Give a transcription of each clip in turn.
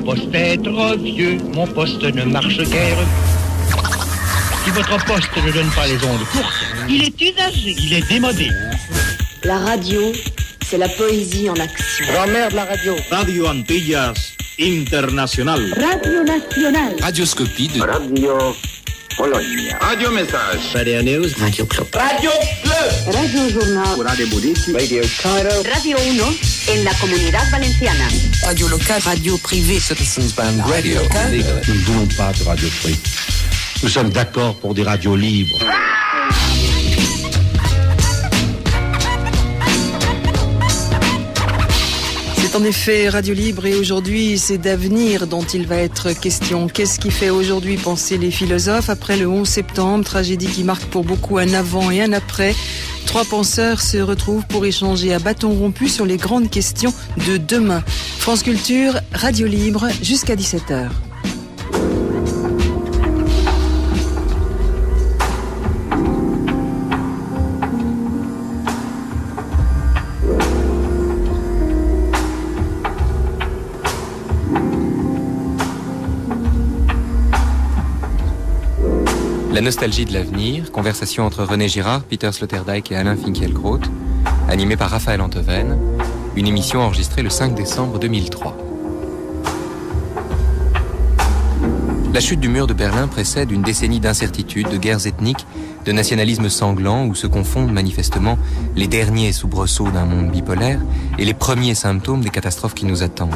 poste est trop vieux, mon poste ne marche guère. Si votre poste ne donne pas les ondes courtes, il est usagé, il est démodé. La radio, c'est la poésie en action. Grand-mère de la radio. Radio Antillas International. Radio Nationale. Radioscopie de Radio Polonia. Radio Message. Radio News. Radio Club. Radio Club. Radio Journal. Radio Budici. Radio Cairo. Radio 1 en la Comunidad Valenciana. Radio locale. Radio privée. Citizens Band Radio. Nous ne voulons pas de radio free. Nous sommes d'accord pour des radios libres. C'est en effet Radio Libre et aujourd'hui c'est d'avenir dont il va être question. Qu'est-ce qui fait aujourd'hui penser les philosophes après le 11 septembre, tragédie qui marque pour beaucoup un avant et un après? Trois penseurs se retrouvent pour échanger à bâton rompu sur les grandes questions de demain. France Culture, Radio Libre, jusqu'à 17h. La nostalgie de l'avenir, conversation entre René Girard, Peter Sloterdijk et Alain Finkielkraut, animée par Raphaël Antoven, une émission enregistrée le 5 décembre 2003. La chute du mur de Berlin précède une décennie d'incertitudes, de guerres ethniques, de nationalisme sanglant où se confondent manifestement les derniers soubresauts d'un monde bipolaire et les premiers symptômes des catastrophes qui nous attendent.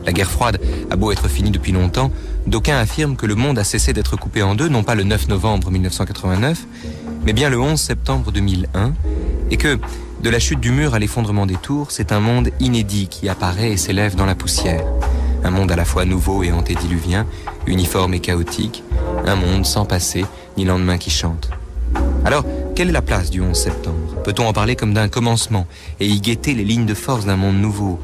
La guerre froide a beau être finie depuis longtemps, d'aucuns affirment que le monde a cessé d'être coupé en deux, non pas le 9 novembre 1989, mais bien le 11 septembre 2001, et que, de la chute du mur à l'effondrement des tours, c'est un monde inédit qui apparaît et s'élève dans la poussière. Un monde à la fois nouveau et antédiluvien, uniforme et chaotique, un monde sans passé ni lendemain qui chante. Alors, quelle est la place du 11 septembre? Peut-on en parler comme d'un commencement et y guetter les lignes de force d'un monde nouveau?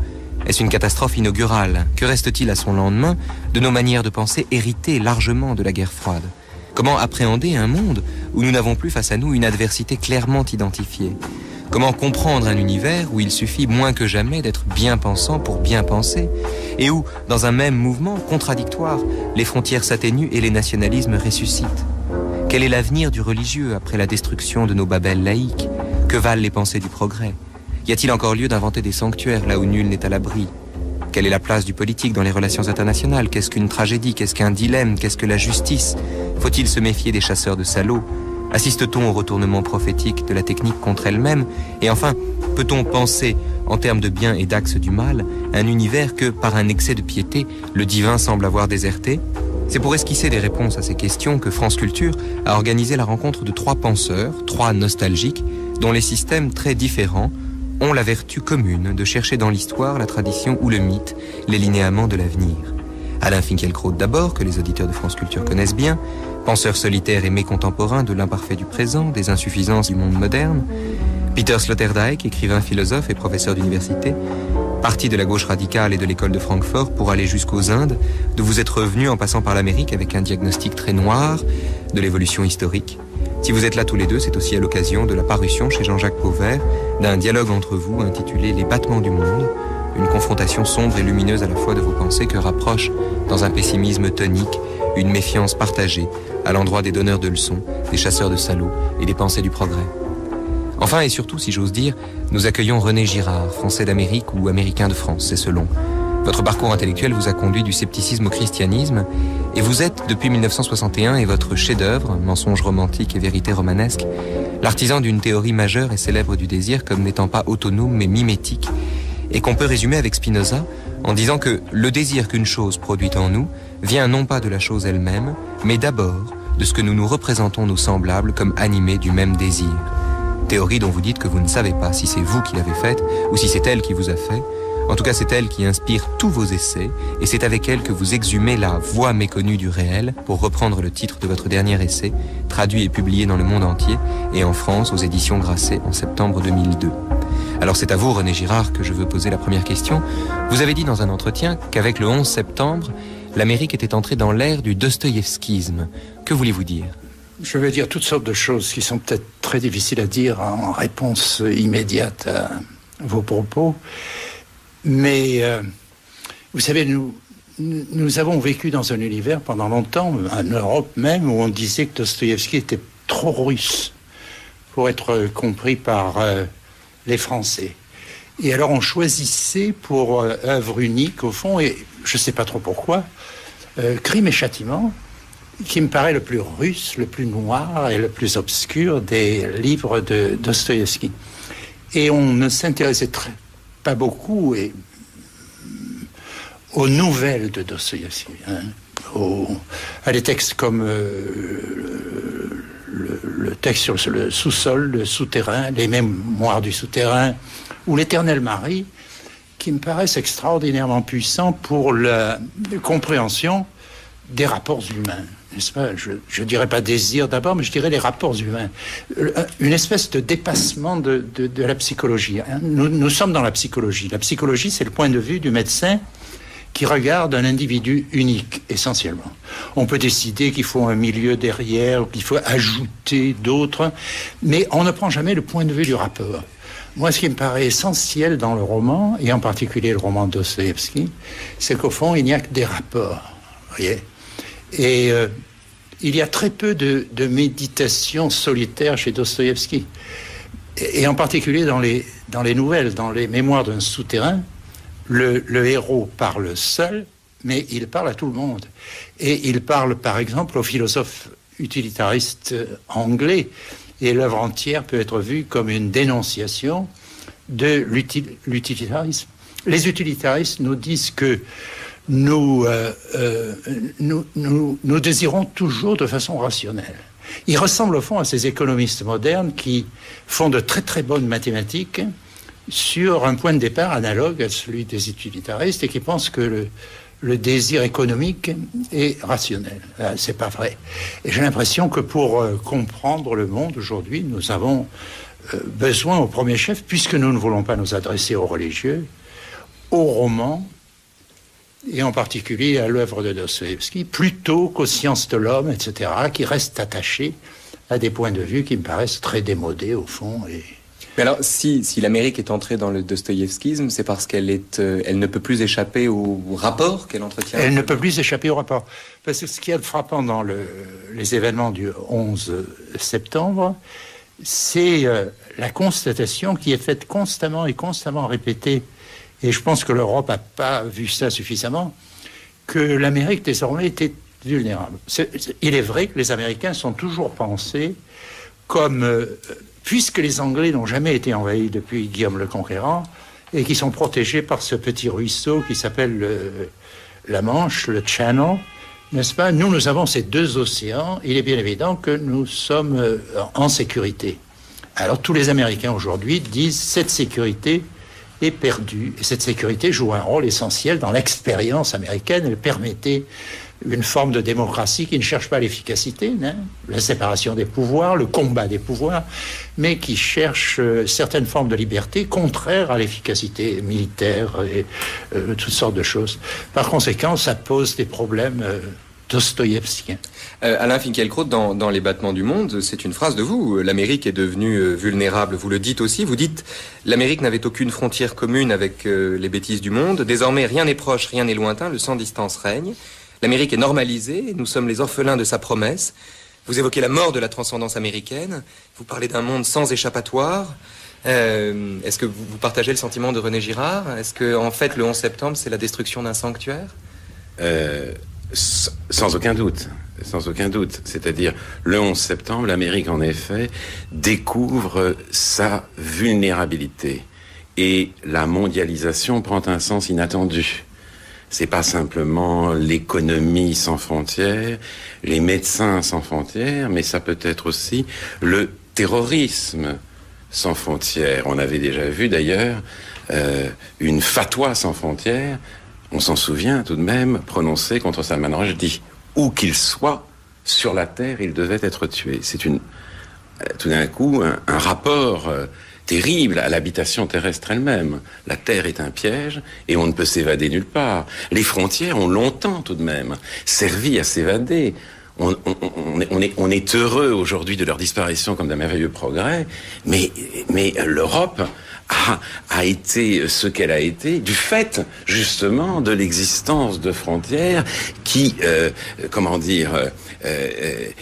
Est-ce une catastrophe inaugurale? Que reste-t-il à son lendemain de nos manières de penser héritées largement de la guerre froide? Comment appréhender un monde où nous n'avons plus face à nous une adversité clairement identifiée? Comment comprendre un univers où il suffit moins que jamais d'être bien pensant pour bien penser et où, dans un même mouvement contradictoire, les frontières s'atténuent et les nationalismes ressuscitent? Quel est l'avenir du religieux après la destruction de nos babels laïques? Que valent les pensées du progrès? Y a-t-il encore lieu d'inventer des sanctuaires là où nul n'est à l'abri? Quelle est la place du politique dans les relations internationales? Qu'est-ce qu'une tragédie? Qu'est-ce qu'un dilemme? Qu'est-ce que la justice? Faut-il se méfier des chasseurs de salauds? Assiste-t-on au retournement prophétique de la technique contre elle-même? Et enfin, peut-on penser, en termes de bien et d'axe du mal, un univers que, par un excès de piété, le divin semble avoir déserté? C'est pour esquisser des réponses à ces questions que France Culture a organisé la rencontre de trois penseurs, trois nostalgiques, dont les systèmes très différents ont la vertu commune de chercher dans l'histoire, la tradition ou le mythe, les linéaments de l'avenir. Alain Finkielkraut d'abord, que les auditeurs de France Culture connaissent bien, penseur solitaire et mécontemporain de l'imparfait du présent, des insuffisances du monde moderne. Peter Sloterdijk, écrivain, philosophe et professeur d'université, parti de la gauche radicale et de l'école de Francfort pour aller jusqu'aux Indes, d'où vous êtes revenu en passant par l'Amérique avec un diagnostic très noir de l'évolution historique. Si vous êtes là tous les deux, c'est aussi à l'occasion de la parution chez Jean-Jacques Pauvert d'un dialogue entre vous intitulé « Les battements du monde », une confrontation sombre et lumineuse à la fois de vos pensées que rapproche, dans un pessimisme tonique, une méfiance partagée à l'endroit des donneurs de leçons, des chasseurs de salauds et des pensées du progrès. Enfin et surtout, si j'ose dire, nous accueillons René Girard, Français d'Amérique ou Américain de France, c'est selon. Votre parcours intellectuel vous a conduit du scepticisme au christianisme et vous êtes, depuis 1961 et votre chef-d'œuvre, Mensonge romantique et vérité romanesque, l'artisan d'une théorie majeure et célèbre du désir comme n'étant pas autonome mais mimétique et qu'on peut résumer avec Spinoza en disant que le désir qu'une chose produit en nous vient non pas de la chose elle-même, mais d'abord de ce que nous nous représentons nos semblables comme animés du même désir. Théorie dont vous dites que vous ne savez pas si c'est vous qui l'avez faite ou si c'est elle qui vous a fait. En tout cas, c'est elle qui inspire tous vos essais et c'est avec elle que vous exhumez la voix méconnue du réel, pour reprendre le titre de votre dernier essai, traduit et publié dans le monde entier et en France aux éditions Grasset en septembre 2002. Alors c'est à vous, René Girard, que je veux poser la première question. Vous avez dit dans un entretien qu'avec le 11 septembre, l'Amérique était entrée dans l'ère du dostoïevskisme. Que voulez-vous dire? Je vais dire toutes sortes de choses qui sont peut-être très difficiles à dire en réponse immédiate à vos propos. Mais vous savez, nous nous avons vécu dans un univers pendant longtemps, en Europe même, où on disait que Dostoïevski était trop russe pour être compris par les Français. Et alors on choisissait pour œuvre unique, au fond, et je ne sais pas trop pourquoi, Crime et Châtiment, qui me paraît le plus russe, le plus noir et le plus obscur des livres de Dostoïevski. Et on ne s'intéressait pas beaucoup aux nouvelles de Dostoïevski, à des textes comme le texte sur le sous-sol, le souterrain, les Mémoires du souterrain, ou l'Éternel Mari, qui me paraissent extraordinairement puissants pour la compréhension des rapports humains. N'est-ce pas ? Je dirais pas désir d'abord, mais je dirais les rapports humains. Une espèce de dépassement de la psychologie. Nous sommes dans la psychologie. La psychologie, c'est le point de vue du médecin qui regarde un individu unique, essentiellement. On peut décider qu'il faut un milieu derrière, qu'il faut ajouter d'autres, mais on ne prend jamais le point de vue du rapport. Moi, ce qui me paraît essentiel dans le roman, et en particulier le roman de Dostoïevski, c'est qu'au fond, il n'y a que des rapports. Vous voyez ? Et il y a très peu de méditation solitaire chez Dostoïevski. Et en particulier dans les nouvelles, dans les Mémoires d'un souterrain, le héros parle seul, mais il parle à tout le monde. Et il parle, par exemple, aux philosophes utilitaristes anglais. Et l'œuvre entière peut être vue comme une dénonciation de l'utilitarisme. Les utilitaristes nous disent que nous désirons toujours de façon rationnelle. Ils ressemblent au fond à ces économistes modernes qui font de très très bonnes mathématiques sur un point de départ analogue à celui des utilitaristes et qui pensent que le désir économique est rationnel. C'est pas vrai. Et j'ai l'impression que pour comprendre le monde aujourd'hui, nous avons besoin au premier chef, puisque nous ne voulons pas nous adresser aux religieux, aux romans, et en particulier à l'œuvre de Dostoïevski, plutôt qu'aux sciences de l'homme, etc., qui restent attachés à des points de vue qui me paraissent très démodés, au fond. Mais alors, si l'Amérique est entrée dans le dostoïevskisme, c'est parce qu'elle ne peut plus échapper au rapport qu'elle entretient. Elle ne peut plus échapper au rapport. Parce que ce qui est frappant dans les événements du 11 septembre, c'est la constatation qui est faite constamment et constamment répétée, et je pense que l'Europe n'a pas vu ça suffisamment, que l'Amérique désormais était vulnérable. Il est vrai que les Américains sont toujours pensés comme... puisque les Anglais n'ont jamais été envahis depuis Guillaume le Conquérant, et qui sont protégés par ce petit ruisseau qui s'appelle la Manche, le Channel, n'est-ce pas ? Nous avons ces deux océans, il est bien évident que nous sommes en sécurité. Alors tous les Américains aujourd'hui disent cette sécurité est perdue, et cette sécurité joue un rôle essentiel dans l'expérience américaine. Elle permettait une forme de démocratie qui ne cherche pas l'efficacité, hein, la séparation des pouvoirs, le combat des pouvoirs, mais qui cherche certaines formes de liberté contraires à l'efficacité militaire et toutes sortes de choses. Par conséquent, ça pose des problèmes dostoïevskiens. Alain Finkielkraut, dans Les battements du monde, c'est une phrase de vous. L'Amérique est devenue vulnérable. Vous le dites aussi. Vous dites l'Amérique n'avait aucune frontière commune avec les bêtises du monde. Désormais, rien n'est proche, rien n'est lointain. Le sans-distance règne. L'Amérique est normalisée, nous sommes les orphelins de sa promesse. Vous évoquez la mort de la transcendance américaine, vous parlez d'un monde sans échappatoire. Est-ce que vous partagez le sentiment de René Girard ? Est-ce que, en fait, le 11 septembre, c'est la destruction d'un sanctuaire ? Sans aucun doute. Sans aucun doute. C'est-à-dire, le 11 septembre, l'Amérique, en effet, découvre sa vulnérabilité. Et la mondialisation prend un sens inattendu. C'est pas simplement l'économie sans frontières, les médecins sans frontières, mais ça peut être aussi le terrorisme sans frontières. On avait déjà vu d'ailleurs une fatwa sans frontières, on s'en souvient tout de même, prononcée contre Salman Rushdie. Où qu'il soit, sur la terre, il devait être tué. C'est tout d'un coup un rapport... terrible à l'habitation terrestre elle-même. La Terre est un piège et on ne peut s'évader nulle part. Les frontières ont longtemps tout de même servi à s'évader. On est heureux aujourd'hui de leur disparition comme d'un merveilleux progrès, mais l'Europe a été ce qu'elle a été du fait justement de l'existence de frontières qui,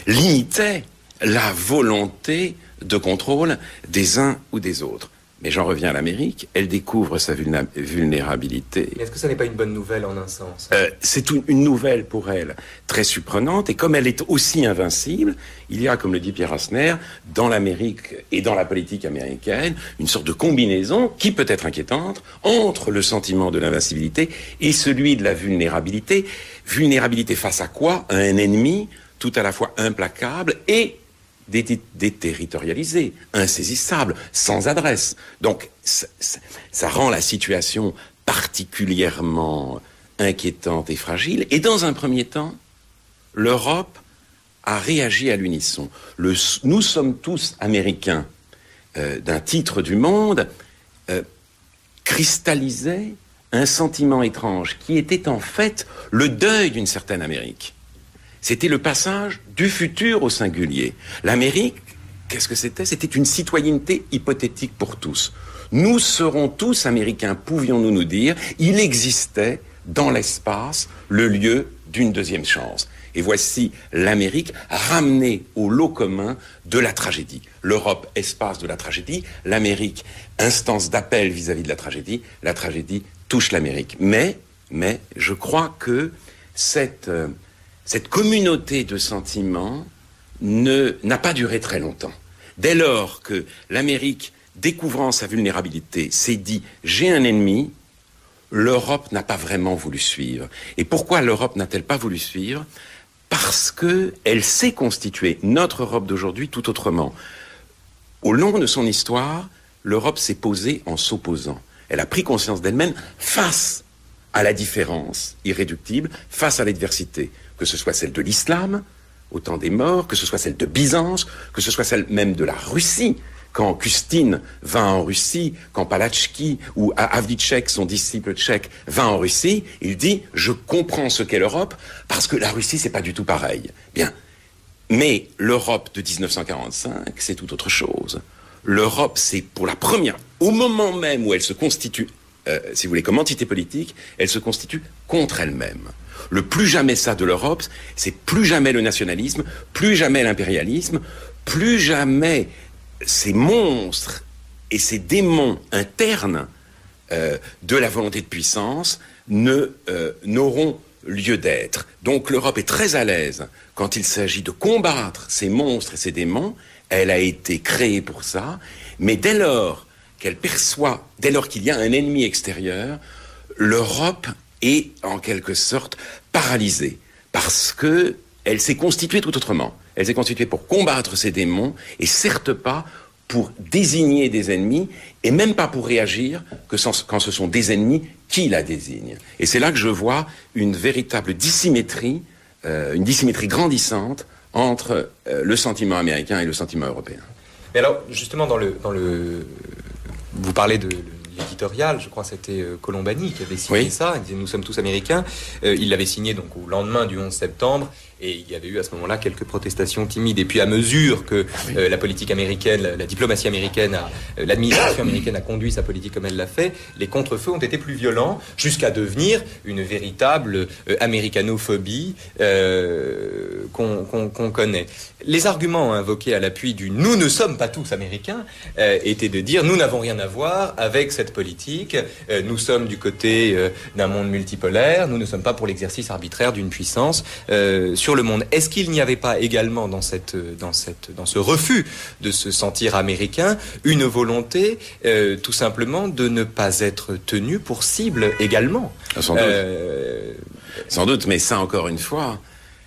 limitaient la volonté de contrôle des uns ou des autres. Mais j'en reviens à l'Amérique, elle découvre sa vulnérabilité. Est-ce que ça n'est pas une bonne nouvelle en un sens ? C'est une nouvelle pour elle, très surprenante, et comme elle est aussi invincible, il y a, comme le dit Pierre Asner, dans l'Amérique et dans la politique américaine, une sorte de combinaison qui peut être inquiétante entre le sentiment de l'invincibilité et celui de la vulnérabilité. Vulnérabilité face à quoi ? À un ennemi tout à la fois implacable et déterritorialisé, insaisissable, sans adresse. Donc, ça rend la situation particulièrement inquiétante et fragile. Et dans un premier temps, l'Europe a réagi à l'unisson. Nous sommes tous américains d'un titre du Monde cristallisait un sentiment étrange qui était en fait le deuil d'une certaine Amérique. C'était le passage du futur au singulier. L'Amérique, qu'est-ce que c'était ? C'était une citoyenneté hypothétique pour tous. Nous serons tous américains, pouvions-nous nous dire, il existait dans l'espace le lieu d'une deuxième chance. Et voici l'Amérique ramenée au lot commun de la tragédie. L'Europe, espace de la tragédie. L'Amérique, instance d'appel vis-à-vis de la tragédie. La tragédie touche l'Amérique. Mais je crois que cette communauté de sentiments n'a pas duré très longtemps. Dès lors que l'Amérique, découvrant sa vulnérabilité, s'est dit « j'ai un ennemi », l'Europe n'a pas vraiment voulu suivre. Et pourquoi l'Europe n'a-t-elle pas voulu suivre ? Parce qu'elle s'est constituée, notre Europe d'aujourd'hui, tout autrement. Au long de son histoire, l'Europe s'est posée en s'opposant. Elle a pris conscience d'elle-même face à la différence irréductible, face à l'adversité. Que ce soit celle de l'islam, au temps des morts, que ce soit celle de Byzance, que ce soit celle même de la Russie, quand Custine vint en Russie, quand Palatchki ou Havlicek, son disciple tchèque, vint en Russie, il dit « je comprends ce qu'est l'Europe, parce que la Russie, c'est pas du tout pareil ». Bien, mais l'Europe de 1945, c'est tout autre chose. L'Europe, c'est pour la première, au moment même où elle se constitue, si vous voulez, comme entité politique, elle se constitue contre elle-même. Le plus jamais ça de l'Europe, c'est plus jamais le nationalisme, plus jamais l'impérialisme, plus jamais ces monstres et ces démons internes de la volonté de puissance n'auront lieu d'être. Donc l'Europe est très à l'aise quand il s'agit de combattre ces monstres et ces démons. Elle a été créée pour ça, mais dès lors qu'elle perçoit, dès lors qu'il y a un ennemi extérieur, l'Europe est en quelque sorte paralysée, parce que elle s'est constituée tout autrement. Elle s'est constituée pour combattre ces démons, et certes pas pour désigner des ennemis, et même pas pour réagir quand ce sont des ennemis qui la désignent. Et c'est là que je vois une véritable dissymétrie, une dissymétrie grandissante entre le sentiment américain et le sentiment européen. Mais alors, justement, vous parlez de l'éditorial, je crois que c'était Colombani qui avait signé ça, il disait « Nous sommes tous américains ». Il l'avait signé donc au lendemain du 11 septembre, et il y avait eu à ce moment-là quelques protestations timides. Et puis à mesure que la politique américaine, la diplomatie américaine, l'administration américaine a conduit sa politique comme elle l'a fait, les contre-feux ont été plus violents, jusqu'à devenir une véritable américanophobie qu'on connaît. Les arguments invoqués à l'appui du « nous ne sommes pas tous américains » étaient de dire « nous n'avons rien à voir avec cette politique, nous sommes du côté d'un monde multipolaire, nous ne sommes pas pour l'exercice arbitraire d'une puissance sur le monde ». Est-ce qu'il n'y avait pas également dans ce refus de se sentir américain une volonté tout simplement de ne pas être tenu pour cible également ? Sans doute. Sans doute, mais ça encore une fois,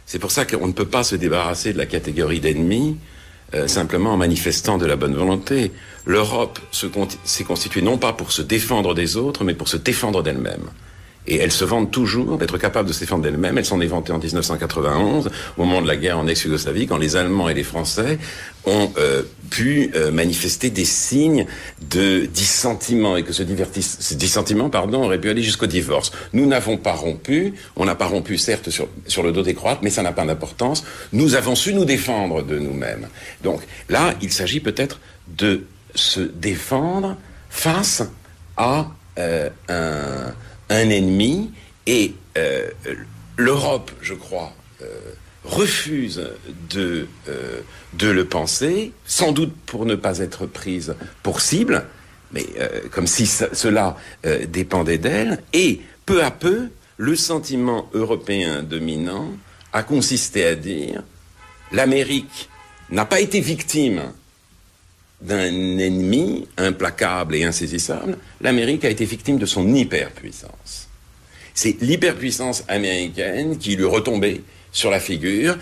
c'est pour ça qu'on ne peut pas se débarrasser de la catégorie d'ennemis simplement en manifestant de la bonne volonté. L'Europe s'est constituée non pas pour se défendre des autres, mais pour se défendre d'elle-même. Et elle se vante toujours d'être capable de se défendre d'elle-même. Elle s'en est vantée en 1991, au moment de la guerre en ex-Yougoslavie, quand les Allemands et les Français ont pu manifester des signes de dissentiment, et que ce dissentiment, aurait pu aller jusqu'au divorce. Nous n'avons pas rompu, on n'a pas rompu certes sur le dos des Croates, mais ça n'a pas d'importance. Nous avons su nous défendre de nous-mêmes. Donc là, il s'agit peut-être de se défendre face à un ennemi, et l'Europe, je crois, refuse de le penser, sans doute pour ne pas être prise pour cible, mais comme si cela dépendait d'elle, et peu à peu, le sentiment européen dominant a consisté à dire l'Amérique n'a pas été victime d'un ennemi implacable et insaisissable, l'Amérique a été victime de son hyperpuissance. C'est l'hyperpuissance américaine qui lui retombait sur la figure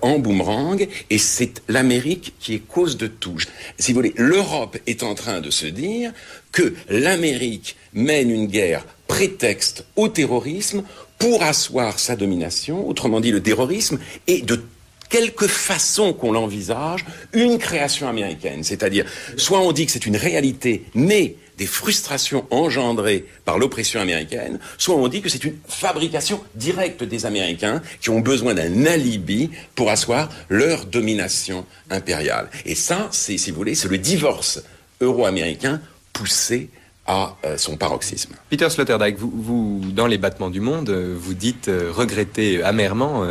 en boomerang, et c'est l'Amérique qui est cause de tout. Si vous voulez, l'Europe est en train de se dire que l'Amérique mène une guerre prétexte au terrorisme pour asseoir sa domination, autrement dit le terrorisme, et de quelque façon qu'on l'envisage, une création américaine. C'est-à-dire, soit on dit que c'est une réalité née des frustrations engendrées par l'oppression américaine, soit on dit que c'est une fabrication directe des Américains qui ont besoin d'un alibi pour asseoir leur domination impériale. Et ça, c'est, si vous voulez, c'est le divorce euro-américain poussé à son paroxysme. Peter Sloterdijk, vous, dans Les battements du monde, vous dites regretter amèrement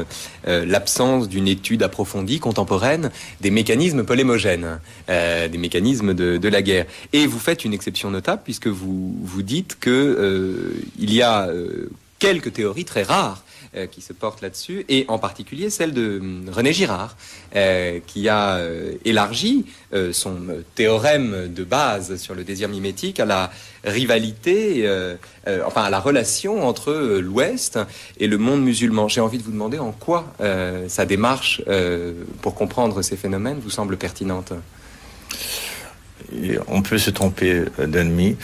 l'absence d'une étude approfondie, contemporaine, des mécanismes polémogènes, des mécanismes de la guerre. Et vous faites une exception notable, puisque vous dites que il y a quelques théories très rares qui se portent là-dessus, et en particulier celle de René Girard, qui a élargi son théorème de base sur le désir mimétique à la rivalité, à la relation entre l'Ouest et le monde musulman. J'ai envie de vous demander en quoi sa démarche pour comprendre ces phénomènes vous semble pertinente. Et on peut se tromper d'ennemi.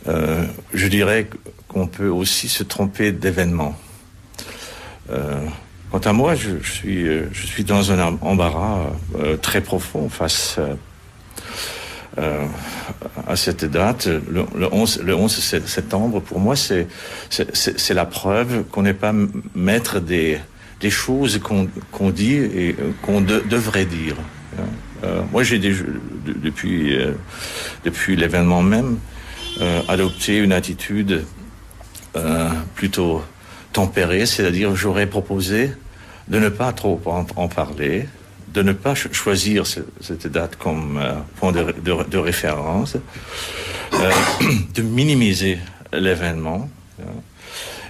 Je dirais qu'on peut aussi se tromper d'événements. Quant à moi, je suis dans un embarras très profond face à cette date. Le 11 septembre, pour moi, c'est la preuve qu'on n'est pas maître des choses qu'on dit et qu'on devrait dire. Moi, j'ai depuis l'événement même adopté une attitude plutôt tempéré, c'est-à-dire j'aurais proposé de ne pas trop en parler, de ne pas choisir cette date comme point de référence, de minimiser l'événement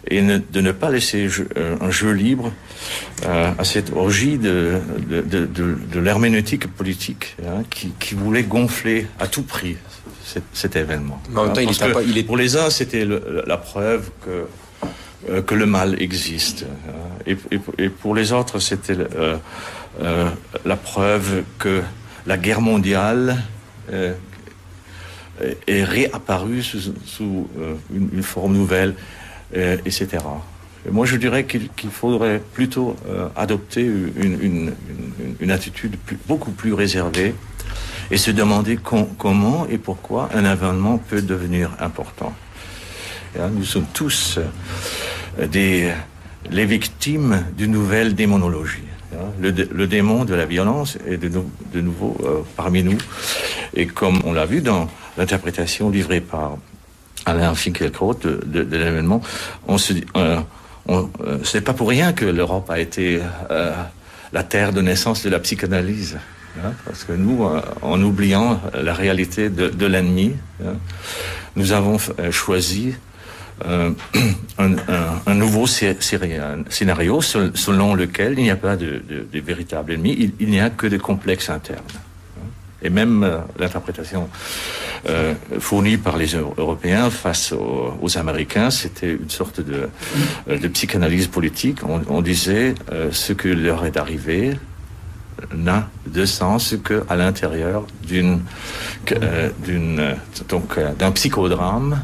et de ne pas laisser un jeu libre à cette orgie de l'herméneutique politique qui voulait gonfler à tout prix cet événement. Mais en même temps, pour les uns, c'était la preuve que le mal existe. Et pour les autres, c'était la preuve que la guerre mondiale est réapparue sous une forme nouvelle, etc. Et moi, je dirais qu'il faudrait plutôt adopter une attitude beaucoup plus réservée et se demander comment et pourquoi un événement peut devenir important. Nous sommes tous les victimes d'une nouvelle démonologie. Le démon de la violence est de nouveau parmi nous. Et comme on l'a vu dans l'interprétation livrée par Alain Finkielkraut de l'événement, on se dit, c'est pas pour rien que l'Europe a été la terre de naissance de la psychanalyse. Parce que nous, en oubliant la réalité de l'ennemi, nous avons choisi un nouveau scénario selon lequel il n'y a pas de véritable ennemi, il n'y a que des complexes internes. Et même l'interprétation fournie par les Européens face aux Américains, c'était une sorte de psychanalyse politique. On disait ce que leur est arrivé n'a de sens qu'à l'intérieur d'un psychodrame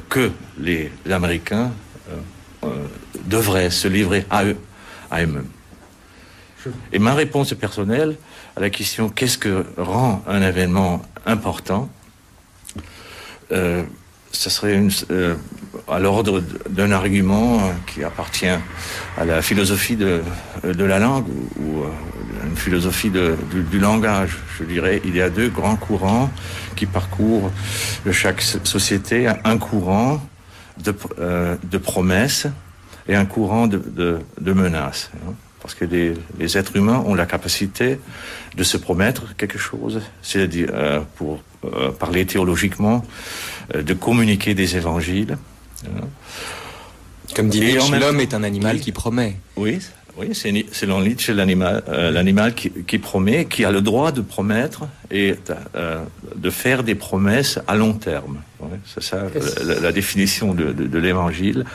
que les Américains devraient se livrer à eux-mêmes. Et ma réponse personnelle à la question qu'est-ce que rend un événement important, ça serait à l'ordre d'un argument qui appartient à la philosophie de la langue ou une philosophie du langage. Je dirais, il y a deux grands courants qui parcourent chaque société, un courant de promesses et un courant de menaces. Parce que les êtres humains ont la capacité de se promettre quelque chose, c'est-à-dire, pour parler théologiquement, de communiquer des évangiles. Comme dit Nietzsche, l'homme est un animal qui promet. Oui, c'est selon Nietzsche l'animal qui promet, qui a le droit de promettre et de faire des promesses à long terme. Ouais, c'est ça la définition de l'évangile.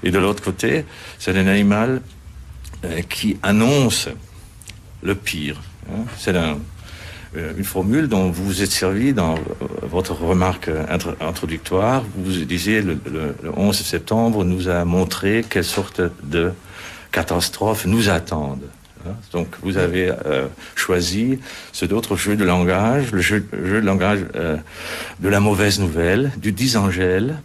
Et de l'autre côté, c'est un animal qui annonce le pire. C'est une formule dont vous vous êtes servi dans votre remarque introductoire. Vous disiez le 11 septembre nous a montré quelle sorte de catastrophes nous attendent. Donc vous avez choisi cet autre jeu de langage, le jeu de langage de la mauvaise nouvelle, du disangèle,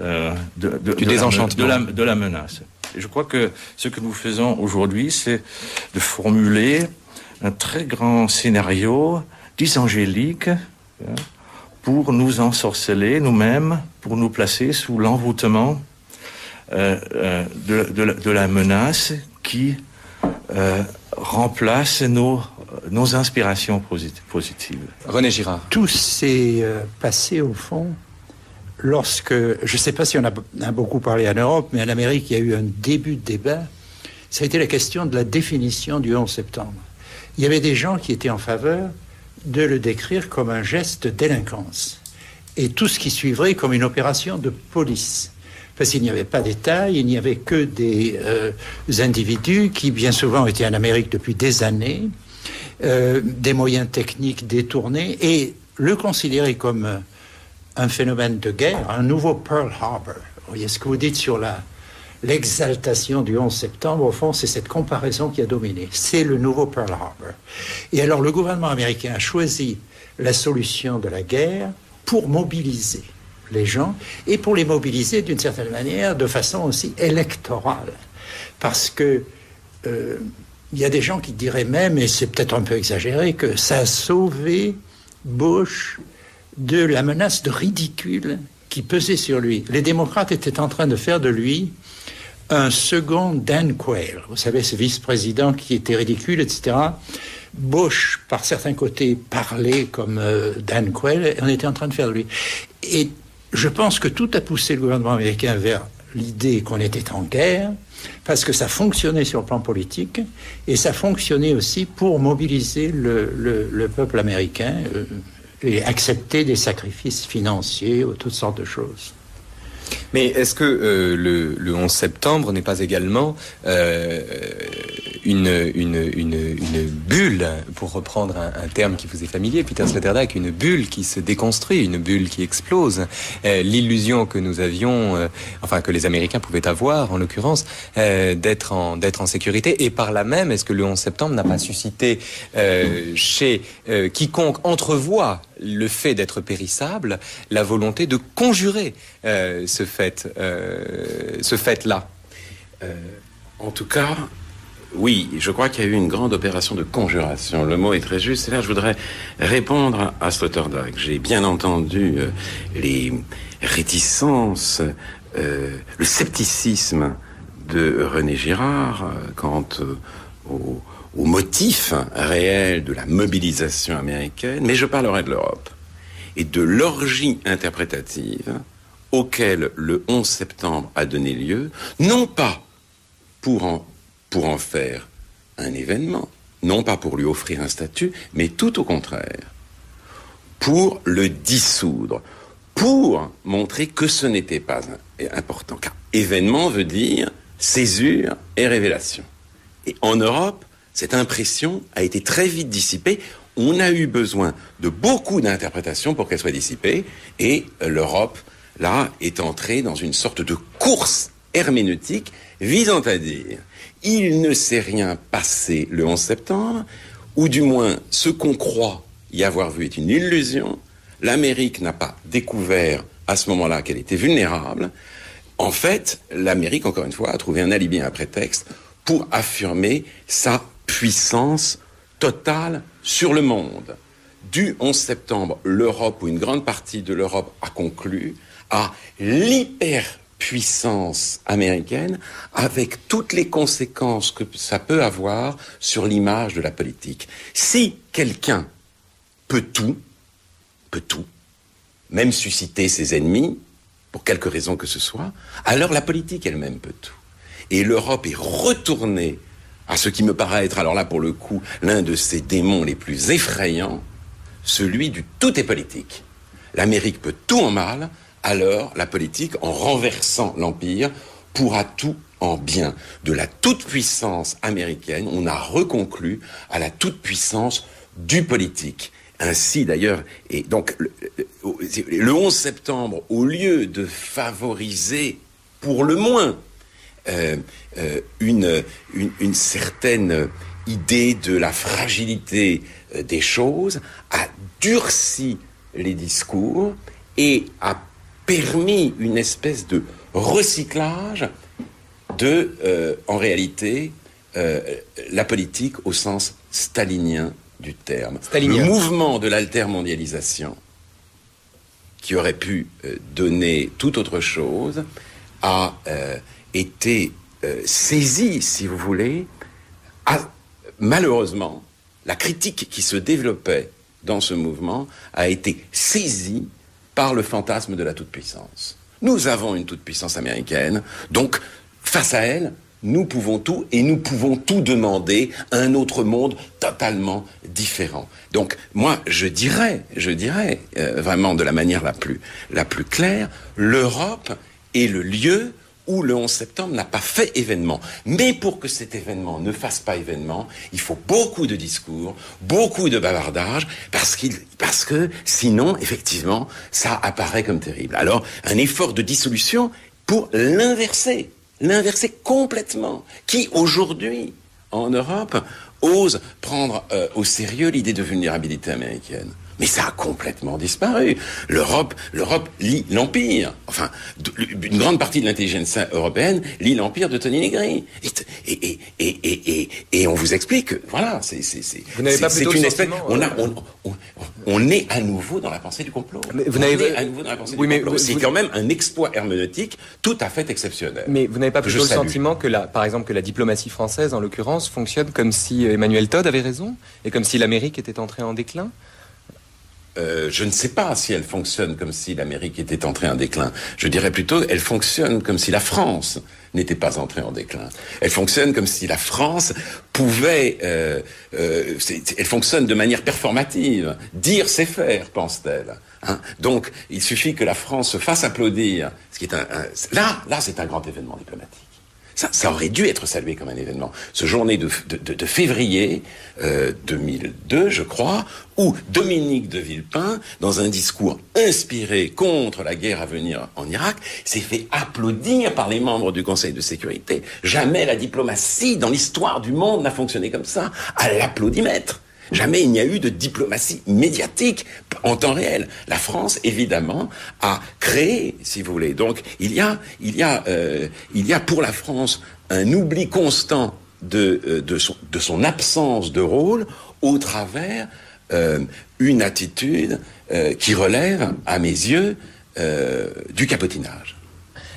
du désenchantement, de la menace. Et je crois que ce que nous faisons aujourd'hui, c'est de formuler un très grand scénario disangélique pour nous ensorceler nous-mêmes, pour nous placer sous l'envoûtement de la menace qui remplace nos inspirations positives. René Girard. Tout s'est passé au fond lorsque, je ne sais pas si on a beaucoup parlé en Europe, mais en Amérique, il y a eu un début de débat. Ça a été la question de la définition du 11 septembre. Il y avait des gens qui étaient en faveur de le décrire comme un geste de délinquance et tout ce qui suivrait comme une opération de police. Parce qu'il n'y avait pas d'État, il n'y avait que des individus qui bien souvent étaient en Amérique depuis des années, des moyens techniques détournés, et le considérer comme un phénomène de guerre, un nouveau Pearl Harbor. Vous voyez ce que vous dites sur l'exaltation du 11 septembre, au fond, c'est cette comparaison qui a dominé. C'est le nouveau Pearl Harbor. Et alors le gouvernement américain a choisi la solution de la guerre pour mobiliser les gens, et pour les mobiliser d'une certaine manière de façon aussi électorale. Parce que il y a des gens qui diraient même, et c'est peut-être un peu exagéré, que ça a sauvé Bush de la menace de ridicule qui pesait sur lui. Les démocrates étaient en train de faire de lui un second Dan Quayle. Vous savez, ce vice-président qui était ridicule, etc. Bush, par certains côtés, parlait comme Dan Quayle, et on était en train de faire de lui. Et je pense que tout a poussé le gouvernement américain vers l'idée qu'on était en guerre, parce que ça fonctionnait sur le plan politique, et ça fonctionnait aussi pour mobiliser le peuple américain et accepter des sacrifices financiers ou toutes sortes de choses. Mais est-ce que le 11 septembre n'est pas également une bulle, pour reprendre un terme qui vous est familier, Peter Sloterdijk, une bulle qui se déconstruit, une bulle qui explose. L'illusion que nous avions, que les Américains pouvaient avoir, en l'occurrence, d'être en sécurité. Et par là même, est-ce que le 11 septembre n'a pas suscité chez quiconque entrevoit le fait d'être périssable, la volonté de conjurer ce fait-là? En tout cas, oui, je crois qu'il y a eu une grande opération de conjuration. Le mot est très juste. Et là, je voudrais répondre à Sloterdijk. J'ai bien entendu les réticences, le scepticisme de René Girard quant au motif réel de la mobilisation américaine, mais je parlerai de l'Europe et de l'orgie interprétative auquel le 11 septembre a donné lieu, non pas pour en faire un événement, non pas pour lui offrir un statut, mais tout au contraire, pour le dissoudre, pour montrer que ce n'était pas important. Car événement veut dire césure et révélation. Et en Europe, cette impression a été très vite dissipée. On a eu besoin de beaucoup d'interprétations pour qu'elle soit dissipée, et l'Europe, là, est entrée dans une sorte de course herméneutique visant à dire il ne s'est rien passé le 11 septembre, ou du moins ce qu'on croit y avoir vu est une illusion. L'Amérique n'a pas découvert à ce moment-là qu'elle était vulnérable. En fait, l'Amérique, encore une fois, a trouvé un alibi, un prétexte pour affirmer sa puissance totale sur le monde. Du 11 septembre, l'Europe, ou une grande partie de l'Europe, a conclu à l'hyperpuissance américaine, avec toutes les conséquences que ça peut avoir sur l'image de la politique. Si quelqu'un peut tout, même susciter ses ennemis, pour quelque raison que ce soit, alors la politique elle-même peut tout. Et l'Europe est retournée à ce qui me paraît être, alors là pour le coup, l'un de ses démons les plus effrayants, celui du tout est politique. L'Amérique peut tout en mal, alors la politique, en renversant l'Empire, pourra tout en bien. De la toute-puissance américaine, on a reconclu à la toute-puissance du politique. Ainsi d'ailleurs, et donc le 11 septembre, au lieu de favoriser pour le moins une certaine idée de la fragilité des choses, a durci les discours et a permis une espèce de recyclage de, en réalité, la politique au sens stalinien du terme. Le mouvement de l'altermondialisation, qui aurait pu donner tout autre chose, a été saisi, si vous voulez, malheureusement, la critique qui se développait dans ce mouvement a été saisie par le fantasme de la toute-puissance. Nous avons une toute-puissance américaine, donc face à elle, nous pouvons tout, et nous pouvons tout demander à un autre monde totalement différent. Donc, moi, je dirais vraiment de la manière la plus claire, l'Europe est le lieu où le 11 septembre n'a pas fait événement. Mais pour que cet événement ne fasse pas événement, il faut beaucoup de discours, beaucoup de bavardage, parce que sinon, effectivement, ça apparaît comme terrible. Alors, un effort de dissolution pour l'inverser complètement. Qui, aujourd'hui, en Europe, ose prendre au sérieux l'idée de vulnérabilité américaine? Mais ça a complètement disparu. L'Europe lit l'Empire. Enfin, une grande partie de l'intelligence européenne lit l'Empire de Tony Negri. Et on vous explique que, voilà, c'est une espèce... On est à nouveau dans la pensée du complot. C'est quand même un exploit herméneutique tout à fait exceptionnel. Mais vous n'avez pas plutôt le sentiment que, par exemple, que la diplomatie française, en l'occurrence, fonctionne comme si Emmanuel Todd avait raison et comme si l'Amérique était entrée en déclin? Je ne sais pas si elle fonctionne comme si l'Amérique était entrée en déclin. Je dirais plutôt, elle fonctionne comme si la France n'était pas entrée en déclin. Elle fonctionne comme si la France pouvait... elle fonctionne de manière performative. Dire, c'est faire, pense-t-elle. Hein? Donc, il suffit que la France se fasse applaudir. Ce qui est là, c'est un grand événement diplomatique. Ça aurait dû être salué comme un événement. Ce journée de février 2002, je crois, où Dominique de Villepin, dans un discours inspiré contre la guerre à venir en Irak, s'est fait applaudir par les membres du Conseil de sécurité. Jamais la diplomatie dans l'histoire du monde n'a fonctionné comme ça, à l'applaudimètre. Jamais il n'y a eu de diplomatie médiatique en temps réel. La France, évidemment, a créé, si vous voulez. Donc, il y a pour la France un oubli constant de son absence de rôle au travers une attitude qui relève, à mes yeux, du capotinage.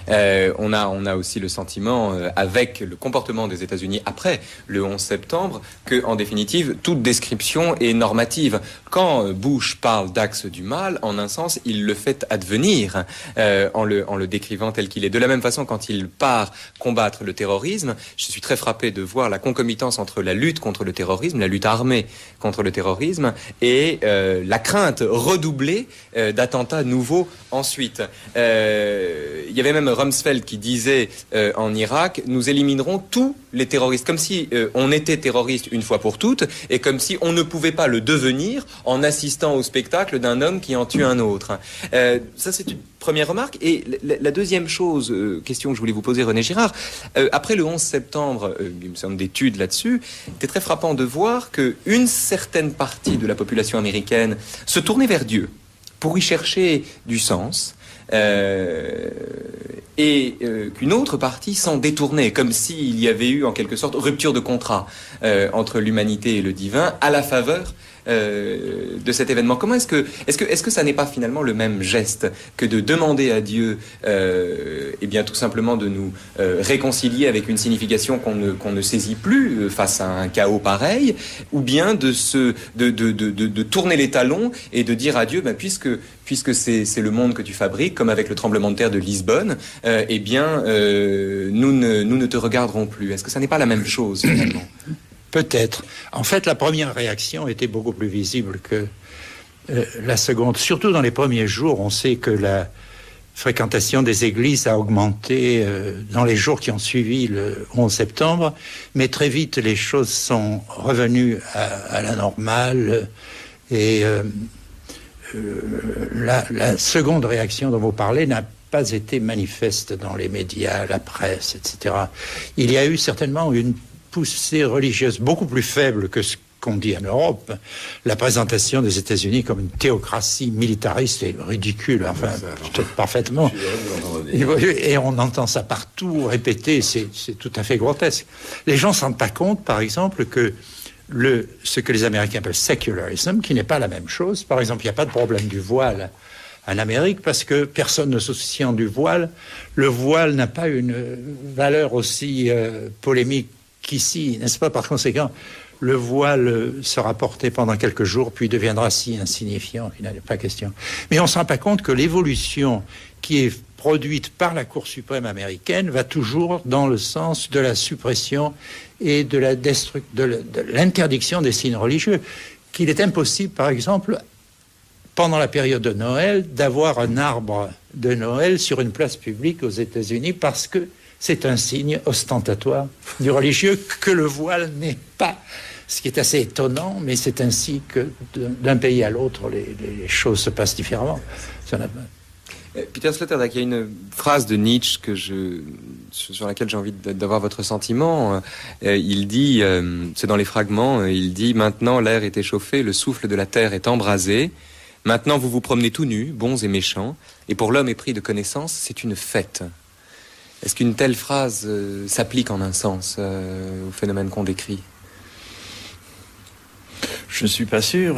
On a aussi le sentiment, avec le comportement des États-Unis après le 11 septembre, que, en définitive, toute description est normative. Quand Bush parle d'axe du mal, en un sens, il le fait advenir en le décrivant tel qu'il est. De la même façon, quand il part combattre le terrorisme, je suis très frappé de voir la concomitance entre la lutte contre le terrorisme, la lutte armée contre le terrorisme, et la crainte redoublée d'attentats nouveaux ensuite. Il y avait même Rumsfeld qui disait en Irak, nous éliminerons tous les terroristes, comme si on était terroriste une fois pour toutes, et comme si on ne pouvait pas le devenir en assistant au spectacle d'un homme qui en tue un autre. Ça, c'est une première remarque. Et la deuxième chose, question que je voulais vous poser, René Girard, après le 11 septembre, il me semble d'études là-dessus, c'était très frappant de voir qu'une certaine partie de la population américaine se tournait vers Dieu pour y chercher du sens. et qu'une autre partie s'en détournait, comme s'il y avait eu en quelque sorte rupture de contrat entre l'humanité et le divin à la faveur de cet événement. Comment est-ce que ça n'est pas finalement le même geste que de demander à Dieu eh bien tout simplement de nous réconcilier avec une signification qu'on ne saisit plus face à un chaos pareil, ou bien de tourner les talons et de dire à Dieu puisque c'est le monde que tu fabriques, comme avec le tremblement de terre de Lisbonne, eh bien nous ne te regarderons plus. Est-ce que ça n'est pas la même chose finalement? Peut-être. En fait, la première réaction était beaucoup plus visible que la seconde. Surtout dans les premiers jours, on sait que la fréquentation des églises a augmenté dans les jours qui ont suivi le 11 septembre, mais très vite, les choses sont revenues à la normale et la seconde réaction dont vous parlez n'a pas été manifeste dans les médias, la presse, etc. Il y a eu certainement une poussée religieuse beaucoup plus faible que ce qu'on dit en Europe. La présentation des États-Unis comme une théocratie militariste est ridicule, enfin, peut-être parfaitement. Et on entend ça partout, répété, c'est tout à fait grotesque. Les gens ne se rendent pas compte, par exemple, que ce que les Américains appellent secularism, qui n'est pas la même chose. Par exemple, il n'y a pas de problème du voile en Amérique parce que personne ne se souciant du voile. Le voile n'a pas une valeur aussi polémique qu'ici, n'est-ce pas? Par conséquent, le voile sera porté pendant quelques jours, puis deviendra si insignifiant qu'il n'est pas question. Mais on ne se rend pas compte que l'évolution qui est produite par la Cour suprême américaine va toujours dans le sens de la suppression et de l'interdiction des signes religieux. Qu'il est impossible, par exemple, pendant la période de Noël, d'avoir un arbre de Noël sur une place publique aux États-Unis parce que c'est un signe ostentatoire du religieux que le voile n'est pas. Ce qui est assez étonnant, mais c'est ainsi que d'un pays à l'autre, les choses se passent différemment. Peter Sloterdijk, il y a une phrase de Nietzsche sur laquelle j'ai envie d'avoir votre sentiment. Il dit, c'est dans les fragments, il dit « Maintenant l'air est échauffé, le souffle de la terre est embrasé. Maintenant vous vous promenez tout nus, bons et méchants, et pour l'homme épris de connaissance, c'est une fête. » Est-ce qu'une telle phrase s'applique en un sens au phénomène qu'on décrit? Je ne suis pas sûr.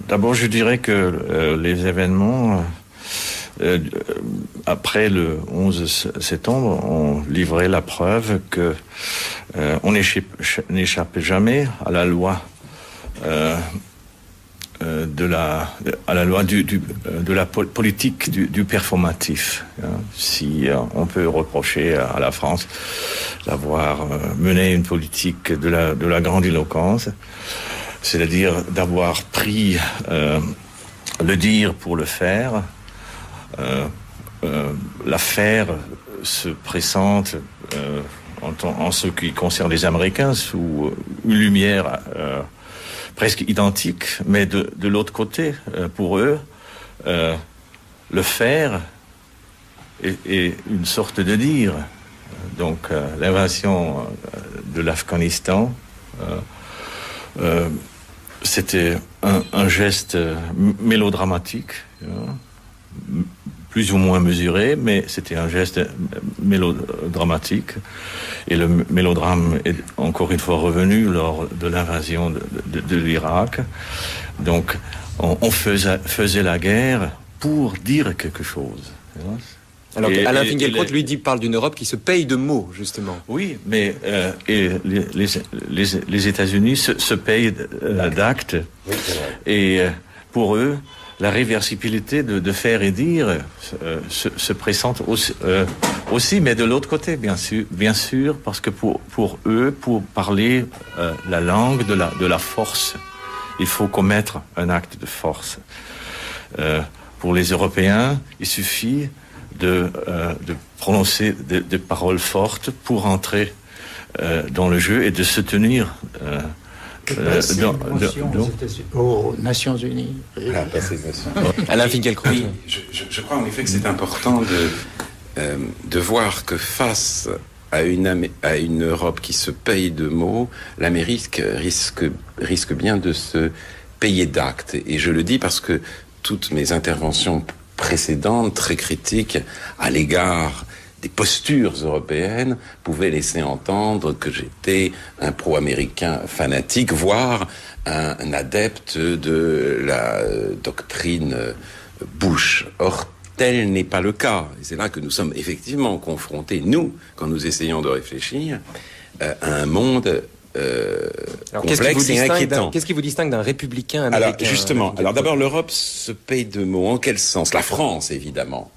D'abord, je dirais que les événements après le 11 septembre ont livré la preuve que on n'échappe jamais à la loi de la loi de la politique du performatif. Si on peut reprocher à la France d'avoir mené une politique de la grandiloquence, c'est-à-dire d'avoir pris le dire pour le faire. L'affaire se présente en ce qui concerne les Américains sous une lumière presque identique, mais de l'autre côté, pour eux, le faire est une sorte de dire. Donc l'invasion de l'Afghanistan, c'était un geste mélodramatique, plus ou moins mesuré, mais c'était un geste mélodramatique. Et le mélodrame est encore une fois revenu lors de l'invasion de l'Irak. Donc, on faisait la guerre pour dire quelque chose. Alors Alain Finkielkraut, lui, parle d'une Europe qui se paye de mots, justement. Oui, mais les États-Unis se payent d'actes. Oui, et pour eux, la réversibilité de faire et dire se présente aussi, mais de l'autre côté, bien sûr, parce que pour eux, pour parler la langue de la force, il faut commettre un acte de force. Pour les Européens, il suffit de prononcer des paroles fortes pour entrer dans le jeu et de se tenir aux Nations Unies. Alain Finkielkraut. Oui, je crois en effet que c'est important de voir que face à une Europe qui se paye de mots, l'Amérique risque bien de se payer d'actes. Et je le dis parce que toutes mes interventions précédentes, très critiques à l'égard des postures européennes, pouvaient laisser entendre que j'étais un pro-américain fanatique, voire un adepte de la doctrine Bush. Or, tel n'est pas le cas. Et c'est là que nous sommes effectivement confrontés, nous, quand nous essayons de réfléchir, à un monde complexe et inquiétant. Qu'est-ce qui vous distingue d'un républicain américain? Alors, justement, d'abord, l'Europe se paye de mots. En quel sens? La France, évidemment,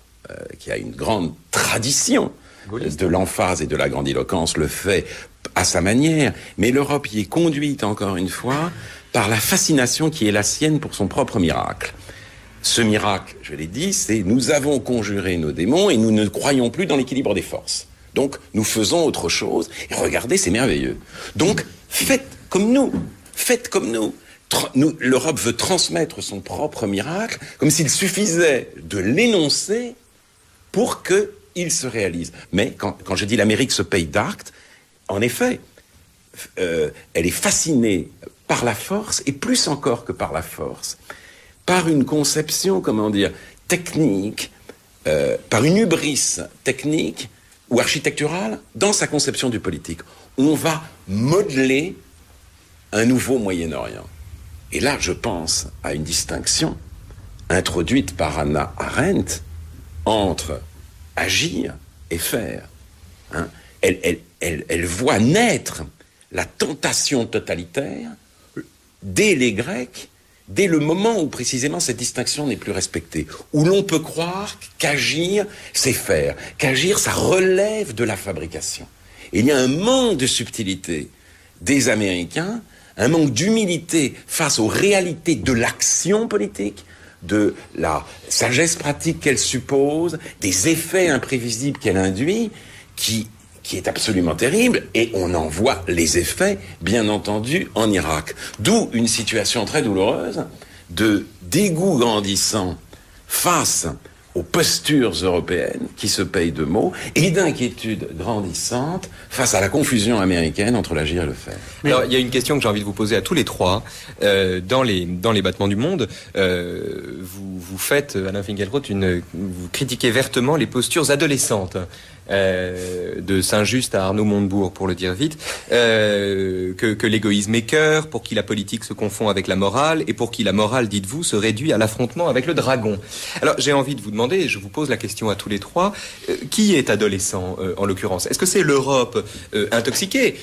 qui a une grande tradition de l'emphase et de la grandiloquence, le fait à sa manière. Mais l'Europe y est conduite, encore une fois, par la fascination qui est la sienne pour son propre miracle. Ce miracle, je l'ai dit, c'est nous avons conjuré nos démons et nous ne croyons plus dans l'équilibre des forces. Donc, nous faisons autre chose. Et regardez, c'est merveilleux. Donc, faites comme nous. Faites comme nous. L'Europe veut transmettre son propre miracle, comme s'il suffisait de l'énoncer pour qu'il se réalise. Mais quand je dis l'Amérique se paye d'actes, en effet, elle est fascinée par la force, et plus encore que par la force, par une conception, technique, par une hubris technique ou architecturale dans sa conception du politique. On va modeler un nouveau Moyen-Orient. Et là, je pense à une distinction introduite par Hannah Arendt entre agir et faire. Hein? Elle voit naître la tentation totalitaire dès les Grecs, dès le moment où précisément cette distinction n'est plus respectée, où l'on peut croire qu'agir, c'est faire, qu'agir, ça relève de la fabrication. Et il y a un manque de subtilité des Américains, un manque d'humilité face aux réalités de l'action politique, de la sagesse pratique qu'elle suppose, des effets imprévisibles qu'elle induit, qui est absolument terrible, et on en voit les effets, bien entendu, en Irak. D'où une situation très douloureuse de dégoût grandissant face aux postures européennes qui se payent de mots, et d'inquiétude grandissante face à la confusion américaine entre l'agir et le faire. Alors, il y a une question que j'ai envie de vous poser à tous les trois. Dans les battements du monde, vous faites, Alain Finkielkraut, vous critiquez vertement les postures adolescentes. De Saint-Just à Arnaud Montebourg, pour le dire vite, que l'égoïsme est cœur, pour qui la politique se confond avec la morale, et pour qui la morale, dites-vous, se réduit à l'affrontement avec le dragon. Alors, j'ai envie de vous demander, et je vous pose la question à tous les trois, qui est adolescent, en l'occurrence? Est-ce que c'est l'Europe intoxiquée,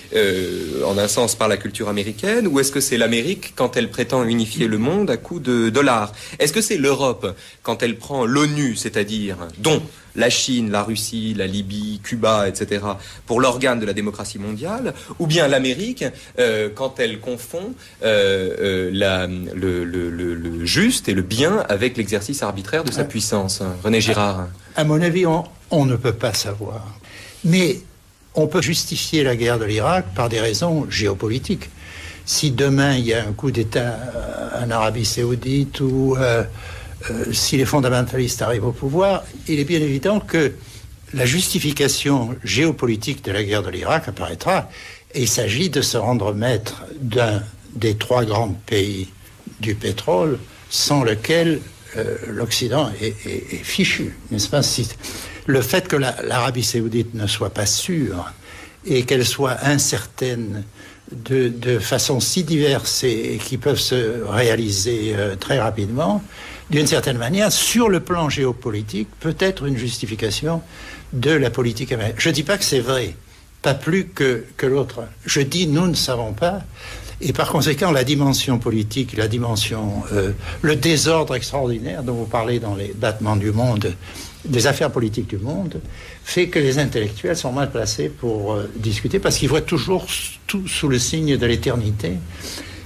en un sens, par la culture américaine, ou est-ce que c'est l'Amérique quand elle prétend unifier le monde à coups de dollars? Est-ce que c'est l'Europe quand elle prend l'ONU, c'est-à-dire, dont la Chine, la Russie, la Libye, Cuba, etc., pour l'organe de la démocratie mondiale, ou bien l'Amérique, quand elle confond le juste et le bien avec l'exercice arbitraire de sa puissance? René Girard. À mon avis, on ne peut pas savoir. Mais on peut justifier la guerre de l'Irak par des raisons géopolitiques. Si demain, il y a un coup d'État en Arabie Saoudite ou... si les fondamentalistes arrivent au pouvoir, il est bien évident que la justification géopolitique de la guerre de l'Irak apparaîtra, et il s'agit de se rendre maître d'un des trois grands pays du pétrole sans lequel l'Occident est fichu, n'est-ce pas? Le fait que l'Arabie Saoudite ne soit pas sûre et qu'elle soit incertaine de façon si diverse et qui peuvent se réaliser très rapidement, d'une certaine manière, sur le plan géopolitique, peut être une justification de la politique américaine. Je ne dis pas que c'est vrai, pas plus que l'autre. Je dis nous ne savons pas, et par conséquent la dimension politique, la dimension, le désordre extraordinaire dont vous parlez dans les battements du monde, des affaires politiques du monde, fait que les intellectuels sont mal placés pour discuter, parce qu'ils voient toujours tout sous le signe de l'éternité.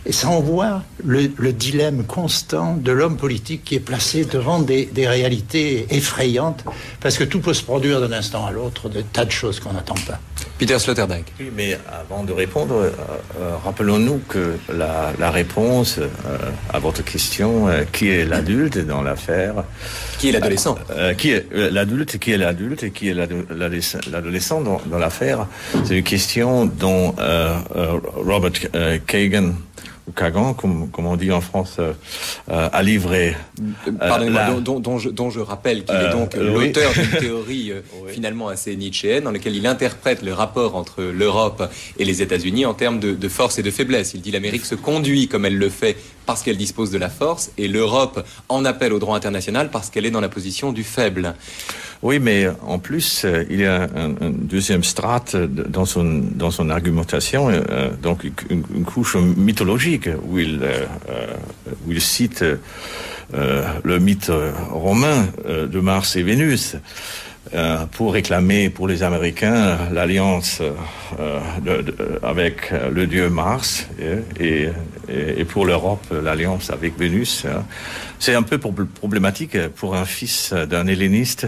Et ça envoie le dilemme constant de l'homme politique qui est placé devant des réalités effrayantes, parce que tout peut se produire d'un instant à l'autre, de tas de choses qu'on n'attend pas. Peter Sloterdijk. Oui, mais avant de répondre, rappelons-nous que la réponse à votre question, qui est l'adulte dans l'affaire... Qui est l'adolescent Qui est l'adulte, qui est l'adulte et qui est l'adolescent dans l'affaire, c'est une question dont Robert Kagan Kagan, comme on dit en France, a livré. Pardonnez-moi, dont je rappelle qu'il est donc l'auteur d'une théorie finalement assez nietzschéenne, dans laquelle il interprète le rapport entre l'Europe et les États-Unis en termes de force et de faiblesse. Il dit l'Amérique se conduit comme elle le fait parce qu'elle dispose de la force, et l'Europe en appelle au droit international parce qu'elle est dans la position du faible. Oui, mais en plus, il y a un deuxième strate dans son argumentation, donc une couche mythologique où il cite le mythe romain de Mars et Vénus pour réclamer pour les Américains l'alliance avec le dieu Mars et pour l'Europe l'alliance avec Vénus. C'est un peu problématique pour un fils d'un helléniste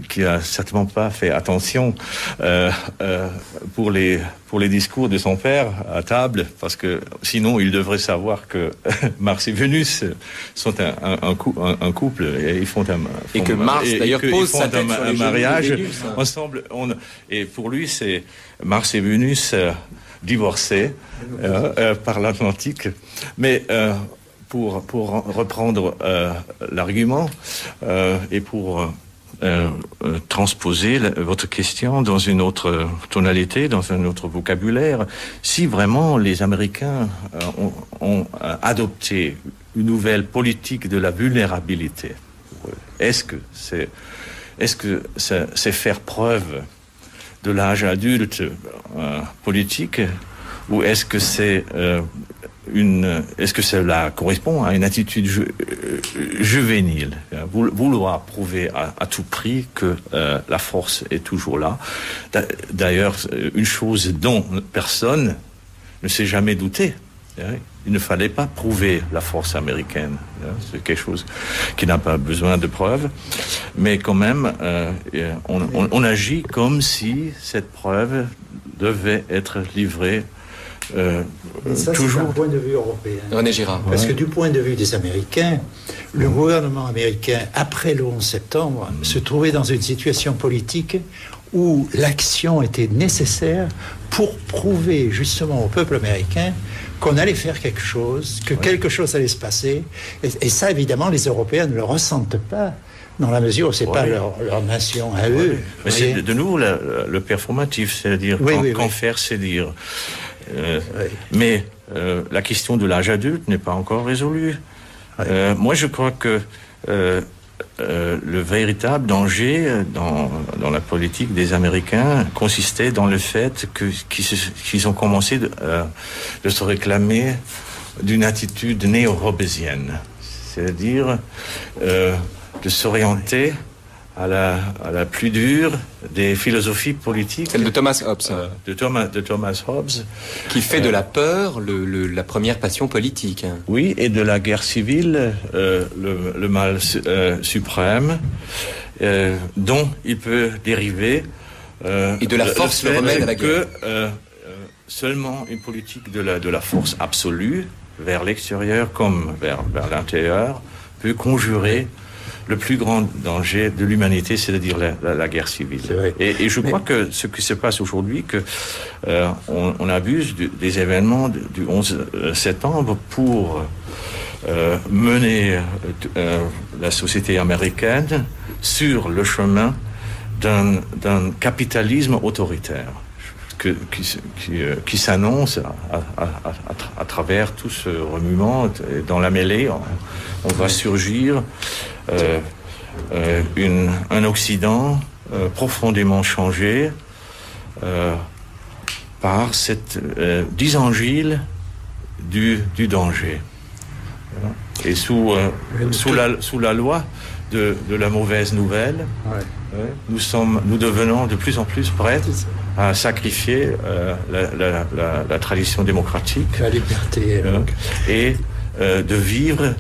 qui a certainement pas fait attention pour les discours de son père à table, parce que sinon il devrait savoir que Mars et Vénus sont un couple et ils font et que Mars d'ailleurs pose sa tête sur les mariage genoux de Vénus, hein. ensemble. Et pour lui, c'est Mars et Vénus divorcés par l'Atlantique. Mais pour reprendre l'argument et pour transposer votre question dans une autre tonalité, dans un autre vocabulaire, si vraiment les Américains ont adopté une nouvelle politique de la vulnérabilité, est-ce que c'est faire preuve de l'âge adulte politique, ou est-ce que cela correspond à une attitude juvénile, vouloir prouver à tout prix que la force est toujours là. D'ailleurs, une chose dont personne ne s'est jamais douté. Il ne fallait pas prouver la force américaine. C'est quelque chose qui n'a pas besoin de preuves. Mais quand même, on agit comme si cette preuve devait être livrée ça, toujours. C'est un point de vue européen. René Girard. Parce que du point de vue des Américains, le gouvernement américain, après le 11 septembre, se trouvait dans une situation politique où l'action était nécessaire pour prouver justement au peuple américain qu'on allait faire quelque chose, que quelque chose allait se passer. Et ça, évidemment, les Européens ne le ressentent pas, dans la mesure où c'est pas leur nation à eux. Mais c'est de nouveau le performatif, c'est-à-dire quand faire, c'est dire. Mais la question de l'âge adulte n'est pas encore résolue. Moi, je crois que le véritable danger dans la politique des Américains consistait dans le fait qu'ils ont commencé de se réclamer d'une attitude néo-robésienne, c'est-à-dire de s'orienter à la plus dure des philosophies politiques. Celle de Thomas Hobbes. De Thomas Hobbes. Qui fait de la peur la première passion politique. Oui, et de la guerre civile, le mal suprême, dont il peut dériver... et de la force le remède à la guerre. Seulement une politique de la force absolue, vers l'extérieur comme vers l'intérieur, peut conjurer le plus grand danger de l'humanité, c'est-à-dire la guerre civile. Et je crois que ce qui se passe aujourd'hui, on abuse des événements du 11 septembre pour mener la société américaine sur le chemin d'un capitalisme autoritaire qui s'annonce à travers tout ce remuement. Dans la mêlée, on va surgir un Occident profondément changé par cette dysangile du danger. Et sous la loi de la mauvaise nouvelle, nous devenons de plus en plus prêts à sacrifier la tradition démocratique, la liberté, et de vivre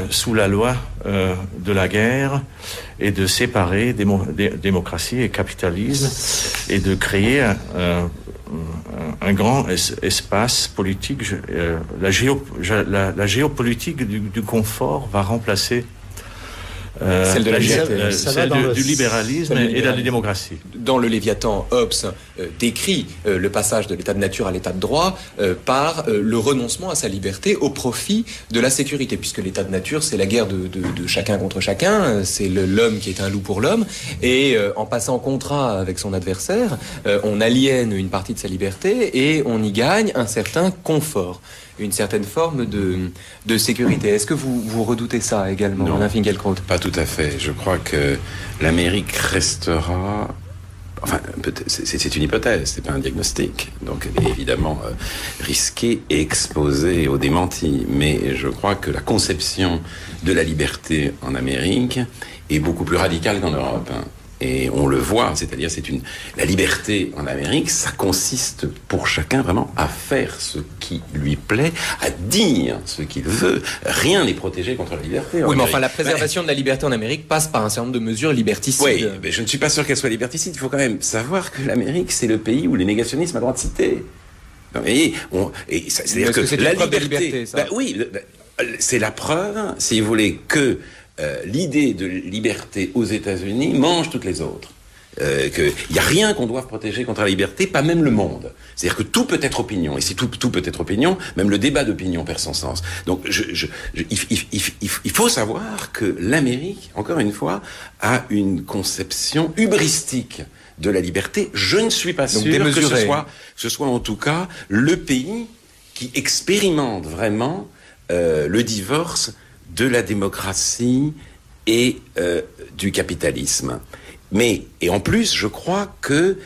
sous la loi de la guerre, et de séparer démocratie et capitalisme, et de créer un grand espace politique. La géopolitique du confort va remplacer Celle de la liberté. Celle du libéralisme et de la démocratie. Dans le Léviathan, Hobbes décrit le passage de l'état de nature à l'état de droit par le renoncement à sa liberté au profit de la sécurité, puisque l'état de nature, c'est la guerre de chacun contre chacun, c'est l'homme qui est un loup pour l'homme, et en passant contrat avec son adversaire, on aliène une partie de sa liberté et on y gagne un certain confort, une certaine forme de sécurité. Est-ce que vous redoutez ça également, Alain Finkielkraut? Pas tout à fait. Je crois que l'Amérique restera... Enfin, c'est une hypothèse, c'est pas un diagnostic. Donc, elle est évidemment risquée et exposée au démenti. Mais je crois que la conception de la liberté en Amérique est beaucoup plus radicale qu'en Europe. Et on le voit, c'est-à-dire la liberté en Amérique, ça consiste pour chacun vraiment à faire ce qui lui plaît, à dire ce qu'il veut. Rien n'est protégé contre la liberté. Oui, mais enfin, la préservation de la liberté en Amérique passe par un certain nombre de mesures liberticides. Oui, mais je ne suis pas sûr qu'elles soient liberticides. Il faut quand même savoir que l'Amérique, c'est le pays où les négationnismes ont droit de citer. C'est-à-dire que la liberté, ça. Oui, c'est la preuve, si vous voulez, que l'idée de liberté aux États-Unis mange toutes les autres. Qu'il n'y a rien qu'on doive protéger contre la liberté, pas même le monde. C'est-à-dire que tout peut être opinion. Et si tout peut être opinion, même le débat d'opinion perd son sens. Donc, il faut savoir que l'Amérique, encore une fois, a une conception hubristique de la liberté. Je ne suis pas sûr que ce soit en tout cas le pays qui expérimente vraiment le divorce de la démocratie et du capitalisme. Et en plus, je crois que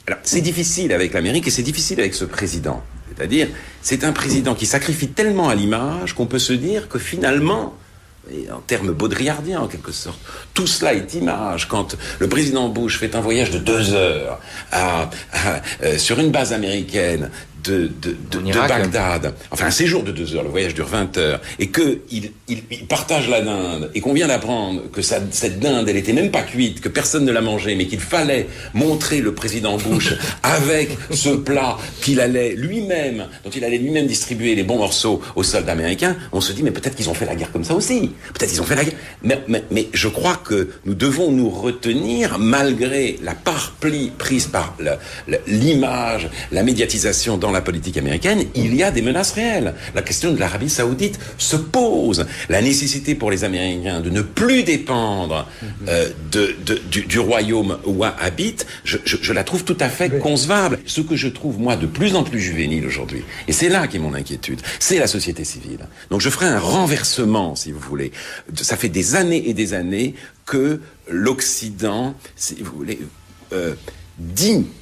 alors, c'est difficile avec l'Amérique et c'est difficile avec ce président. C'est-à-dire, c'est un président qui sacrifie tellement à l'image qu'on peut se dire que finalement, et en termes baudrillardiens en quelque sorte, tout cela est image. Quand le président Bush fait un voyage de 2 heures sur une base américaine de Bagdad, enfin un séjour de 2 heures, le voyage dure 20 heures, et qu'il partage la dinde, et qu'on vient d'apprendre que cette dinde, elle était même pas cuite, que personne ne l'a mangée, mais qu'il fallait montrer le président Bush avec ce plat dont il allait lui-même distribuer les bons morceaux aux soldats américains, on se dit, mais peut-être qu'ils ont fait la guerre comme ça aussi. Peut-être qu'ils ont fait la guerre. Mais je crois que nous devons nous retenir, malgré la part prise par l'image, la médiatisation dans la politique américaine, il y a des menaces réelles. La question de l'Arabie Saoudite se pose. La nécessité pour les Américains de ne plus dépendre du royaume wahhabite, je la trouve tout à fait concevable. Ce que je trouve, moi, de plus en plus juvénile aujourd'hui, et c'est là qu'est mon inquiétude, c'est la société civile. Donc je ferai un renversement, si vous voulez. Ça fait des années et des années que l'Occident, si vous voulez...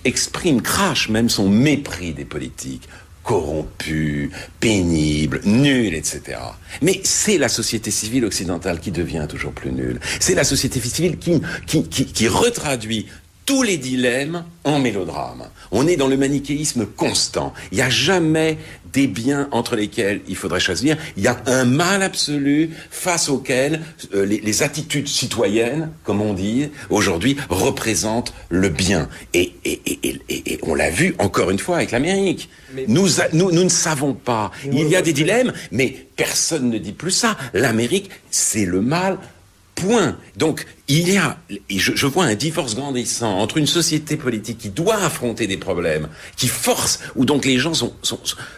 exprime, crache même son mépris des politiques, corrompus, pénibles, nuls, etc. Mais c'est la société civile occidentale qui devient toujours plus nulle. C'est la société civile qui retraduit tous les dilemmes en mélodrame. On est dans le manichéisme constant. Il n'y a jamais des biens entre lesquels il faudrait choisir. Il y a un mal absolu face auquel les attitudes citoyennes, comme on dit aujourd'hui, représentent le bien. Et on l'a vu encore une fois avec l'Amérique. Nous ne savons pas. Il y a des dilemmes, mais personne ne dit plus ça. L'Amérique, c'est le mal. Point. Donc, je vois un divorce grandissant entre une société politique qui doit affronter des problèmes, qui force, où donc les gens sont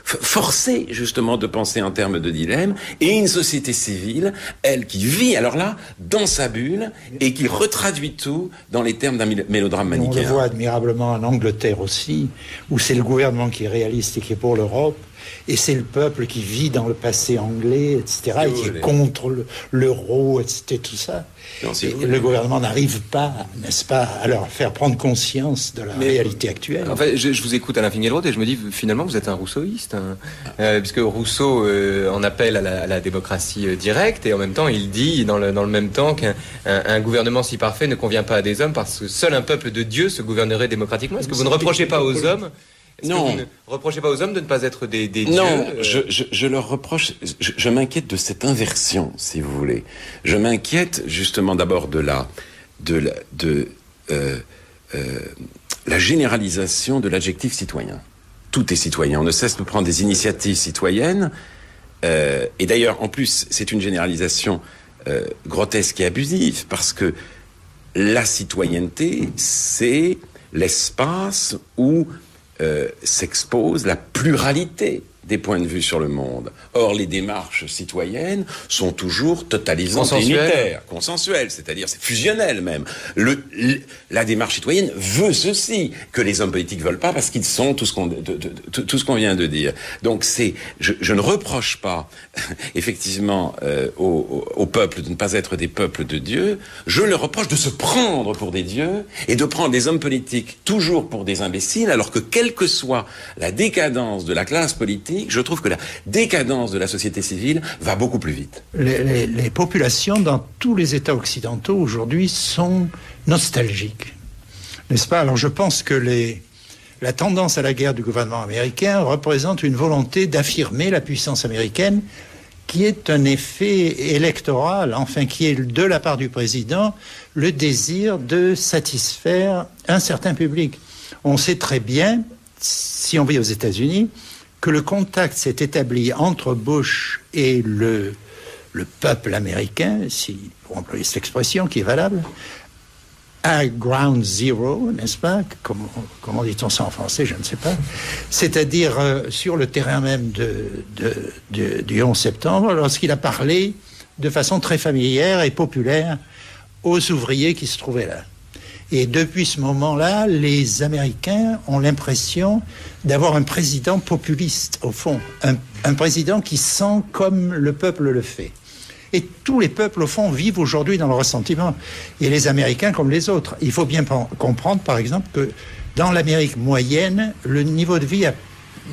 forcés justement de penser en termes de dilemme, et une société civile, elle, qui vit, alors là, dans sa bulle, et qui retraduit tout dans les termes d'un mélodrame manichéen. On le voit admirablement en Angleterre aussi, où c'est le gouvernement qui est réaliste et qui est pour l'Europe, et c'est le peuple qui vit dans le passé anglais, etc., et qui est contre l'euro, etc., tout ça. Non, le gouvernement n'arrive pas, n'est-ce pas, à leur faire prendre conscience de la réalité actuelle. En fait, je vous écoute, Alain Finkielkraut, et je me dis, finalement, vous êtes un rousseauiste, puisque Rousseau en appelle à la démocratie directe, et en même temps, il dit, dans le même temps, qu'un gouvernement si parfait ne convient pas à des hommes, parce que seul un peuple de Dieu se gouvernerait démocratiquement. Est-ce que vous ne reprochez pas aux hommes Non. Vous ne reprochez pas aux hommes de ne pas être des dieux? Non, je leur reproche, je m'inquiète de cette inversion, si vous voulez. Je m'inquiète justement d'abord de la généralisation de l'adjectif citoyen. Tout est citoyen. On ne cesse de prendre des initiatives citoyennes. Et d'ailleurs, en plus, c'est une généralisation grotesque et abusive, parce que la citoyenneté, c'est l'espace où s'expose la pluralité des points de vue sur le monde. Or, les démarches citoyennes sont toujours totalisantes et unitaires, consensuelles, c'est-à-dire c'est fusionnel même. La démarche citoyenne veut ceci, que les hommes politiques veulent pas parce qu'ils sont tout ce qu'on vient de dire. Donc je ne reproche pas effectivement au peuple de ne pas être des peuples de Dieu, je leur reproche de se prendre pour des dieux et de prendre des hommes politiques toujours pour des imbéciles, alors que quelle que soit la décadence de la classe politique, je trouve que la décadence de la société civile va beaucoup plus vite. Les populations dans tous les États occidentaux aujourd'hui sont nostalgiques, n'est-ce pas? Alors je pense que la tendance à la guerre du gouvernement américain représente une volonté d'affirmer la puissance américaine, qui est un effet électoral, enfin qui est de la part du président le désir de satisfaire un certain public. On sait très bien, si on vit aux États-Unis, que le contact s'est établi entre Bush et le peuple américain, pour employer cette expression qui est valable, à ground zero, n'est-ce pas? Comment dit-on ça en français? Je ne sais pas. C'est-à-dire sur le terrain même du 11 septembre, lorsqu'il a parlé de façon très familière et populaire aux ouvriers qui se trouvaient là. Et depuis ce moment-là, les Américains ont l'impression d'avoir un président populiste, au fond. Un président qui sent comme le peuple le fait. Et tous les peuples, au fond, vivent aujourd'hui dans le ressentiment. Et les Américains comme les autres. Il faut bien comprendre, par exemple, que dans l'Amérique moyenne, le niveau de vie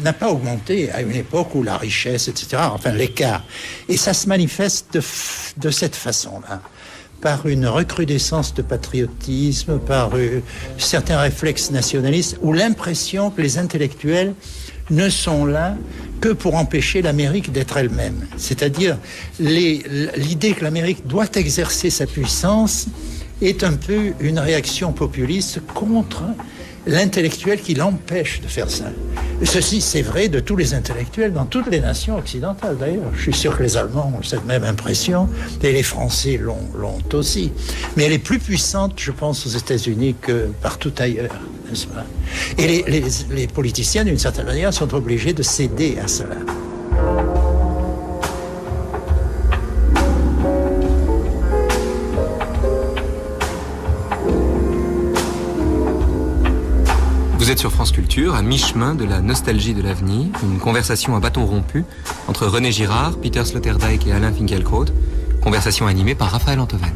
n'a pas augmenté à une époque où la richesse, etc., enfin l'écart. Et ça se manifeste de cette façon-là, par une recrudescence de patriotisme, par certains réflexes nationalistes, ou l'impression que les intellectuels ne sont là que pour empêcher l'Amérique d'être elle-même. C'est-à-dire l'idée que l'Amérique doit exercer sa puissance est un peu une réaction populiste contre l'intellectuel qui l'empêche de faire ça. Et ceci, c'est vrai de tous les intellectuels dans toutes les nations occidentales, d'ailleurs. Je suis sûr que les Allemands ont cette même impression, et les Français l'ont aussi. Mais elle est plus puissante, je pense, aux États-Unis que partout ailleurs, n'est-ce pas? Et les politiciens, d'une certaine manière, sont obligés de céder à cela. Vous êtes sur France Culture, à mi-chemin de la nostalgie de l'avenir, une conversation à bâton rompu entre René Girard, Peter Sloterdijk et Alain Finkielkraut, conversation animée par Raphaël Antoven.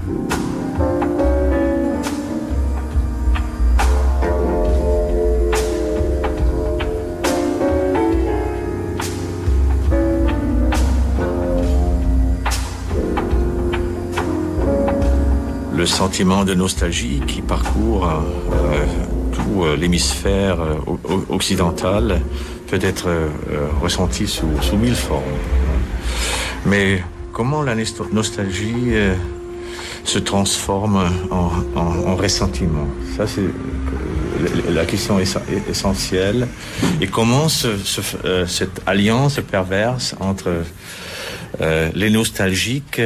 Le sentiment de nostalgie qui parcourt tout l'hémisphère occidental peut être ressenti sous mille formes. Mais comment la nostalgie se transforme en ressentiment? Ça, c'est la question essentielle. Et comment cette alliance perverse entre les nostalgiques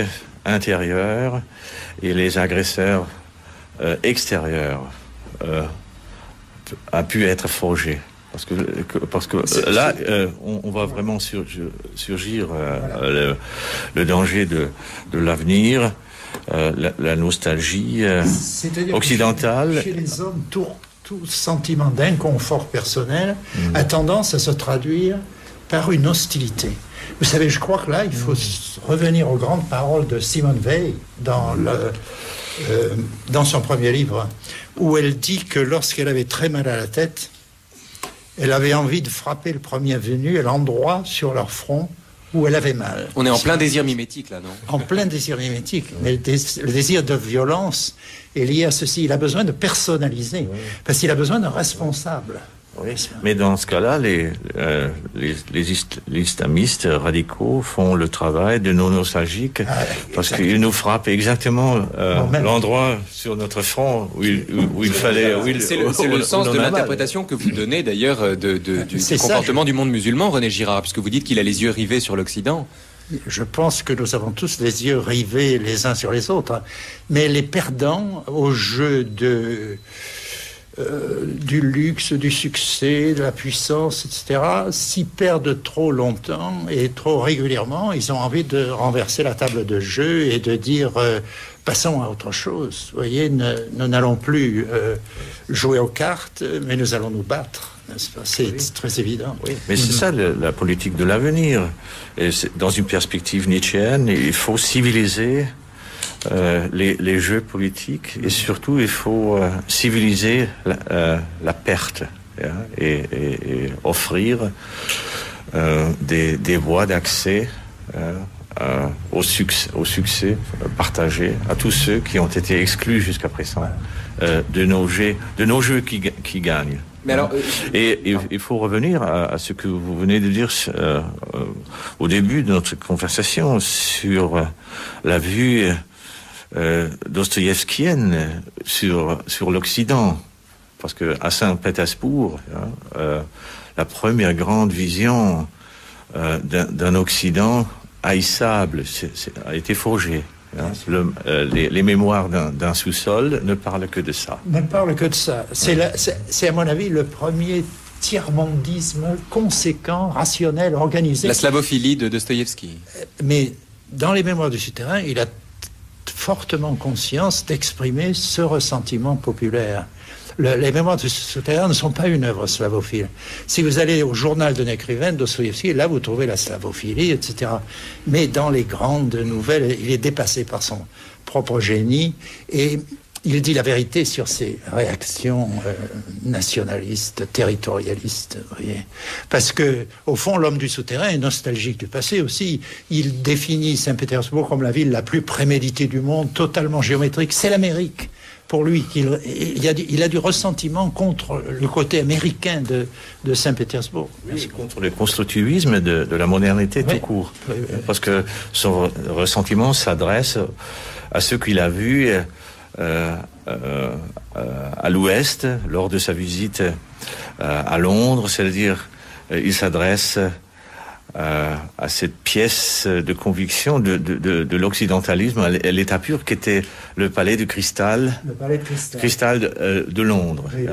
intérieurs et les agresseurs extérieurs a pu être forgée. Parce que là, on va vraiment surgir le danger de l'avenir, la nostalgie occidentale. Chez les hommes, tout sentiment d'inconfort personnel a tendance à se traduire par une hostilité. Vous savez, je crois que là, il faut revenir aux grandes paroles de Simone Weil dans son premier livre, où elle dit que lorsqu'elle avait très mal à la tête, elle avait envie de frapper le premier venu à l'endroit sur leur front où elle avait mal. On est en plein désir mimétique, là, non? En plein désir mimétique. Mais le désir de violence est lié à ceci. Il a besoin de personnaliser, parce qu'il a besoin d'un responsable. Oui, mais dans ce cas-là, les islamistes radicaux font le travail de nos nostalgiques parce qu'ils nous frappent exactement l'endroit sur notre front où il fallait. C'est le sens de l'interprétation que vous donnez d'ailleurs du comportement du monde musulman, René Girard, puisque vous dites qu'il a les yeux rivés sur l'Occident. Je pense que nous avons tous les yeux rivés les uns sur les autres, hein. Mais les perdants au jeu du luxe, du succès, de la puissance, etc., s'y perdent trop longtemps et trop régulièrement. Ils ont envie de renverser la table de jeu et de dire passons à autre chose. Vous voyez, nous n'allons plus jouer aux cartes, mais nous allons nous battre. C'est très évident. Oui. Mais c'est ça la politique de l'avenir. Et dans une perspective nietzschéenne, il faut civiliser les jeux politiques et surtout il faut civiliser la perte et offrir des voies d'accès au succès partagé à tous ceux qui ont été exclus jusqu'à présent de nos jeux qui gagnent. Mais alors, et il faut revenir à ce que vous venez de dire au début de notre conversation sur la vue dostoïevskienne sur l'Occident, parce que à Saint-Pétersbourg, la première grande vision d'un Occident haïssable a été forgée. Les mémoires d'un sous-sol ne parlent que de ça. Ne parlent que de ça. C'est à mon avis le premier tiers-mondisme conséquent, rationnel, organisé. La slavophilie de Dostoïevski. Mais dans les mémoires du souterrain, il a fortement conscience d'exprimer ce ressentiment populaire. Les mémoires du souterrain ne sont pas une œuvre slavophile. Si vous allez au journal d'un écrivain, Dostoïevski, là vous trouvez la slavophilie, etc. Mais dans les grandes nouvelles, il est dépassé par son propre génie et il dit la vérité sur ses réactions nationalistes, territorialistes. Vous voyez. Parce que, au fond, l'homme du souterrain est nostalgique du passé aussi. Il définit Saint-Pétersbourg comme la ville la plus préméditée du monde, totalement géométrique. C'est l'Amérique. Pour lui, il a du ressentiment contre le côté américain de Saint-Pétersbourg. Oui, contre le constructivisme de la modernité tout court. Oui. Parce que son ressentiment s'adresse à ce qu'il a vu à l'Ouest lors de sa visite à Londres, c'est-à-dire il s'adresse à cette pièce de conviction de l'occidentalisme à l'état pur qu'était le palais de cristal, de Londres. Oui.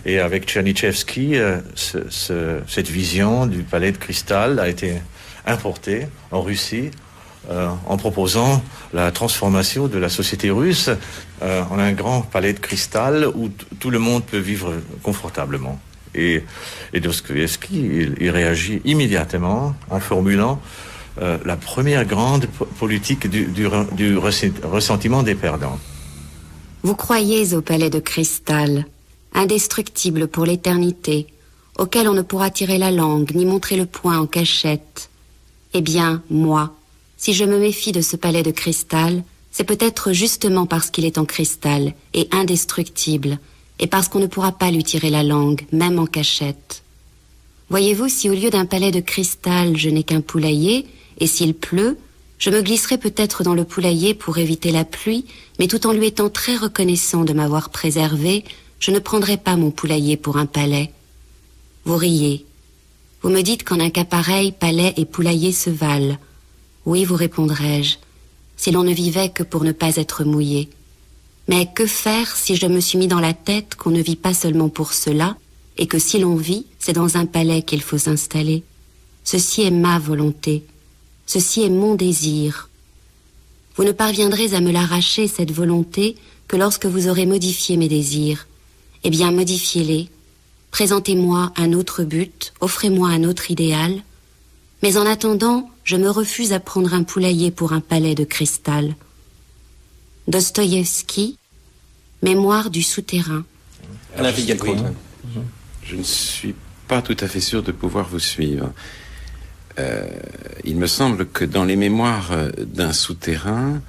Et avec Tchernychevski, cette vision du palais de cristal a été importée en Russie en proposant la transformation de la société russe en un grand palais de cristal où tout le monde peut vivre confortablement. Et Dostoïevski, il réagit immédiatement en formulant la première grande politique du ressentiment des perdants. Vous croyez au palais de cristal, indestructible pour l'éternité, auquel on ne pourra tirer la langue ni montrer le poing en cachette. Eh bien, moi, si je me méfie de ce palais de cristal, c'est peut-être justement parce qu'il est en cristal et indestructible, et parce qu'on ne pourra pas lui tirer la langue, même en cachette. Voyez-vous, si au lieu d'un palais de cristal, je n'ai qu'un poulailler, et s'il pleut, je me glisserai peut-être dans le poulailler pour éviter la pluie, mais tout en lui étant très reconnaissant de m'avoir préservé, je ne prendrai pas mon poulailler pour un palais. Vous riez. Vous me dites qu'en un cas pareil, palais et poulailler se valent. Oui, vous répondrai-je, si l'on ne vivait que pour ne pas être mouillé. Mais que faire si je me suis mis dans la tête qu'on ne vit pas seulement pour cela, et que si l'on vit, c'est dans un palais qu'il faut s'installer? Ceci est ma volonté, ceci est mon désir. Vous ne parviendrez à me l'arracher, cette volonté, que lorsque vous aurez modifié mes désirs. Eh bien, modifiez-les. Présentez-moi un autre but, offrez-moi un autre idéal. Mais en attendant, je me refuse à prendre un poulailler pour un palais de cristal. Dostoïevski, Mémoire du souterrain. Je ne suis pas tout à fait sûr de pouvoir vous suivre. Il me semble que dans les mémoires d'un souterrain,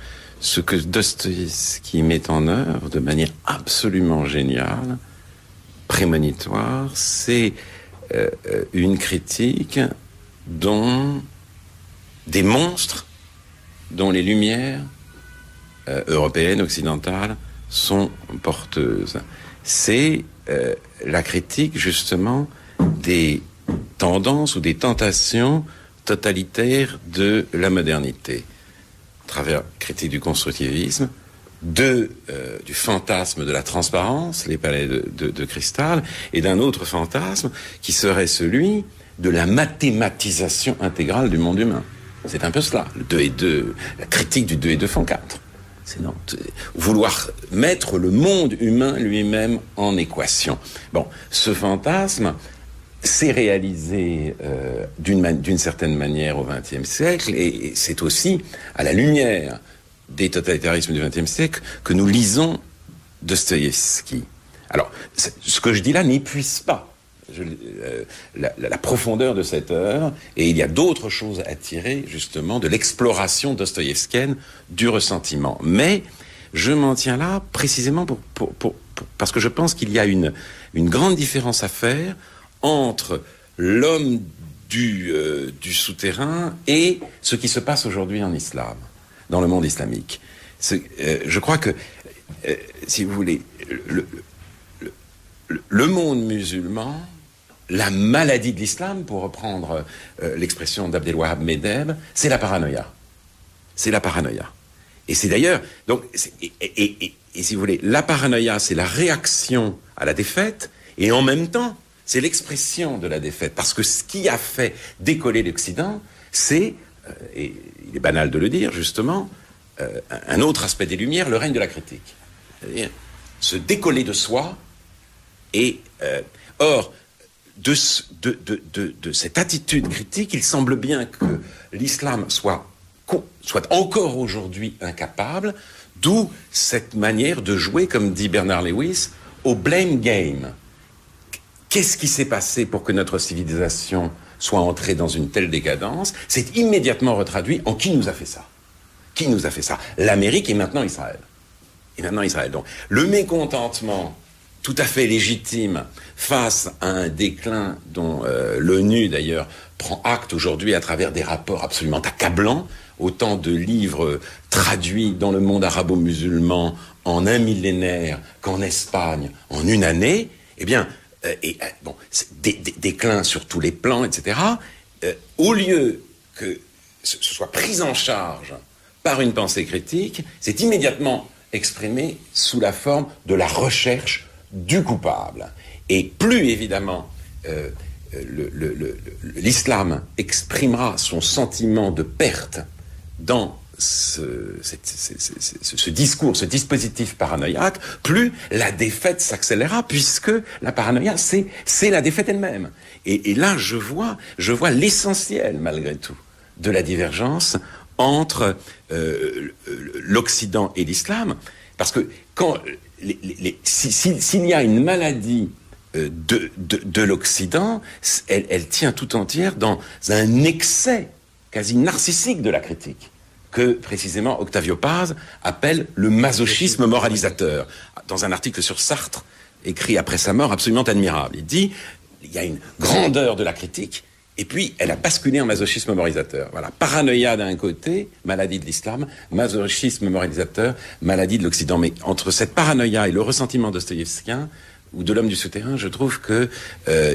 ce que Dostoïevski met en œuvre de manière absolument géniale, prémonitoire, c'est une critique dont des monstres dont les lumières européennes, occidentales, sont porteuses. C'est la critique, justement, des tendances ou des tentations totalitaire de la modernité, à travers critique du constructivisme, du fantasme de la transparence, les palais de cristal, et d'un autre fantasme qui serait celui de la mathématisation intégrale du monde humain. C'est un peu cela, le 2 et 2, la critique du 2 et 2 font 4. C'est vouloir mettre le monde humain lui-même en équation. Bon, ce fantasme s'est réalisé d'une certaine manière au XXe siècle, et c'est aussi à la lumière des totalitarismes du XXe siècle que nous lisons Dostoïevski. Alors, ce que je dis là n'épuise pas la profondeur de cette œuvre, et il y a d'autres choses à tirer justement de l'exploration dostoïevskienne du ressentiment. Mais je m'en tiens là précisément parce que je pense qu'il y a une grande différence à faire entre l'homme du souterrain et ce qui se passe aujourd'hui en islam, dans le monde islamique. Je crois que, si vous voulez, le monde musulman, la maladie de l'islam, pour reprendre l'expression d'Abdelwahab Medeb, c'est la paranoïa. C'est la paranoïa. Et c'est d'ailleurs, donc, et si vous voulez, la paranoïa, c'est la réaction à la défaite, et en même temps, c'est l'expression de la défaite. Parce que ce qui a fait décoller l'Occident, c'est, et il est banal de le dire, justement, un autre aspect des Lumières, le règne de la critique. C'est-à-dire se décoller de soi, et or, de cette attitude critique, il semble bien que l'islam soit encore aujourd'hui incapable, d'où cette manière de jouer, comme dit Bernard Lewis, au blame game. Qu'est-ce qui s'est passé pour que notre civilisation soit entrée dans une telle décadence? C'est immédiatement retraduit en qui nous a fait ça? Qui nous a fait ça? L'Amérique et maintenant Israël. Donc, le mécontentement tout à fait légitime face à un déclin dont l'ONU, d'ailleurs, prend acte aujourd'hui à travers des rapports absolument accablants, autant de livres traduits dans le monde arabo-musulman en un millénaire qu'en Espagne en une année, eh bien, déclin sur tous les plans, etc., au lieu que ce soit pris en charge par une pensée critique, c'est immédiatement exprimé sous la forme de la recherche du coupable. Et plus évidemment l'islam exprimera son sentiment de perte dans ce discours, ce dispositif paranoïaque, plus la défaite s'accélérera, puisque la paranoïa, c'est la défaite elle-même. Et là, je vois l'essentiel, malgré tout, de la divergence entre l'Occident et l'islam, parce que s'il y a une maladie de l'Occident, elle tient tout entière dans un excès quasi narcissique de la critique, que précisément Octavio Paz appelle le masochisme moralisateur, dans un article sur Sartre, écrit après sa mort, absolument admirable. Il dit, il y a une grandeur de la critique, et puis elle a basculé en masochisme moralisateur. Voilà, paranoïa d'un côté, maladie de l'islam, masochisme moralisateur, maladie de l'Occident. Mais entre cette paranoïa et le ressentiment dostoïevskien, ou de l'homme du souterrain, je trouve que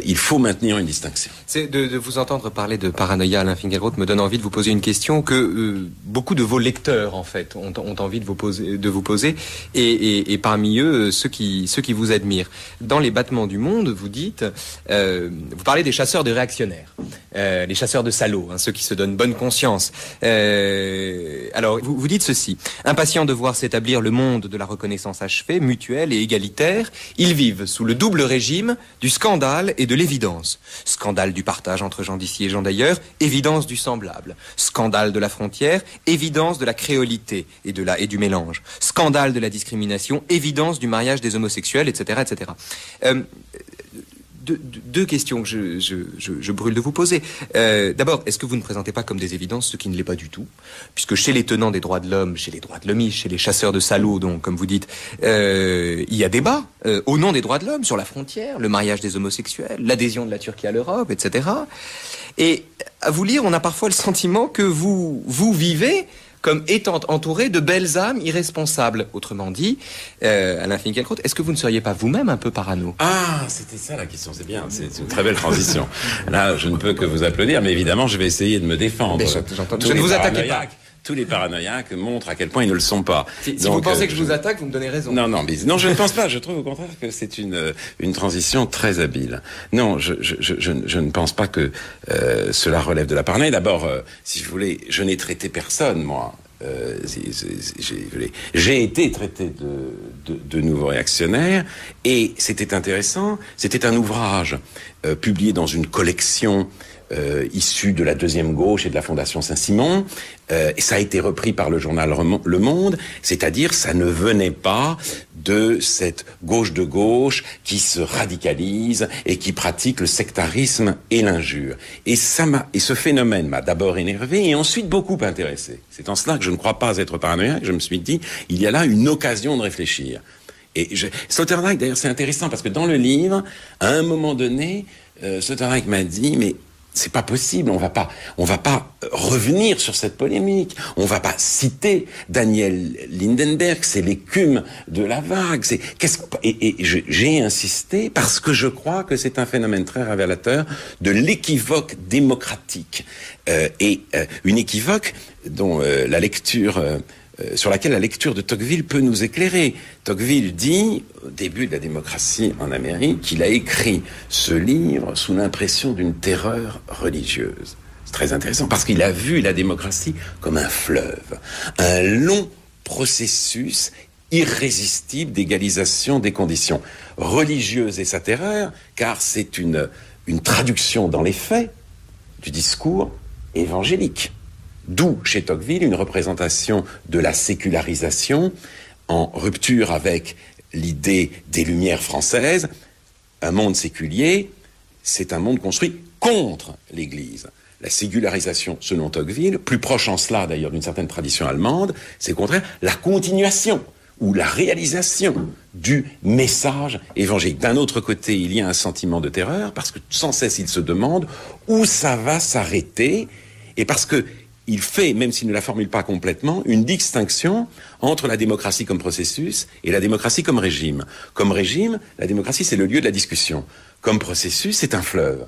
il faut maintenir une distinction. C'est de vous entendre parler de paranoïa, Alain Finkielkraut, me donne envie de vous poser une question que beaucoup de vos lecteurs, en fait, ont envie de vous poser, et parmi eux, ceux qui vous admirent. Dans Les battements du monde, vous dites, vous parlez des chasseurs de réactionnaires, les chasseurs de salauds, ceux qui se donnent bonne conscience. Alors, vous dites ceci: impatients de voir s'établir le monde de la reconnaissance achevée, mutuelle et égalitaire, ils vivent sous le double régime du scandale et de l'évidence. Scandale du partage entre gens d'ici et gens d'ailleurs, évidence du semblable. Scandale de la frontière, évidence de la créolité et du mélange. Scandale de la discrimination, évidence du mariage des homosexuels, etc., etc. Deux questions que je brûle de vous poser. D'abord, est-ce que vous ne présentez pas comme des évidences ce qui ne l'est pas du tout? Puisque chez les tenants des droits de l'homme, chez les droits de l'homme, chez les chasseurs de salauds, donc, comme vous dites, il y a débat au nom des droits de l'homme sur la frontière, le mariage des homosexuels, l'adhésion de la Turquie à l'Europe, etc. Et à vous lire, on a parfois le sentiment que vous vivez comme étant entouré de belles âmes irresponsables. Autrement dit, Alain Finkielkraut, est-ce que vous ne seriez pas vous-même un peu parano? Ah, c'était ça la question, c'est bien, c'est une très belle transition. Là, je ne peux que vous applaudir, mais évidemment, je vais essayer de me défendre. Je ne vous attaquez pas. Tous les paranoïaques montrent à quel point ils ne le sont pas. Si vous pensez que je vous attaque, vous me donnez raison. Non, je ne pense pas. Je trouve au contraire que c'est une transition très habile. Non, je ne pense pas que cela relève de la paranoïa. D'abord, si vous voulez, je n'ai traité personne, moi. J'ai été traité de nouveau réactionnaire, et c'était intéressant. C'était un ouvrage publié dans une collection issu de la deuxième gauche et de la Fondation Saint-Simon, et ça a été repris par le journal Le Monde, c'est-à-dire ça ne venait pas de cette gauche de gauche qui se radicalise et qui pratique le sectarisme et l'injure. Et ce phénomène m'a d'abord énervé et ensuite beaucoup intéressé. C'est en cela que je ne crois pas être paranoïaque. Je me suis dit, il y a là une occasion de réfléchir. Et Sloterdijk, d'ailleurs, c'est intéressant parce que dans le livre, à un moment donné, Sloterdijk m'a dit, mais c'est pas possible, on va pas revenir sur cette polémique, on va pas citer Daniel Lindenberg, c'est l'écume de la vague, j'ai insisté parce que je crois que c'est un phénomène très révélateur de l'équivoque démocratique, une équivoque dont la lecture sur laquelle la lecture de Tocqueville peut nous éclairer. Tocqueville dit, au début de la démocratie en Amérique, qu'il a écrit ce livre sous l'impression d'une terreur religieuse. C'est très intéressant, parce qu'il a vu la démocratie comme un fleuve, un long processus irrésistible d'égalisation des conditions religieuses et sa terreur, car c'est une traduction dans les faits du discours évangélique. D'où, chez Tocqueville, une représentation de la sécularisation en rupture avec l'idée des Lumières françaises. Un monde séculier, c'est un monde construit contre l'Église. La sécularisation, selon Tocqueville, plus proche en cela d'ailleurs d'une certaine tradition allemande, c'est au contraire la continuation ou la réalisation du message évangélique. D'un autre côté, il y a un sentiment de terreur, parce que sans cesse il se demande où ça va s'arrêter, et parce que il fait, même s'il ne la formule pas complètement, une distinction entre la démocratie comme processus et la démocratie comme régime. Comme régime, la démocratie, c'est le lieu de la discussion. Comme processus, c'est un fleuve.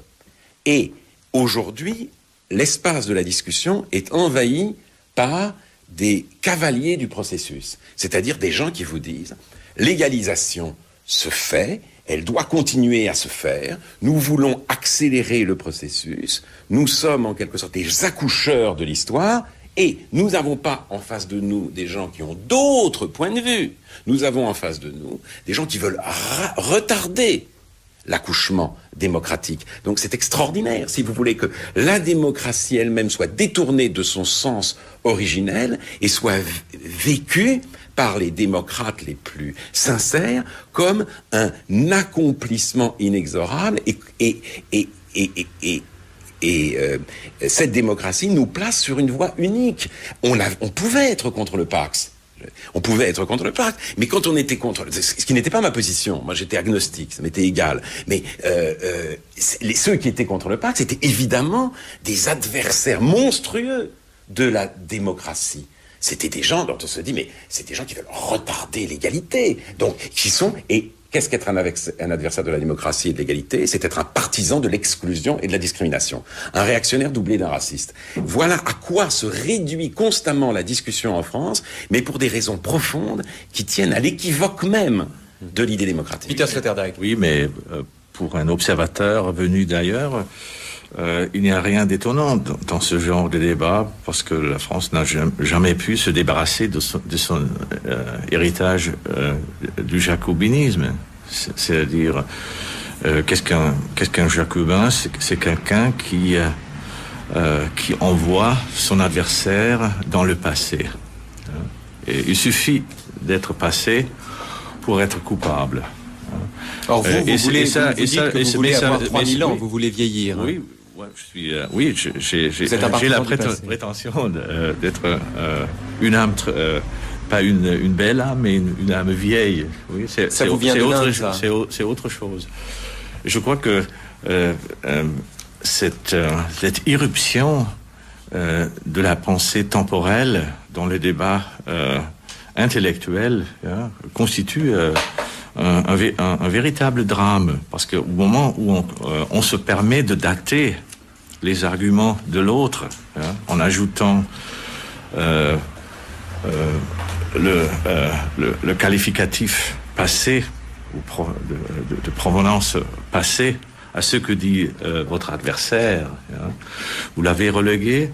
Et aujourd'hui, l'espace de la discussion est envahi par des cavaliers du processus. C'est-à-dire des gens qui vous disent « l'égalisation se fait », elle doit continuer à se faire. Nous voulons accélérer le processus. Nous sommes en quelque sorte des accoucheurs de l'histoire. Et nous n'avons pas en face de nous des gens qui ont d'autres points de vue. Nous avons en face de nous des gens qui veulent retarder l'accouchement démocratique. Donc c'est extraordinaire, si vous voulez, que la démocratie elle-même soit détournée de son sens originel et soit vécue par les démocrates les plus sincères comme un accomplissement inexorable et cette démocratie nous place sur une voie unique. On pouvait être contre le Pax. On pouvait être contre le pacte, mais quand on était contre, ce qui n'était pas ma position, moi j'étais agnostique, ça m'était égal, mais ceux qui étaient contre le pacte, c'était évidemment des adversaires monstrueux de la démocratie. C'était des gens dont on se dit, mais c'est des gens qui veulent retarder l'égalité, donc qui sont, et qu'est-ce qu'être un adversaire de la démocratie et de l'égalité? C'est être un partisan de l'exclusion et de la discrimination. Un réactionnaire doublé d'un raciste. Voilà à quoi se réduit constamment la discussion en France, mais pour des raisons profondes qui tiennent à l'équivoque même de l'idée démocratique. Peter Sloterdijk. Oui, mais pour un observateur venu d'ailleurs, il n'y a rien d'étonnant dans ce genre de débat, parce que la France n'a jamais pu se débarrasser de son héritage du jacobinisme. C'est-à-dire, qu'est-ce qu'un jacobin? C'est quelqu'un qui envoie son adversaire dans le passé. Et il suffit d'être passé pour être coupable. Or vous voulez avoir 3000 ans, vous voulez vieillir. Oui. Ouais, j'ai la prétention d'être une âme, pas une belle âme, mais une âme vieille. Oui, ça vous vient de l'Inde, ça. C'est autre chose. Je crois que cette irruption de la pensée temporelle dans le débat intellectuel constitue un véritable drame, parce qu'au moment où on se permet de dater les arguments de l'autre, en ajoutant le qualificatif passé ou de provenance passée à ce que dit votre adversaire, vous l'avez relégué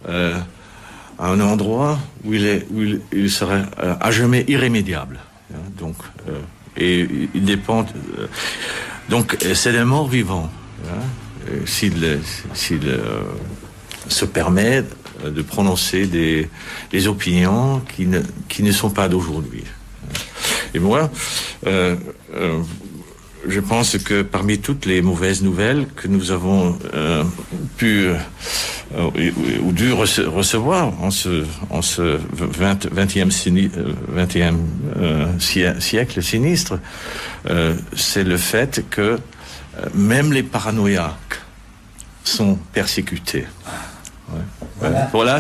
à un endroit où il serait à jamais irrémédiable. Donc, et il dépend. Donc, c'est un mort-vivant. S'il se permet de prononcer des opinions qui ne sont pas d'aujourd'hui. Et moi, je pense que parmi toutes les mauvaises nouvelles que nous avons pu ou dû recevoir en ce 20e siècle sinistre, c'est le fait que même les paranoïaques sont persécutés. Voilà,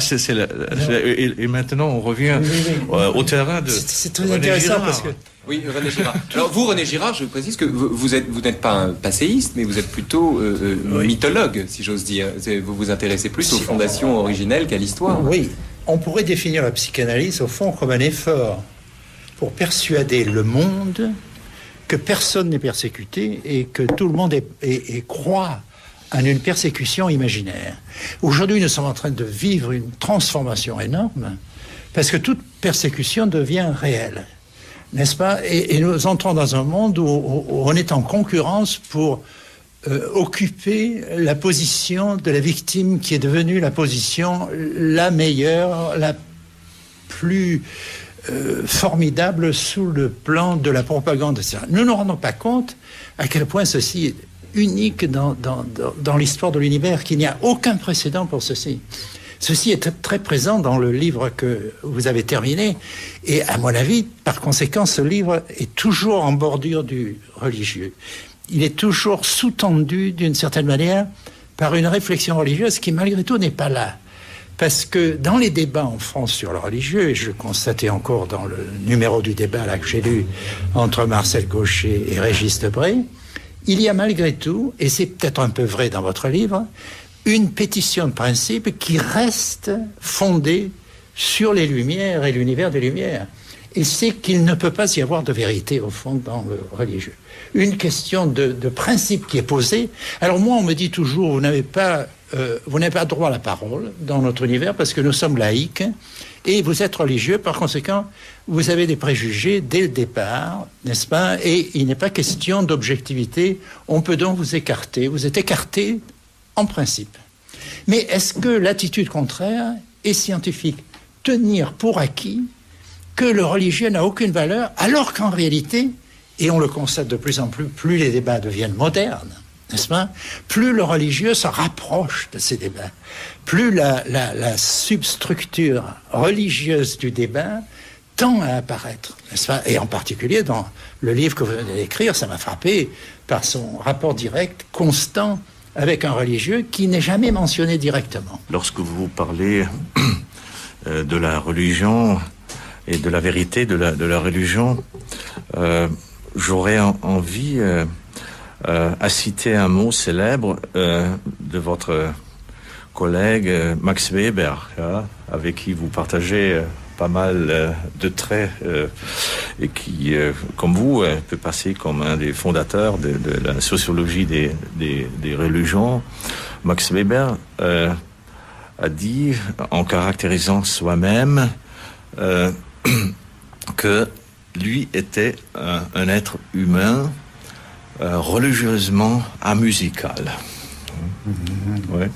et maintenant on revient au terrain de. C'est très intéressant parce que. Oui, René Girard. Alors vous, René Girard, je précise que vous n'êtes pas un passéiste, mais vous êtes plutôt mythologue, si j'ose dire. Vous vous intéressez plus aux fondations originelles qu'à l'histoire. Oui, on pourrait définir la psychanalyse au fond comme un effort pour persuader le monde que personne n'est persécuté et que tout le monde croit en une persécution imaginaire. Aujourd'hui, nous sommes en train de vivre une transformation énorme parce que toute persécution devient réelle. N'est-ce pas ? Et nous entrons dans un monde où on est en concurrence pour occuper la position de la victime qui est devenue la position la meilleure, la plus formidable sous le plan de la propagande, etc. Nous ne nous rendons pas compte à quel point ceci est unique dans l'histoire de l'univers, qu'il n'y a aucun précédent pour ceci. Ceci est très présent dans le livre que vous avez terminé. Et à mon avis, par conséquent, ce livre est toujours en bordure du religieux. Il est toujours sous-tendu, d'une certaine manière, par une réflexion religieuse qui, malgré tout, n'est pas là. Parce que dans les débats en France sur le religieux, et je constatais encore dans le numéro du débat là, que j'ai lu entre Marcel Gauchet et Régis Debray, il y a malgré tout, et c'est peut-être un peu vrai dans votre livre, une pétition de principe qui reste fondée sur les Lumières et l'univers des Lumières. Et c'est qu'il ne peut pas y avoir de vérité, au fond, dans le religieux. Une question de principe qui est posée. Alors moi, on me dit toujours, vous n'avez pas droit à la parole dans notre univers parce que nous sommes laïcs et vous êtes religieux. Par conséquent, vous avez des préjugés dès le départ, n'est-ce pas ? Et il n'est pas question d'objectivité. On peut donc vous écarter. Vous êtes écarté en principe. Mais est-ce que l'attitude contraire est scientifique ? Tenir pour acquis que le religieux n'a aucune valeur, alors qu'en réalité, et on le constate de plus en plus, plus les débats deviennent modernes, n'est-ce pas ? Plus le religieux se rapproche de ces débats, plus la substructure religieuse du débat tend à apparaître, n'est-ce pas ? Et en particulier dans le livre que vous venez d'écrire, ça m'a frappé par son rapport direct, constant, avec un religieux qui n'est jamais mentionné directement. Lorsque vous parlez de la religion et de la vérité de la religion, j'aurais envie à citer un mot célèbre de votre collègue Max Weber, avec qui vous partagez pas mal de traits et qui, comme vous, peut passer comme un des fondateurs de la sociologie des religions. Max Weber a dit, en caractérisant soi-même, que lui était un être humain religieusement amusical. Ouais.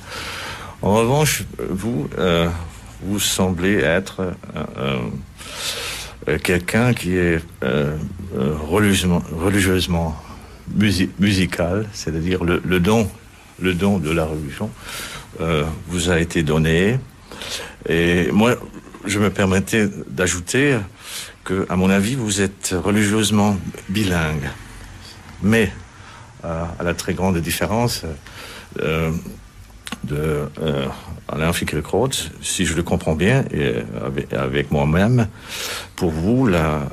En revanche, vous semblez être quelqu'un qui est religieusement musical, c'est-à-dire le don de la religion vous a été donné. Et moi, je me permettais d'ajouter que, à mon avis, vous êtes religieusement bilingue. Mais, à la très grande différence Alain Finkielkraut, si je le comprends bien, et avec moi-même, pour vous, la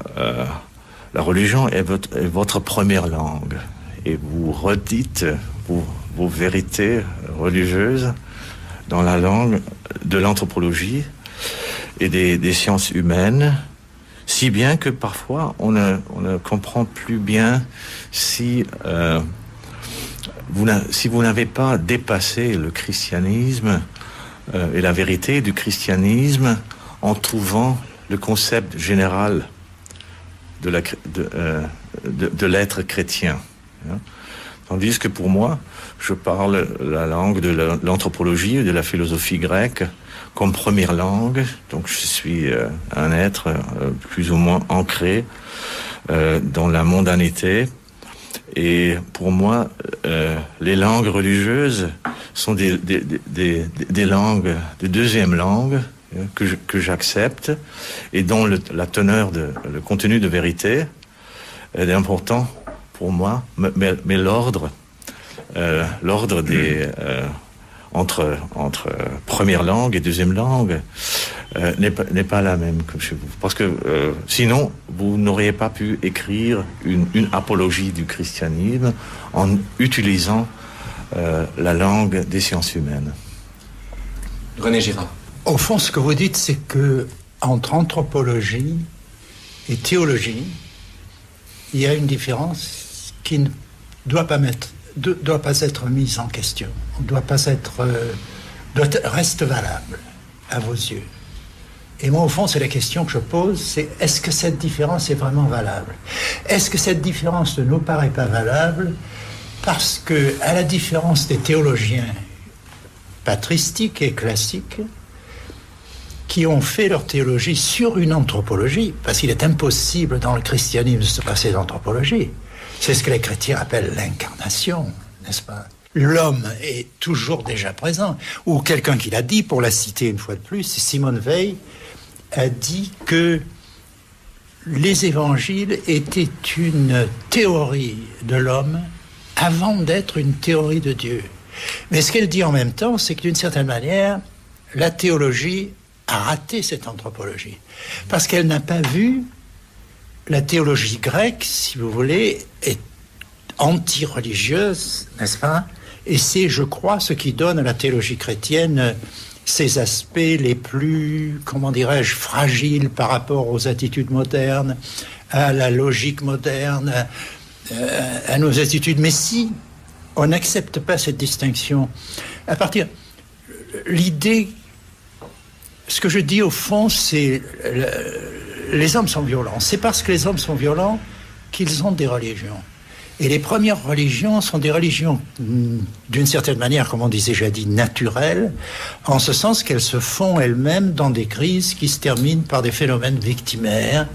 religion est votre première langue. Et vous redites vos vérités religieuses dans la langue de l'anthropologie et des sciences humaines, si bien que parfois on ne comprend plus bien si vous n'avez pas dépassé le christianisme et la vérité du christianisme en trouvant le concept général de l'être chrétien. Tandis que pour moi, je parle la langue de l'anthropologie et de la philosophie grecque comme première langue. Donc je suis un être plus ou moins ancré dans la mondanité. Et pour moi, les langues religieuses sont des langues, des deuxièmes langues que j'accepte et dont la teneur, le contenu de vérité est important pour moi, mais l'ordre des entre première langue et deuxième langue n'est pas la même que chez vous, parce que sinon vous n'auriez pas pu écrire une apologie du christianisme en utilisant la langue des sciences humaines. René Girard. Au fond, ce que vous dites, c'est que entre anthropologie et théologie, il y a une différence qui ne doit pas être mise en question. Reste valable à vos yeux. Et moi, au fond, c'est la question que je pose, c'est est-ce que cette différence est vraiment valable? Est-ce que cette différence ne nous paraît pas valable parce que, à la différence des théologiens patristiques et classiques, qui ont fait leur théologie sur une anthropologie, parce qu'il est impossible dans le christianisme de se passer d'anthropologie. C'est ce que les chrétiens appellent l'incarnation, n'est-ce pas? L'homme est toujours déjà présent. Ou quelqu'un qui l'a dit, pour la citer une fois de plus, Simone Weil a dit que les évangiles étaient une théorie de l'homme avant d'être une théorie de Dieu. Mais ce qu'elle dit en même temps, c'est que d'une certaine manière, la théologie a raté cette anthropologie. Parce qu'elle n'a pas vu la théologie grecque, si vous voulez, est anti-religieuse, n'est-ce pas? Et c'est, je crois, ce qui donne à la théologie chrétienne ses aspects les plus, comment dirais-je, fragiles par rapport aux attitudes modernes, à la logique moderne, à nos attitudes. Mais si on n'accepte pas cette distinction, à partir... L'idée... Ce que je dis au fond, c'est les hommes sont violents. C'est parce que les hommes sont violents qu'ils ont des religions. Et les premières religions sont des religions, d'une certaine manière, comme on disait jadis, naturelles, en ce sens qu'elles se font elles-mêmes dans des crises qui se terminent par des phénomènes victimaires.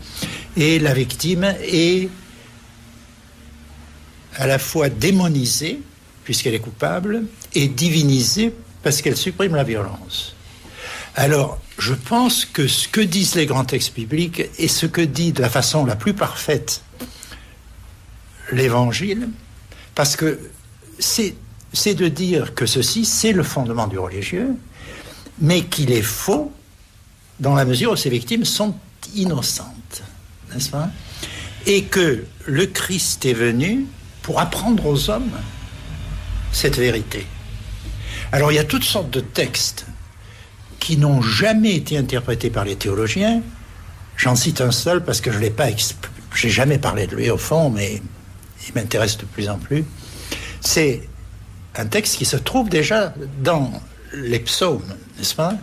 Et la victime est à la fois démonisée, puisqu'elle est coupable, et divinisée, parce qu'elle supprime la violence. Alors, je pense que ce que disent les grands textes bibliques et ce que dit de la façon la plus parfaite l'Évangile, parce que c'est de dire que ceci, c'est le fondement du religieux, mais qu'il est faux dans la mesure où ces victimes sont innocentes, n'est-ce pas? Et que le Christ est venu pour apprendre aux hommes cette vérité. Alors, il y a toutes sortes de textes qui n'ont jamais été interprétés par les théologiens. J'en cite un seul parce que je l'ai pas j'ai jamais parlé de lui au fond, mais il m'intéresse de plus en plus. C'est un texte qui se trouve déjà dans les psaumes, n'est-ce pas?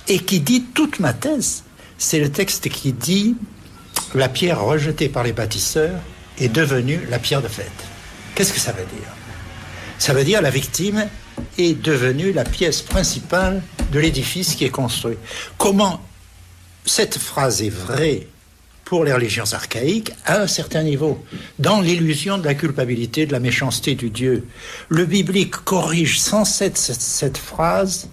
Et qui dit toute ma thèse. C'est le texte qui dit la pierre rejetée par les bâtisseurs est devenue la pierre de fête. Qu'est-ce que ça veut dire? Ça veut dire la victime est devenue la pièce principale de l'édifice qui est construit. Comment cette phrase est vraie pour les religions archaïques à un certain niveau, dans l'illusion de la culpabilité, de la méchanceté du Dieu. Le biblique corrige sans cesse cette phrase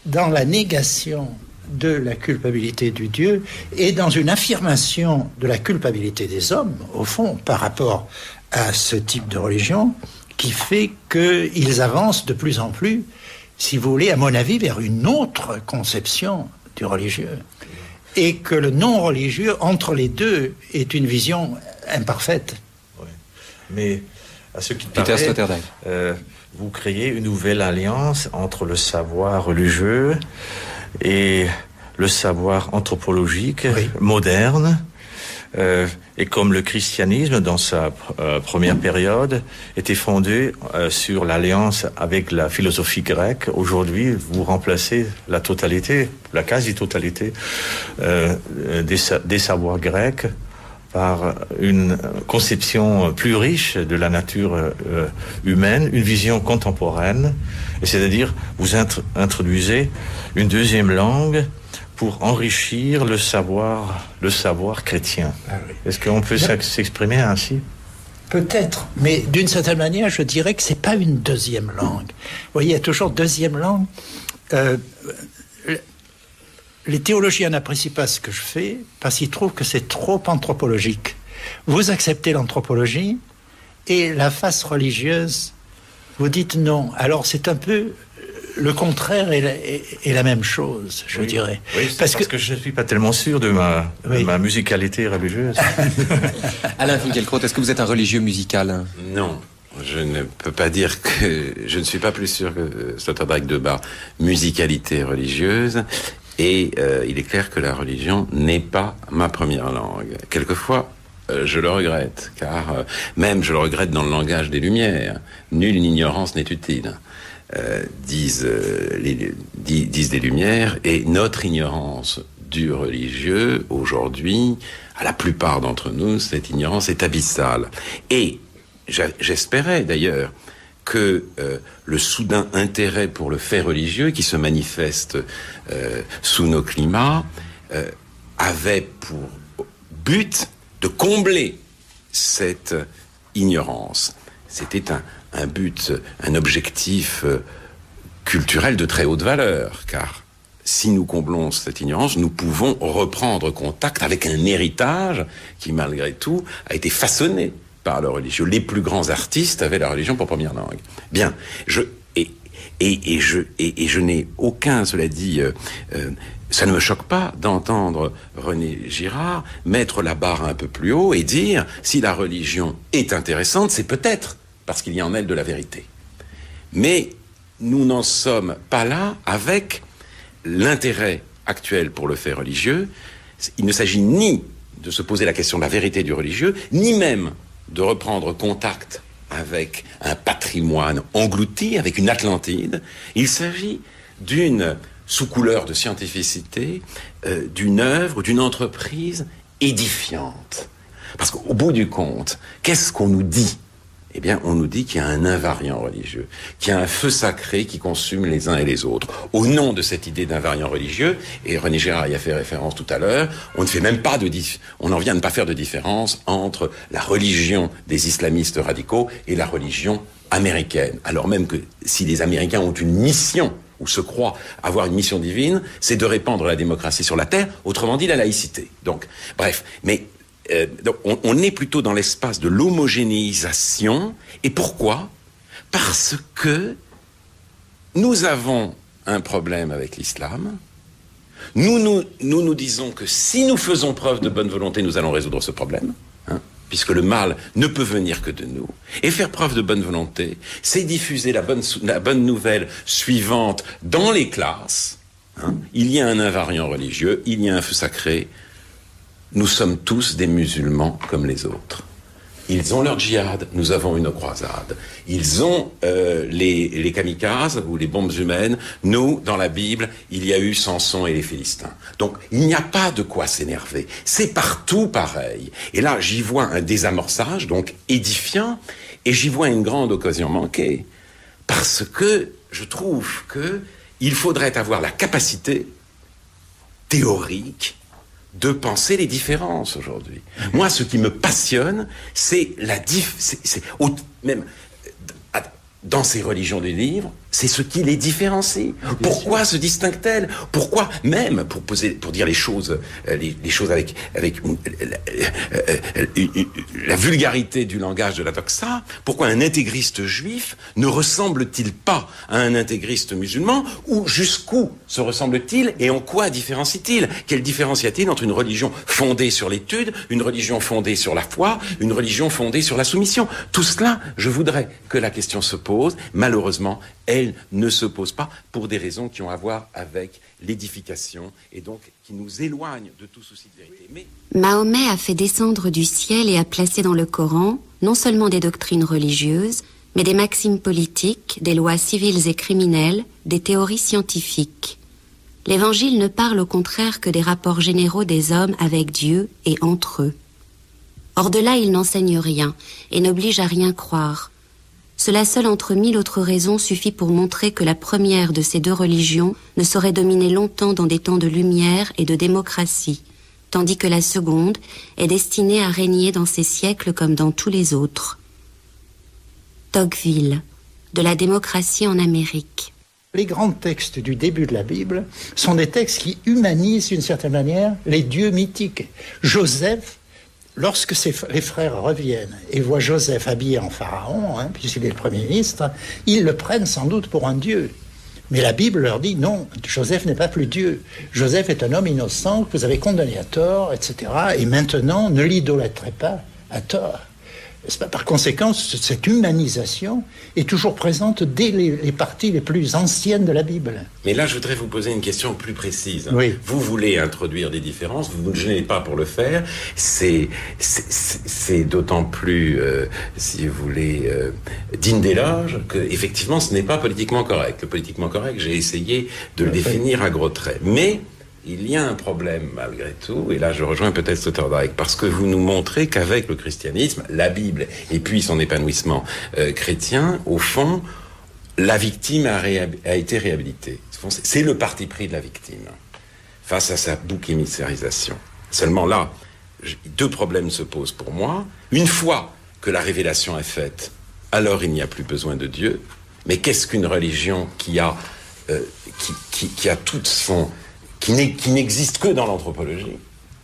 dans la négation de la culpabilité du Dieu et dans une affirmation de la culpabilité des hommes, au fond, par rapport à ce type de religion, qui fait qu'ils avancent de plus en plus si vous voulez, à mon avis, vers une autre conception du religieux. Et que le non-religieux, entre les deux, est une vision imparfaite. Oui. Mais à ce qui paraît, vous créez une nouvelle alliance entre le savoir religieux et le savoir anthropologique moderne. Et comme le christianisme, dans sa première période, était fondé sur l'alliance avec la philosophie grecque, aujourd'hui, vous remplacez la totalité, la quasi-totalité des savoirs grecs par une conception plus riche de la nature humaine, une vision contemporaine, et c'est-à-dire vous introduisez une deuxième langue pour enrichir le savoir chrétien. Ah oui. Est-ce qu'on peut s'exprimer ainsi ? Peut-être, mais d'une certaine manière, je dirais que c'est pas une deuxième langue. Vous voyez, il y a toujours deuxième langue. Les théologiens n'apprécient pas ce que je fais parce qu'ils trouvent que c'est trop anthropologique. Vous acceptez l'anthropologie et la face religieuse, vous dites non. Alors c'est un peu le contraire est la même chose, je dirais. Oui, parce que je ne suis pas tellement sûr de ma musicalité religieuse. Alain Finkielkraut, est-ce que vous êtes un religieux musical ? Non. Je ne peux pas dire que je ne suis pas plus sûr que Sloterdijk de Bar musicalité religieuse. Et il est clair que la religion n'est pas ma première langue. Quelquefois, je le regrette, car même je le regrette dans le langage des Lumières. Nulle ignorance n'est utile, disent des Lumières, et notre ignorance du religieux, aujourd'hui, à la plupart d'entre nous, cette ignorance est abyssale. Et j'espérais d'ailleurs que le soudain intérêt pour le fait religieux qui se manifeste sous nos climats avait pour but de combler cette ignorance. C'était un but, un objectif culturel de très haute valeur, car si nous comblons cette ignorance, nous pouvons reprendre contact avec un héritage qui, malgré tout, a été façonné par le religieux. Les plus grands artistes avaient la religion pour première langue. Bien, je n'ai aucun, cela dit, ça ne me choque pas d'entendre René Girard mettre la barre un peu plus haut et dire si la religion est intéressante, c'est peut-être parce qu'il y a en elle de la vérité. Mais nous n'en sommes pas là avec l'intérêt actuel pour le fait religieux. Il ne s'agit ni de se poser la question de la vérité du religieux, ni même de reprendre contact avec un patrimoine englouti, avec une Atlantide. Il s'agit d'une, sous couleur de scientificité, d'une œuvre, d'une entreprise édifiante. Parce qu'au bout du compte, qu'est-ce qu'on nous dit ? Eh bien, on nous dit qu'il y a un invariant religieux, qu'il y a un feu sacré qui consume les uns et les autres. Au nom de cette idée d'invariant religieux, et René Girard y a fait référence tout à l'heure, on ne fait même pas on en vient à ne pas faire de différence entre la religion des islamistes radicaux et la religion américaine. Alors même que si les Américains ont une mission, ou se croient avoir une mission divine, c'est de répandre la démocratie sur la terre, autrement dit la laïcité. Donc, bref, mais donc on est plutôt dans l'espace de l'homogénéisation. Et pourquoi ? Parce que nous avons un problème avec l'islam. Nous disons que si nous faisons preuve de bonne volonté, nous allons résoudre ce problème, puisque le mal ne peut venir que de nous. Et faire preuve de bonne volonté, c'est diffuser la bonne nouvelle suivante dans les classes. Il y a un invariant religieux, il y a un feu sacré. Nous sommes tous des musulmans comme les autres. Ils ont leur djihad, nous avons une croisade. Ils ont les kamikazes ou les bombes humaines. Nous, dans la Bible, il y a eu Samson et les Philistins. Donc, il n'y a pas de quoi s'énerver. C'est partout pareil. Et là, j'y vois un désamorçage, donc édifiant, et j'y vois une grande occasion manquée. Parce que je trouve que il faudrait avoir la capacité théorique de penser les différences aujourd'hui. Moi, ce qui me passionne, c'est même dans ces religions du livre, c'est ce qui les différencie. Pourquoi se distinguent-elles? Pourquoi, même pour dire les choses avec la vulgarité du langage de la doxa, pourquoi un intégriste juif ne ressemble-t-il pas à un intégriste musulman? Ou jusqu'où se ressemble-t-il et en quoi différencie-t-il? Quelle différence y a-t-il entre une religion fondée sur l'étude, une religion fondée sur la foi, une religion fondée sur la soumission? Tout cela, je voudrais que la question se pose. Malheureusement, elle ne se pose pas pour des raisons qui ont à voir avec l'édification et donc qui nous éloignent de tout souci de vérité. Mais Mahomet a fait descendre du ciel et a placé dans le Coran non seulement des doctrines religieuses, mais des maximes politiques, des lois civiles et criminelles, des théories scientifiques. L'Évangile ne parle au contraire que des rapports généraux des hommes avec Dieu et entre eux. Hors de là, il n'enseigne rien et n'oblige à rien croire. Cela seul entre 1000 autres raisons suffit pour montrer que la première de ces deux religions ne saurait dominer longtemps dans des temps de lumière et de démocratie, tandis que la seconde est destinée à régner dans ces siècles comme dans tous les autres. Tocqueville, de la démocratie en Amérique. Les grands textes du début de la Bible sont des textes qui humanisent d'une certaine manière les dieux mythiques. Joseph, lorsque les frères reviennent et voient Joseph habillé en pharaon, puisqu'il est le Premier ministre, ils le prennent sans doute pour un dieu. Mais la Bible leur dit non, Joseph n'est pas plus Dieu. Joseph est un homme innocent que vous avez condamné à tort, etc. Et maintenant, ne l'idolâtrez pas à tort. Par conséquent, cette humanisation est toujours présente dès les parties les plus anciennes de la Bible. Mais là, je voudrais vous poser une question plus précise. Oui. Vous voulez introduire des différences, vous ne gênez pas pour le faire. C'est d'autant plus, si vous voulez, digne d'éloge que, effectivement, ce n'est pas politiquement correct. Le politiquement correct, j'ai essayé de le définir à gros traits. Mais il y a un problème malgré tout, et là je rejoins peut-être Sloterdijk, parce que vous nous montrez qu'avec le christianisme, la Bible et puis son épanouissement chrétien, au fond, la victime a été réhabilitée. C'est le parti pris de la victime face à sa bouc émissarisation. Seulement là, deux problèmes se posent pour moi. Une fois que la révélation est faite, alors il n'y a plus besoin de Dieu. Mais qu'est-ce qu'une religion qui a toute son... qui n'existe que dans l'anthropologie?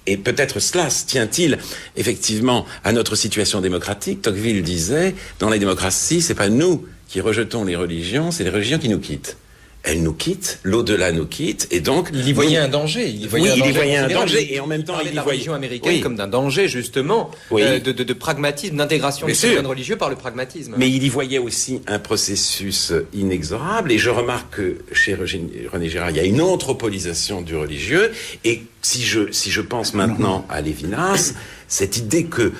Et peut-être cela se tient-il effectivement à notre situation démocratique. Tocqueville disait, dans la démocratie, c'est pas nous qui rejetons les religions, c'est les religions qui nous quittent. Elles nous quittent, l'au-delà nous quitte, et donc... Il y voyait un danger. Il y voyait un danger, et en même temps, il y voyait... la religion américaine comme d'un danger, justement, de pragmatisme, d'intégration du phénomène religieux par le pragmatisme. Mais il y voyait aussi un processus inexorable, et je remarque que chez René Girard, il y a une anthropolisation du religieux, et si je pense maintenant à Lévinas, cette idée que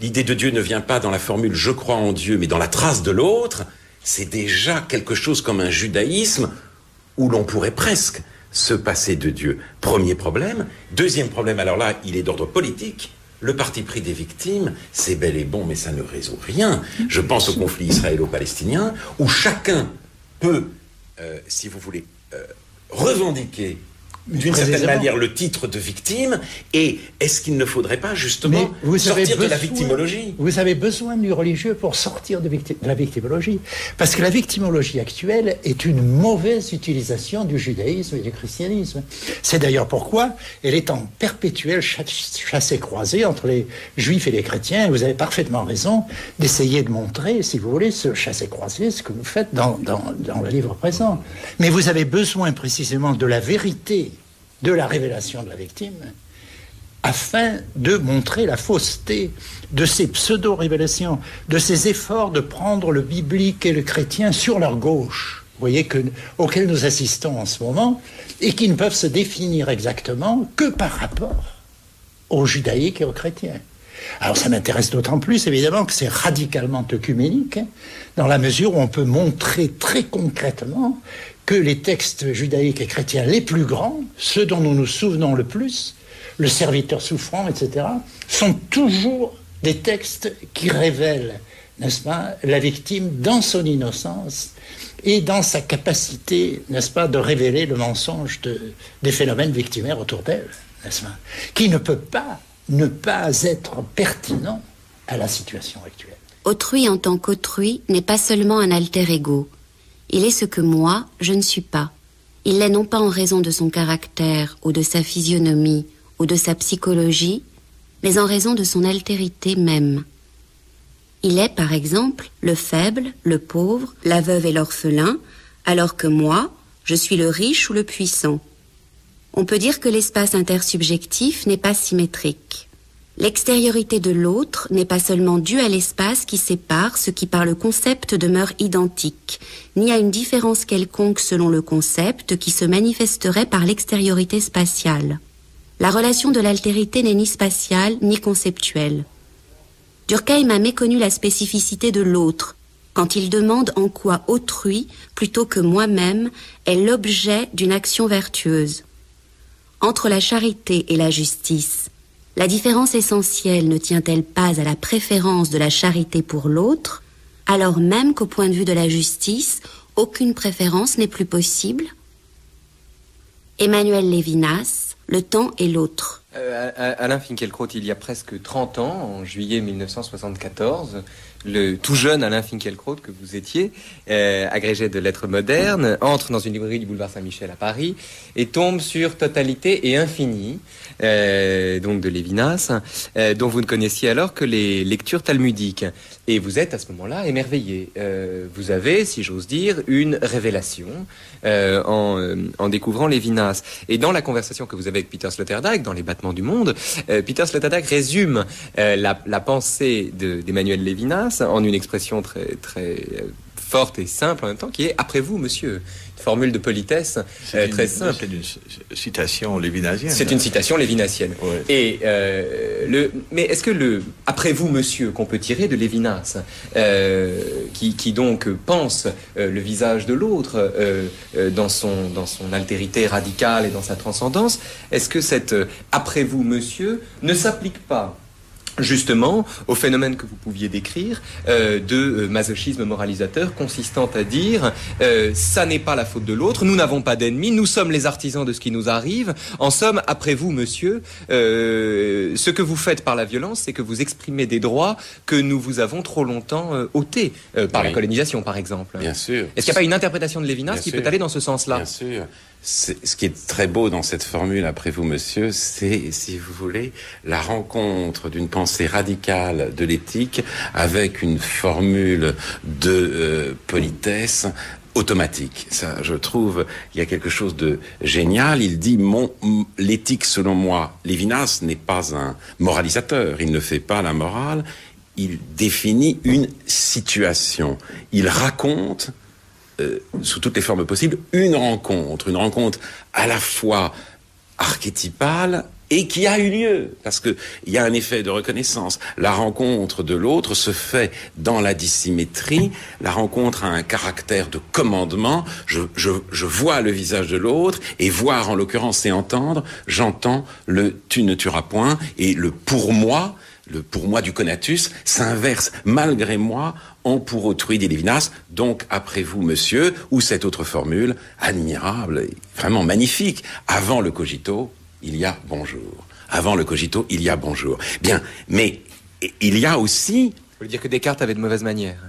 l'idée de Dieu ne vient pas dans la formule « je crois en Dieu », mais dans la trace de l'autre, c'est déjà quelque chose comme un judaïsme où l'on pourrait presque se passer de Dieu. Premier problème. Deuxième problème, alors là, il est d'ordre politique. Le parti pris des victimes, c'est bel et bon, mais ça ne résout rien. Je pense au conflit israélo-palestinien, où chacun peut, si vous voulez, revendiquer d'une certaine manière le titre de victime, et est-ce qu'il ne faudrait pas justement sortir de la victimologie? Vous avez besoin du religieux pour sortir de la victimologie, parce que la victimologie actuelle est une mauvaise utilisation du judaïsme et du christianisme. C'est d'ailleurs pourquoi elle est en perpétuel chassé-croisé entre les juifs et les chrétiens, et vous avez parfaitement raison d'essayer de montrer, si vous voulez, ce chassé-croisé, ce que vous faites dans le livre présent. Mais vous avez besoin précisément de la vérité de la révélation de la victime, afin de montrer la fausseté de ces pseudo-révélations, de ces efforts de prendre le biblique et le chrétien sur leur gauche, vous voyez, auxquels nous assistons en ce moment, et qui ne peuvent se définir exactement que par rapport au judaïque et au chrétien. Alors ça m'intéresse d'autant plus, évidemment, que c'est radicalement œcuménique, dans la mesure où on peut montrer très concrètement que les textes judaïques et chrétiens les plus grands, ceux dont nous nous souvenons le plus, le serviteur souffrant, etc., sont toujours des textes qui révèlent, n'est-ce pas, la victime dans son innocence et dans sa capacité, n'est-ce pas, de révéler le mensonge des phénomènes victimaires autour d'elle, n'est-ce pas, qui ne peut pas ne pas être pertinent à la situation actuelle. Autrui en tant qu'autrui n'est pas seulement un alter ego. Il est ce que moi, je ne suis pas. Il l'est non pas en raison de son caractère ou de sa physionomie ou de sa psychologie, mais en raison de son altérité même. Il est, par exemple, le faible, le pauvre, la veuve et l'orphelin, alors que moi, je suis le riche ou le puissant. On peut dire que l'espace intersubjectif n'est pas symétrique. L'extériorité de l'autre n'est pas seulement due à l'espace qui sépare ce qui par le concept demeure identique, ni à une différence quelconque selon le concept qui se manifesterait par l'extériorité spatiale. La relation de l'altérité n'est ni spatiale ni conceptuelle. Durkheim a méconnu la spécificité de l'autre, quand il demande en quoi autrui, plutôt que moi-même, est l'objet d'une action vertueuse. Entre la charité et la justice, la différence essentielle ne tient-elle pas à la préférence de la charité pour l'autre, alors même qu'au point de vue de la justice, aucune préférence n'est plus possible? Emmanuel Lévinas, Le temps et l'autre. Alain Finkielkraut, il y a presque 30 ans, en juillet 1974, le tout jeune Alain Finkielkraut que vous étiez, agrégé de lettres modernes, entre dans une librairie du boulevard Saint-Michel à Paris et tombe sur Totalité et Infini, donc de Lévinas, dont vous ne connaissiez alors que les lectures talmudiques. Et vous êtes à ce moment-là émerveillé. Vous avez, si j'ose dire, une révélation en découvrant Lévinas. Et dans la conversation que vous avez avec Peter Sloterdijk, dans Les battements du monde, Peter Sloterdijk résume la pensée d'Emmanuel Lévinas en une expression très forte et simple en même temps, qui est « après vous, monsieur ». Une formule de politesse très simple. C'est une citation lévinasienne. C'est une citation lévinassienne. Ouais. Et mais est-ce que après vous, monsieur, qu'on peut tirer de Lévinas, qui donc pense le visage de l'autre dans son altérité radicale et dans sa transcendance, est-ce que cette après vous, monsieur, ne s'applique pas justement au phénomène que vous pouviez décrire de masochisme moralisateur consistant à dire ça n'est pas la faute de l'autre, nous n'avons pas d'ennemis, nous sommes les artisans de ce qui nous arrive, en somme, après vous, monsieur, ce que vous faites par la violence, c'est que vous exprimez des droits que nous vous avons trop longtemps ôtés par la colonisation, par exemple. Bien sûr. Est-ce qu'il n'y a pas une interprétation de Lévinas qui peut aller dans ce sens-là? Bien sûr. Ce qui est très beau dans cette formule, après vous, monsieur, c'est, si vous voulez, la rencontre d'une pensée radicale de l'éthique avec une formule de politesse automatique. Ça, je trouve, il y a quelque chose de génial. Il dit, l'éthique, selon moi, Lévinas n'est pas un moralisateur. Il ne fait pas la morale. Il définit une situation. Il raconte sous toutes les formes possibles, une rencontre à la fois archétypale et qui a eu lieu, parce que il y a un effet de reconnaissance. La rencontre de l'autre se fait dans la dissymétrie, la rencontre a un caractère de commandement, je vois le visage de l'autre, et voir en l'occurrence c'est entendre, j'entends le « tu ne tueras point » et le « pour moi », le pour moi du conatus s'inverse malgré moi en pour autrui, dit Lévinas. Donc, après vous, monsieur, ou cette autre formule, admirable, vraiment magnifique. Avant le cogito, il y a bonjour. Avant le cogito, il y a bonjour. Bien, mais il y a aussi... Vous voulez dire que Descartes avait de mauvaises manières?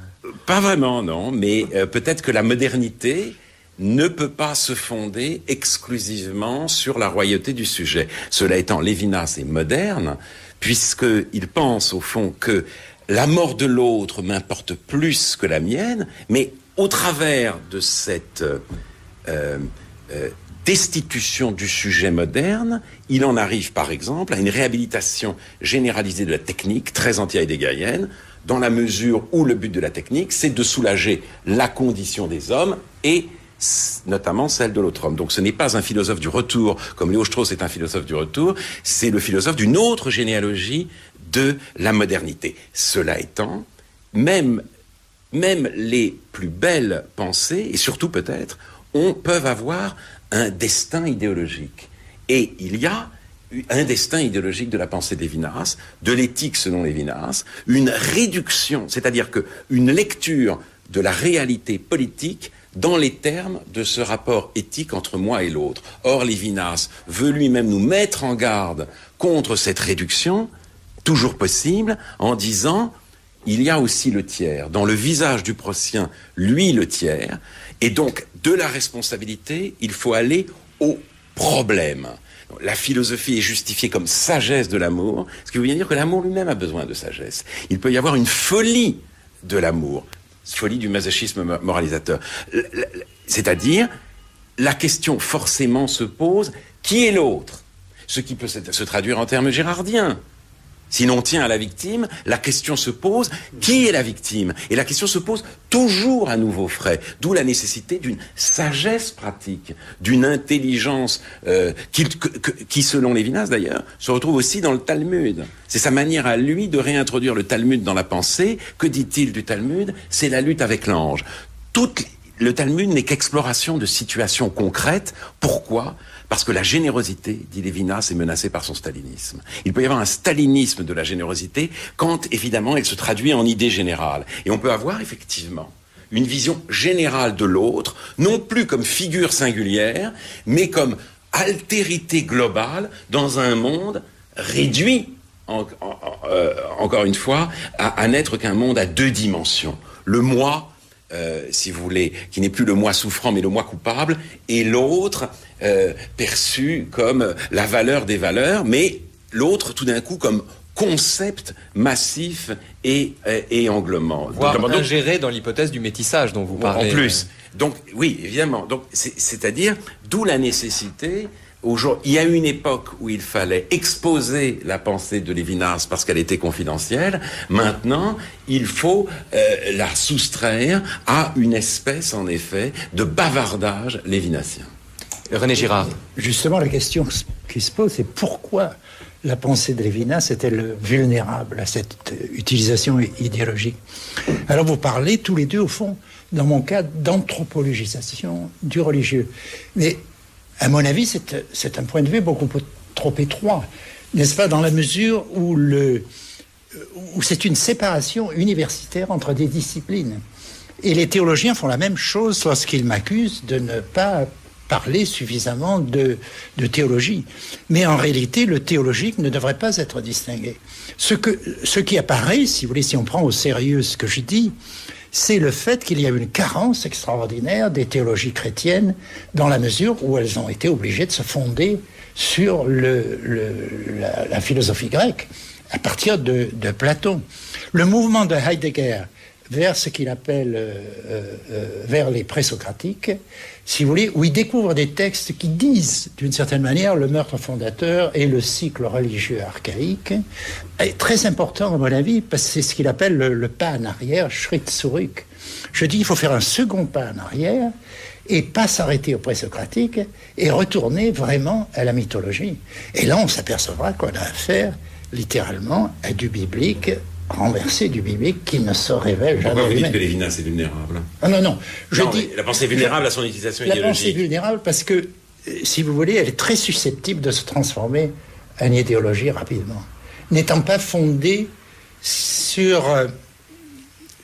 Pas vraiment, non, mais peut-être que la modernité ne peut pas se fonder exclusivement sur la royauté du sujet. Cela étant, Lévinas est moderne, puisqu'il pense au fond que la mort de l'autre m'importe plus que la mienne, mais au travers de cette destitution du sujet moderne, il en arrive par exemple à une réhabilitation généralisée de la technique, très anti-heideggerienne, dans la mesure où le but de la technique, c'est de soulager la condition des hommes et notamment celle de l'autre homme. Donc ce n'est pas un philosophe du retour, comme Léo Strauss est un philosophe du retour, c'est le philosophe d'une autre généalogie de la modernité. Cela étant, même les plus belles pensées, et surtout peut-être, peuvent avoir un destin idéologique. Et il y a un destin idéologique de la pensée de Lévinas, de l'éthique selon Lévinas, une réduction, c'est-à-dire une lecture de la réalité politique dans les termes de ce rapport éthique entre moi et l'autre. Or, Lévinas veut lui-même nous mettre en garde contre cette réduction, toujours possible, en disant il y a aussi le tiers. Dans le visage du Proustien, lui le tiers. Et donc, de la responsabilité, il faut aller au problème. La philosophie est justifiée comme sagesse de l'amour, ce qui veut bien dire que l'amour lui-même a besoin de sagesse. Il peut y avoir une folie de l'amour, folie du masochisme moralisateur. C'est-à-dire, la question forcément se pose, qui est l'autre ? Ce qui peut se traduire en termes gérardiens. Si l'on tient à la victime, la question se pose, qui est la victime ? Et la question se pose toujours à nouveau frais, d'où la nécessité d'une sagesse pratique, d'une intelligence qui, selon Lévinas d'ailleurs, se retrouve aussi dans le Talmud. C'est sa manière à lui de réintroduire le Talmud dans la pensée. Que dit-il du Talmud ? C'est la lutte avec l'ange. Le Talmud n'est qu'exploration de situations concrètes. Pourquoi ? Parce que la générosité, dit Lévinas, est menacée par son stalinisme. Il peut y avoir un stalinisme de la générosité quand, évidemment, elle se traduit en idée générale. Et on peut avoir, effectivement, une vision générale de l'autre, non plus comme figure singulière, mais comme altérité globale dans un monde réduit, encore une fois, à n'être qu'un monde à 2 dimensions. Le moi, si vous voulez, qui n'est plus le moi souffrant, mais le moi coupable, et l'autre perçu comme la valeur des valeurs, mais l'autre tout d'un coup comme concept massif et engluant. Voire ingéré dans l'hypothèse du métissage dont vous parlez. En plus. Donc, oui, évidemment. Donc, c'est-à-dire, d'où la nécessité. Il y a une époque où il fallait exposer la pensée de Lévinas parce qu'elle était confidentielle. Maintenant, il faut la soustraire à une espèce, en effet, de bavardage lévinassien. René Girard. Justement, la question qui se pose, c'est pourquoi la pensée de Lévinas est-elle vulnérable à cette utilisation idéologique ? Alors, vous parlez tous les deux, au fond, dans mon cas, d'anthropologisation du religieux. Mais à mon avis, c'est un point de vue beaucoup trop étroit, n'est-ce pas, dans la mesure où c'est une séparation universitaire entre des disciplines. Et les théologiens font la même chose lorsqu'ils m'accusent de ne pas parler suffisamment de théologie. Mais en réalité, le théologique ne devrait pas être distingué. Ce qui apparaît, si vous voulez, si on prend au sérieux ce que je dis, c'est le fait qu'il y a une carence extraordinaire des théologies chrétiennes dans la mesure où elles ont été obligées de se fonder sur la philosophie grecque à partir de Platon. Le mouvement de Heidegger vers ce qu'il appelle vers les présocratiques, si vous voulez, où il découvre des textes qui disent, d'une certaine manière, le meurtre fondateur et le cycle religieux archaïque, est très important, à mon avis, parce que c'est ce qu'il appelle le pas en arrière, Schritt zurück. Je dis, il faut faire un second pas en arrière et pas s'arrêter aux présocratiques et retourner vraiment à la mythologie. Et là, on s'apercevra qu'on a affaire, littéralement, à du biblique, renversé du biblique qui ne se révèle jamais. Pourquoi vous dites que Lévinas est vulnérable ? Ah non. Je dis la pensée est vulnérable à son utilisation idéologique. La pensée est vulnérable parce que, si vous voulez, elle est très susceptible de se transformer en idéologie rapidement. N'étant pas fondée sur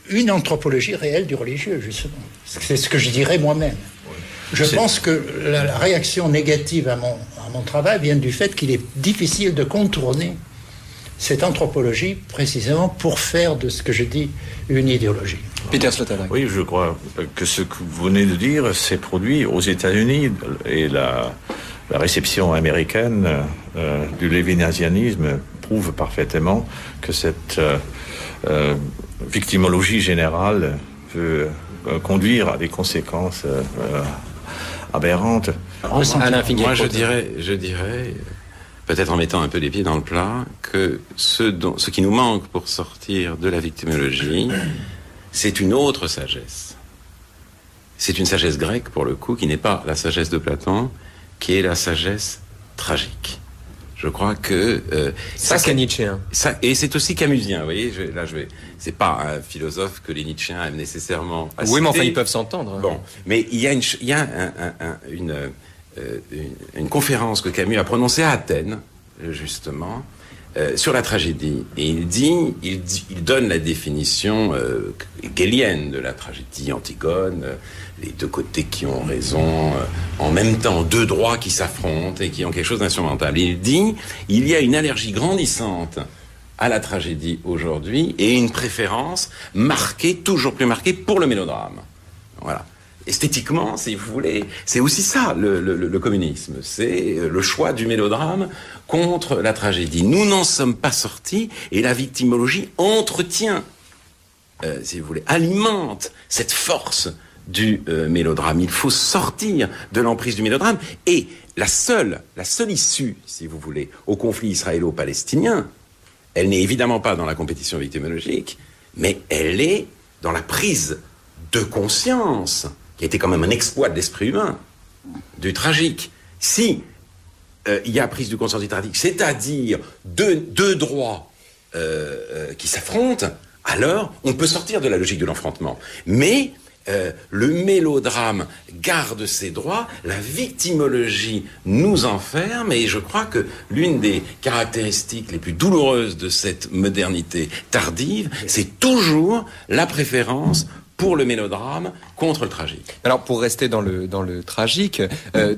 une anthropologie réelle du religieux, justement. C'est ce que je dirais moi-même. Je pense que la réaction négative à mon travail vient du fait qu'il est difficile de contourner cette anthropologie précisément pour faire de ce que je dis une idéologie. Peter Sloterdijk. Oui, je crois que ce que vous venez de dire s'est produit aux États-Unis et la réception américaine du lévinasianisme prouve parfaitement que cette victimologie générale peut conduire à des conséquences aberrantes. Moi, je dirais, peut-être en mettant un peu les pieds dans le plat, que ce qui nous manque pour sortir de la victimologie, c'est une autre sagesse. C'est une sagesse grecque, pour le coup, qui n'est pas la sagesse de Platon, qui est la sagesse tragique. Je crois que... ça, c'est nietzschéen. Et c'est aussi camusien, vous voyez. C'est pas un philosophe que les nietzschéens aiment nécessairement à citer. Oui, mais enfin, ils peuvent s'entendre. Bon, mais il y a une conférence que Camus a prononcée à Athènes, justement, sur la tragédie. Et il donne la définition hegélienne de la tragédie, Antigone, les deux côtés qui ont raison, en même temps, deux droits qui s'affrontent et qui ont quelque chose d'insurmontable. Il dit, il y a une allergie grandissante à la tragédie aujourd'hui et une préférence toujours plus marquée pour le mélodrame. Voilà. Esthétiquement, si vous voulez, c'est aussi ça le communisme. C'est le choix du mélodrame contre la tragédie. Nous n'en sommes pas sortis et la victimologie entretient, si vous voulez, alimente cette force du mélodrame. Il faut sortir de l'emprise du mélodrame et la seule issue, si vous voulez, au conflit israélo-palestinien, elle n'est évidemment pas dans la compétition victimologique, mais elle est dans la prise de conscience, qui était quand même un exploit de l'esprit humain, du tragique. Si il y a prise de conscience du tragique, c'est-à-dire deux droits qui s'affrontent, alors on peut sortir de la logique de l'enfrontement. Mais le mélodrame garde ses droits, la victimologie nous enferme, et je crois que l'une des caractéristiques les plus douloureuses de cette modernité tardive, c'est toujours la préférence pour le mélodrame contre le tragique. Alors, pour rester dans le tragique,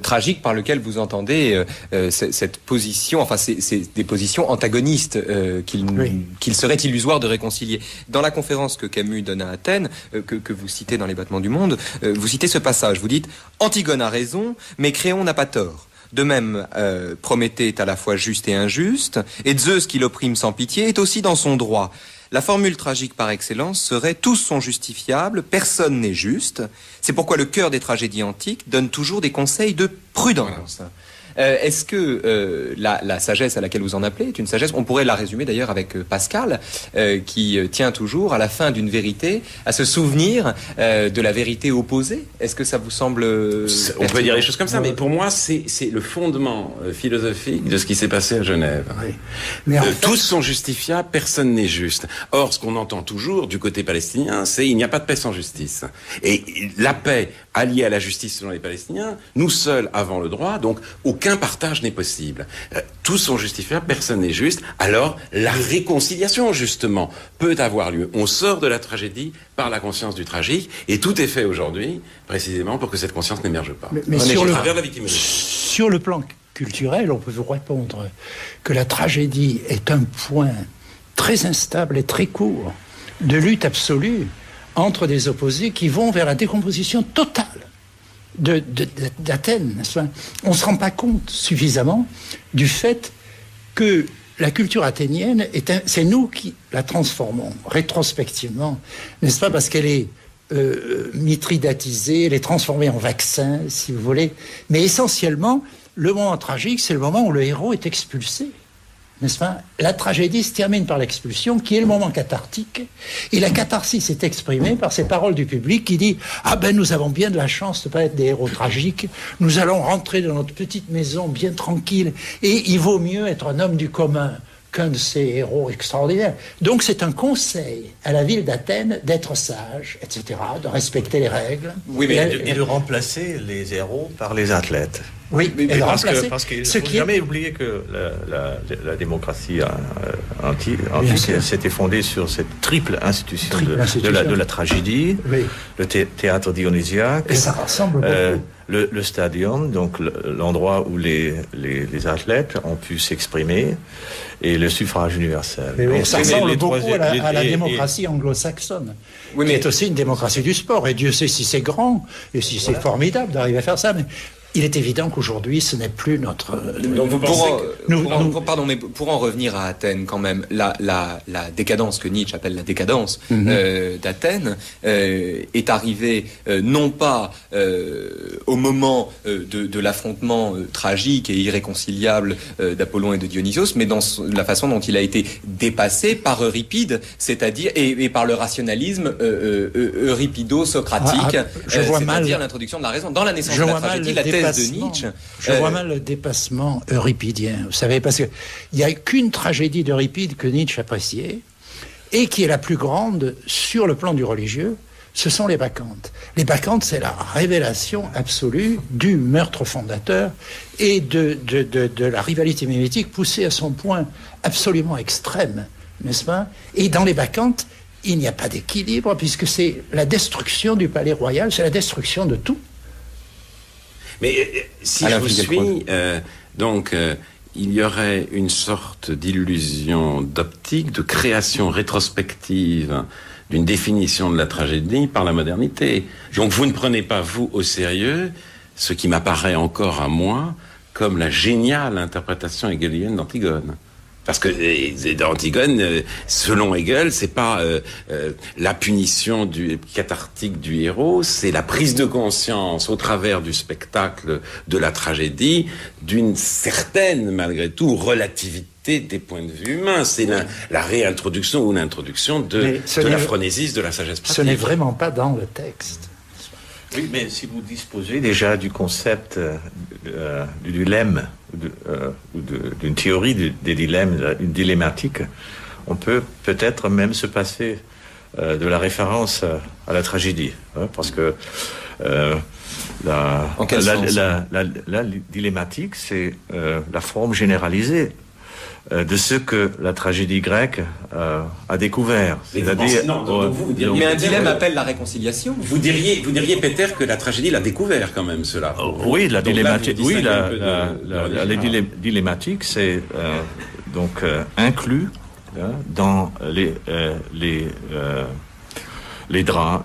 tragique par lequel vous entendez cette position, enfin, c'est des positions antagonistes qu'il serait illusoire de réconcilier. Dans la conférence que Camus donne à Athènes, que vous citez dans Les Battements du Monde, vous citez ce passage, vous dites « Antigone a raison, mais Créon n'a pas tort. De même, Prométhée est à la fois juste et injuste, et Zeus qui l'opprime sans pitié est aussi dans son droit. La formule tragique par excellence serait « tous sont justifiables, personne n'est juste ». C'est pourquoi le cœur des tragédies antiques donne toujours des conseils de prudence. Est-ce que la sagesse à laquelle vous en appelez est une sagesse, on pourrait la résumer d'ailleurs avec Pascal, qui tient toujours à la fin d'une vérité à se souvenir de la vérité opposée? Est-ce que ça vous semble on peut dire des choses comme ça, mais pour moi c'est le fondement philosophique de ce qui s'est passé à Genève. Oui. Mais tous sont justifiables, personne n'est juste. Or, ce qu'on entend toujours du côté palestinien, c'est il n'y a pas de paix sans justice. Et la paix alliée à la justice selon les Palestiniens, nous seuls avons le droit, donc aucun partage n'est possible. Tous sont justifiables, personne n'est juste. Alors, la réconciliation, justement, peut avoir lieu. On sort de la tragédie par la conscience du tragique, et tout est fait aujourd'hui, précisément, pour que cette conscience n'émerge pas. Mais sur le plan culturel, on peut vous répondre que la tragédie est un point très instable et très court de lutte absolue entre des opposés qui vont vers la décomposition totale d'Athènes. On ne se rend pas compte suffisamment du fait que la culture athénienne, c'est nous qui la transformons rétrospectivement, n'est-ce pas, parce qu'elle est mithridatisée, elle est transformée en vaccin, si vous voulez. Mais essentiellement, le moment tragique, c'est le moment où le héros est expulsé. N'est-ce pas? La tragédie se termine par l'expulsion, qui est le moment cathartique. Et la catharsis est exprimée par ces paroles du public qui dit « Ah ben, nous avons bien de la chance de ne pas être des héros tragiques. Nous allons rentrer dans notre petite maison bien tranquille. Et il vaut mieux être un homme du commun qu'un de ces héros extraordinaires. » Donc c'est un conseil à la ville d'Athènes d'être sage, etc., de respecter les règles. Oui, mais et de remplacer les héros par les athlètes. Oui, mais parce qu'il ne faut jamais oublier que la démocratie antique s'était fondée sur cette triple institution de la tragédie, oui. Le théâtre dionysiaque, et ça ressemble beaucoup. Le stadium, donc l'endroit où les athlètes ont pu s'exprimer, et le suffrage universel. Oui, ça ressemble beaucoup à la démocratie anglo-saxonne, qui est aussi une démocratie du sport. Et Dieu sait si c'est grand et si c'est formidable d'arriver à faire ça. Mais il est évident qu'aujourd'hui, ce n'est plus notre... Donc pour en revenir à Athènes, quand même, la décadence que Nietzsche appelle la décadence d'Athènes est arrivée non pas au moment de l'affrontement tragique et irréconciliable d'Apollon et de Dionysos, mais dans la façon dont il a été dépassé par Euripide, c'est-à-dire et par le rationalisme euripido-socratique, c'est-à-dire l'introduction de la raison. Dans la naissance de la tragédie, la thèse de Nietzsche. Je vois mal le dépassement euripidien, vous savez, parce qu'il n'y a qu'une tragédie d'Euripide que Nietzsche appréciait, et qui est la plus grande sur le plan du religieux, ce sont les Bacchantes. Les Bacchantes, c'est la révélation absolue du meurtre fondateur et de la rivalité mimétique poussée à son point absolument extrême, n'est-ce pas? Et dans les Bacchantes, il n'y a pas d'équilibre, puisque c'est la destruction du palais royal, c'est la destruction de tout. Mais si je vous suis, donc il y aurait une sorte d'illusion d'optique, de création rétrospective d'une définition de la tragédie par la modernité. Donc vous ne prenez pas, vous, au sérieux, ce qui m'apparaît encore à moi comme la géniale interprétation hegelienne d'Antigone. Parce que dans Antigone, selon Hegel, c'est pas la punition cathartique du héros, c'est la prise de conscience au travers du spectacle de la tragédie d'une certaine, malgré tout, relativité des points de vue humains. C'est la réintroduction ou l'introduction de la phronésis de la sagesse pratique. Ce n'est vraiment pas dans le texte. Oui, mais si vous disposez déjà du concept du dilemme, ou d'une théorie des dilemmes, une dilemmatique, on peut peut-être même se passer de la référence à la tragédie. Parce que la dilemmatique, c'est la forme généralisée de ce que la tragédie grecque a découvert. C'est-à-dire, mais un dilemme appelle la réconciliation. Vous diriez, Peter, que la tragédie l'a découvert quand même, cela. Oui, la dilemmatique. Oui, la dilemmatique, c'est donc inclus dans dans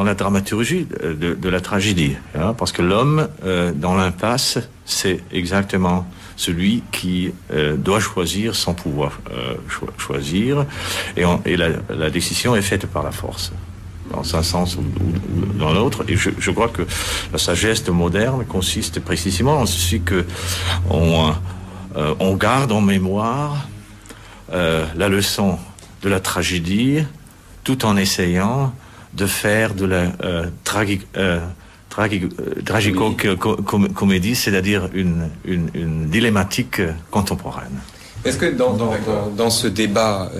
la dramaturgie de la tragédie, parce que l'homme dans l'impasse, c'est exactement celui qui doit choisir sans pouvoir choisir, et la décision est faite par la force, dans un sens ou dans l'autre. Et je crois que la sagesse moderne consiste précisément en ceci que on garde en mémoire la leçon de la tragédie, tout en essayant de faire de la tragico-comédie, c'est-à-dire une dilemmatique contemporaine. Est-ce que dans ce débat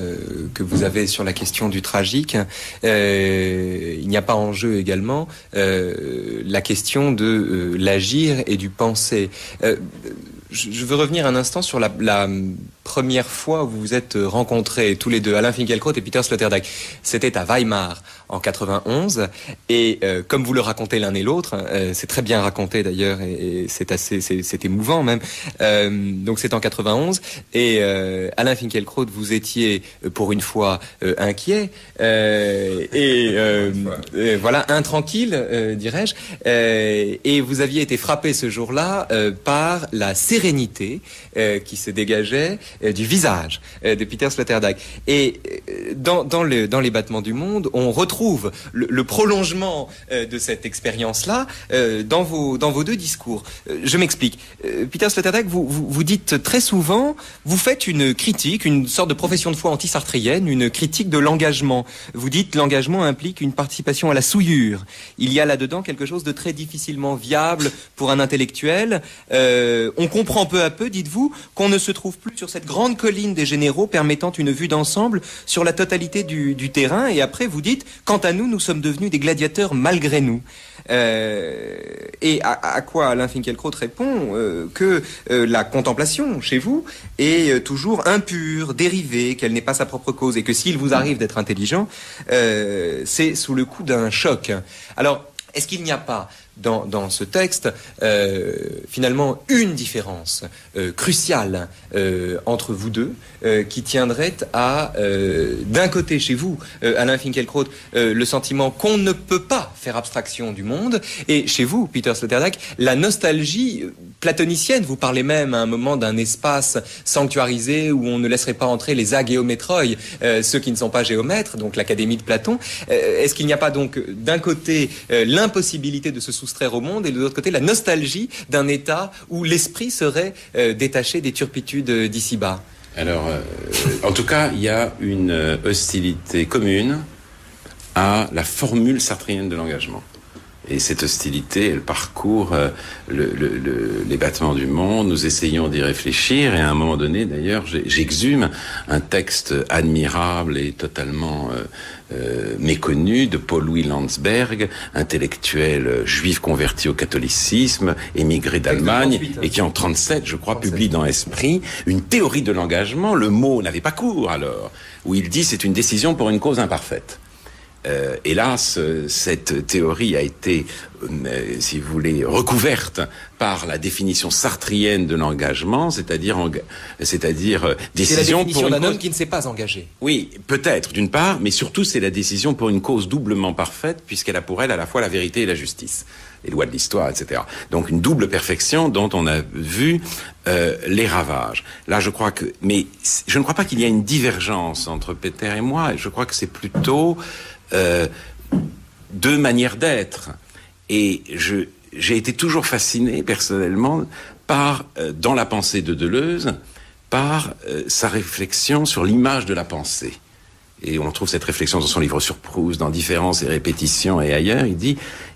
que vous avez sur la question du tragique, il n'y a pas en jeu également la question de l'agir et du penser? Je veux revenir un instant sur la première fois où vous vous êtes rencontrés tous les deux, Alain Finkielkraut et Peter Sloterdijk. C'était à Weimar en 91, et comme vous le racontez l'un et l'autre, c'est très bien raconté d'ailleurs, et c'est émouvant même. Donc c'est en 91, et Alain Finkielkraut, vous étiez pour une fois inquiet voilà, intranquille, dirais-je, et vous aviez été frappé ce jour-là par la sérénité qui se dégageait du visage de Peter Sloterdijk. Et dans les battements du monde, on retrouve le prolongement de cette expérience-là dans vos deux discours. Je m'explique. Peter Sloterdijk, vous dites très souvent, vous faites une critique, une sorte de profession de foi anti-sartréienne, une critique de l'engagement. Vous dites l'engagement implique une participation à la souillure. Il y a là-dedans quelque chose de très difficilement viable pour un intellectuel. On comprend peu à peu, dites-vous, qu'on ne se trouve plus sur cette grande colline des généraux permettant une vue d'ensemble sur la totalité du terrain. Et après, vous dites, quant à nous, nous sommes devenus des gladiateurs malgré nous. Et à quoi Alain Finkielkraut répond que la contemplation, chez vous, est toujours impure, dérivée, qu'elle n'est pas sa propre cause, et que s'il vous arrive d'être intelligent, c'est sous le coup d'un choc. Alors, est-ce qu'il n'y a pas dans ce texte finalement une différence cruciale entre vous deux qui tiendrait à d'un côté chez vous, Alain Finkielkraut, le sentiment qu'on ne peut pas faire abstraction du monde, et chez vous, Peter Sloterdijk, la nostalgie platonicienne. Vous parlez même à un moment d'un espace sanctuarisé où on ne laisserait pas entrer les agéométroi, ceux qui ne sont pas géomètres, donc l'académie de Platon. Est-ce qu'il n'y a pas donc d'un côté l'impossibilité de se soustraire au monde, et de l'autre côté la nostalgie d'un état où l'esprit serait détaché des turpitudes d'ici-bas? Alors, en tout cas, il y a une hostilité commune à la formule sartréienne de l'engagement. Et cette hostilité, elle parcourt les battements du monde. Nous essayons d'y réfléchir, et à un moment donné, d'ailleurs, j'exhume un texte admirable et totalement méconnu de Paul-Louis Landsberg, intellectuel juif converti au catholicisme, émigré d'Allemagne, et qui en 37, je crois, publie dans Esprit une théorie de l'engagement. Le mot n'avait pas cours alors, où il dit c'est une décision pour une cause imparfaite. hélas, cette théorie a été, si vous voulez, recouverte par la définition sartrienne de l'engagement, c'est-à-dire décision c'est la définition pour d'un homme qui ne s'est pas engagé. Oui, peut-être, d'une part, mais surtout c'est la décision pour une cause doublement parfaite, puisqu'elle a pour elle à la fois la vérité et la justice, les lois de l'histoire, etc. Donc une double perfection dont on a vu les ravages. Là, je crois que... Mais je ne crois pas qu'il y ait une divergence entre Peter et moi, je crois que c'est plutôt deux manières d'être. Et j'ai été toujours fasciné, personnellement, par, dans la pensée de Deleuze, par sa réflexion sur l'image de la pensée. Et on trouve cette réflexion dans son livre sur Proust, dans Différences et répétitions et ailleurs.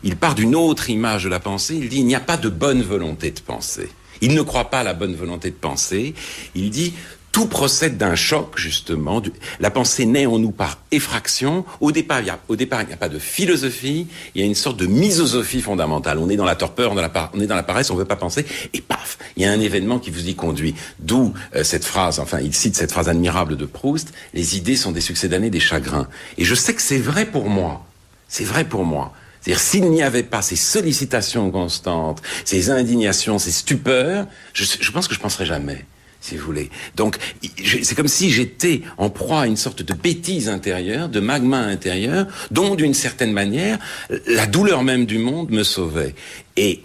Il part d'une autre image de la pensée. Il dit, il n'y a pas de bonne volonté de penser. Il ne croit pas à la bonne volonté de penser. Il dit, tout procède d'un choc, justement. La pensée naît en nous par effraction. Au départ, il n'y a pas de philosophie. Il y a une sorte de misosophie fondamentale. On est dans la torpeur, on est dans la paresse, on ne veut pas penser. Et paf, il y a un événement qui vous y conduit. D'où cette phrase, enfin, il cite cette phrase admirable de Proust, « Les idées sont des succédanés des chagrins ». Et je sais que c'est vrai pour moi. C'est vrai pour moi. C'est-à-dire, s'il n'y avait pas ces sollicitations constantes, ces indignations, ces stupeurs, je pense que je ne penserais jamais, si vous voulez. Donc, c'est comme si j'étais en proie à une sorte de bêtise intérieure, de magma intérieur, dont, d'une certaine manière, la douleur même du monde me sauvait. Et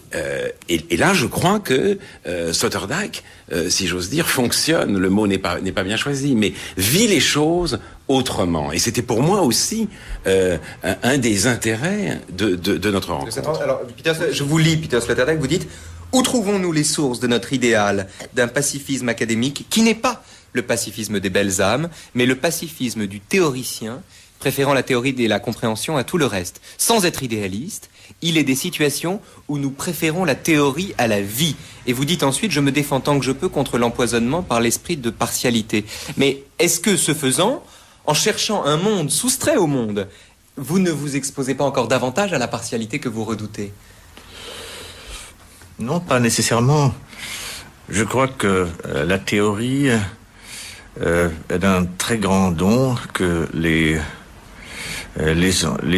là, je crois que Sloterdijk, si j'ose dire, fonctionne, le mot n'est pas bien choisi, mais vit les choses autrement. Et c'était pour moi aussi un des intérêts de notre rencontre. Alors, je vous lis, Peter Sloterdijk, vous dites: où trouvons-nous les sources de notre idéal d'un pacifisme académique qui n'est pas le pacifisme des belles âmes, mais le pacifisme du théoricien, préférant la théorie et la compréhension à tout le reste. Sans être idéaliste, il est des situations où nous préférons la théorie à la vie. Et vous dites ensuite: je me défends tant que je peux contre l'empoisonnement par l'esprit de partialité. Mais est-ce que, ce faisant, en cherchant un monde soustrait au monde, vous ne vous exposez pas encore davantage à la partialité que vous redoutez ? Non, pas nécessairement. Je crois que la théorie est d'un très grand don que les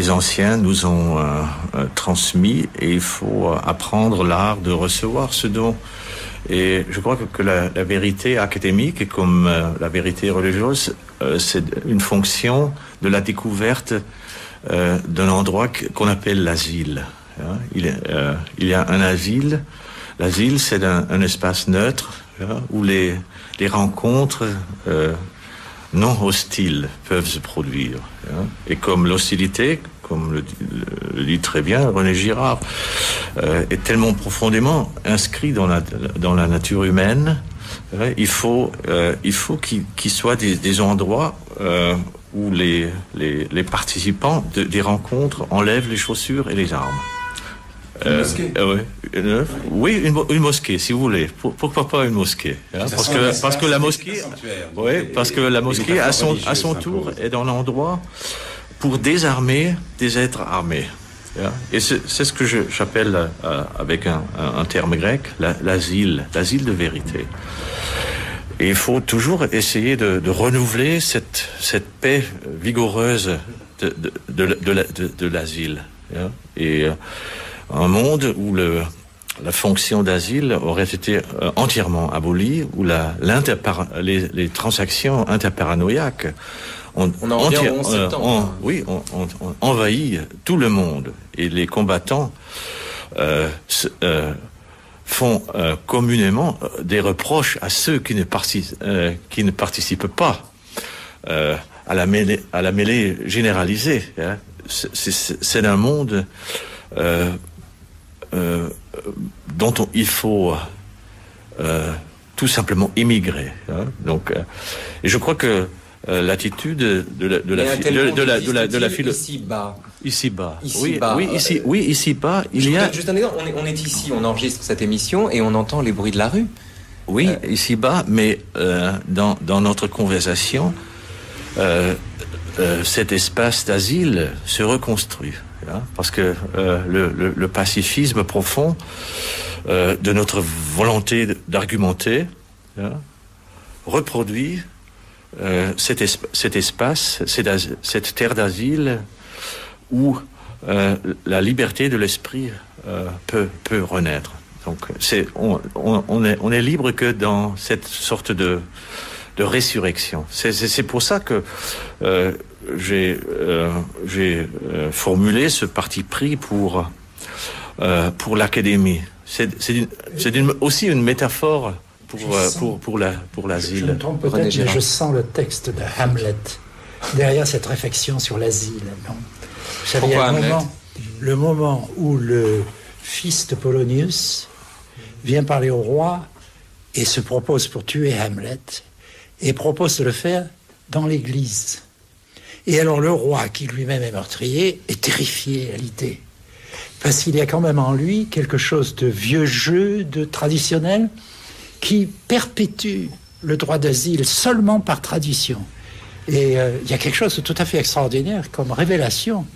anciens nous ont transmis, et il faut apprendre l'art de recevoir ce don. Et je crois que la vérité académique, comme la vérité religieuse, c'est une fonction de la découverte d'un endroit qu'on appelle l'asile. Il y a un asile. L'asile, c'est un espace neutre où les rencontres non hostiles peuvent se produire. Et comme l'hostilité, comme le dit très bien René Girard, est tellement profondément inscrit dans la nature humaine, il faut qu'il soit des endroits où les participants des rencontres enlèvent les chaussures et les armes. Une mosquée. Oui, une mosquée, si vous voulez. Pourquoi pas une mosquée, parce que la mosquée, parce que la mosquée, à son tour, est un endroit pour désarmer des êtres armés. Et c'est ce que j'appelle, avec un terme grec, l'asile de vérité. Et il faut toujours essayer de renouveler cette paix vigoureuse de l'asile. Et un monde où la fonction d'asile aurait été entièrement abolie, où les transactions interparanoïaques ont envahi tout le monde, et les combattants font communément des reproches à ceux qui ne participent pas à la mêlée généralisée. C'est un monde dont il faut tout simplement immigrer. Donc, et je crois que l'attitude de la philosophie ici-bas. Oui, ici-bas, il y a... Juste un exemple, on est ici, on enregistre cette émission et on entend les bruits de la rue. Oui, ici-bas, mais dans notre conversation, cet espace d'asile se reconstruit. Parce que le pacifisme profond de notre volonté d'argumenter reproduit cet espace, cette terre d'asile où la liberté de l'esprit peut renaître. Donc on est libre que dans cette sorte de résurrection. C'est pour ça que j'ai formulé ce parti pris pour l'académie. C'est aussi une métaphore pour l'asile. Je me trompe peut-être, mais je sens le texte de Hamlet derrière cette réflexion sur l'asile. Non. Vous savez, il y a le moment où le fils de Polonius vient parler au roi et se propose pour tuer Hamlet et propose de le faire dans l'église. Et alors le roi, qui lui-même est meurtrier, est terrifié à l'idée. Parce qu'il y a quand même en lui quelque chose de vieux jeu, de traditionnel, qui perpétue le droit d'asile seulement par tradition. Et il y a quelque chose de tout à fait extraordinaire comme révélation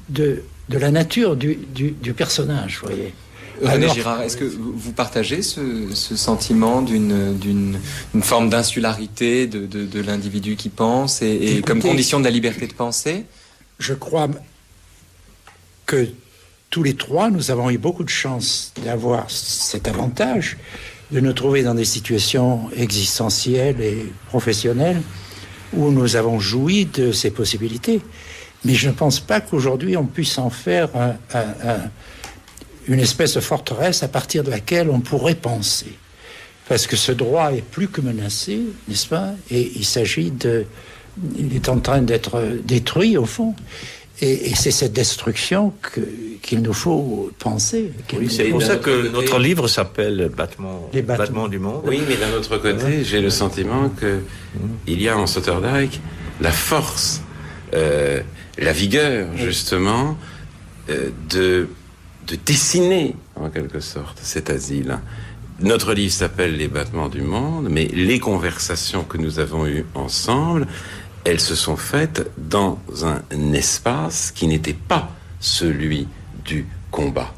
de la nature du personnage, vous voyez. René Girard, est-ce que vous partagez ce sentiment d'une forme d'insularité de l'individu qui pense et écoutez, comme condition de la liberté de penser? Je crois que tous les trois, nous avons eu beaucoup de chance d'avoir cet avantage de nous trouver dans des situations existentielles et professionnelles où nous avons joui de ces possibilités. Mais je ne pense pas qu'aujourd'hui on puisse en faire une espèce de forteresse à partir de laquelle on pourrait penser. Parce que ce droit est plus que menacé, n'est-ce pas? Et il est en train d'être détruit au fond. Et c'est cette destruction qu'il nous faut penser. Oui, c'est pour ça que notre livre s'appelle Les battements du monde. Oui, mais d'un autre côté, j'ai le sentiment qu'il y a en Sloterdijk la force, la vigueur, justement, de dessiner, en quelque sorte, cet asile. Notre livre s'appelle Les battements du monde, mais les conversations que nous avons eues ensemble, elles se sont faites dans un espace qui n'était pas celui du combat.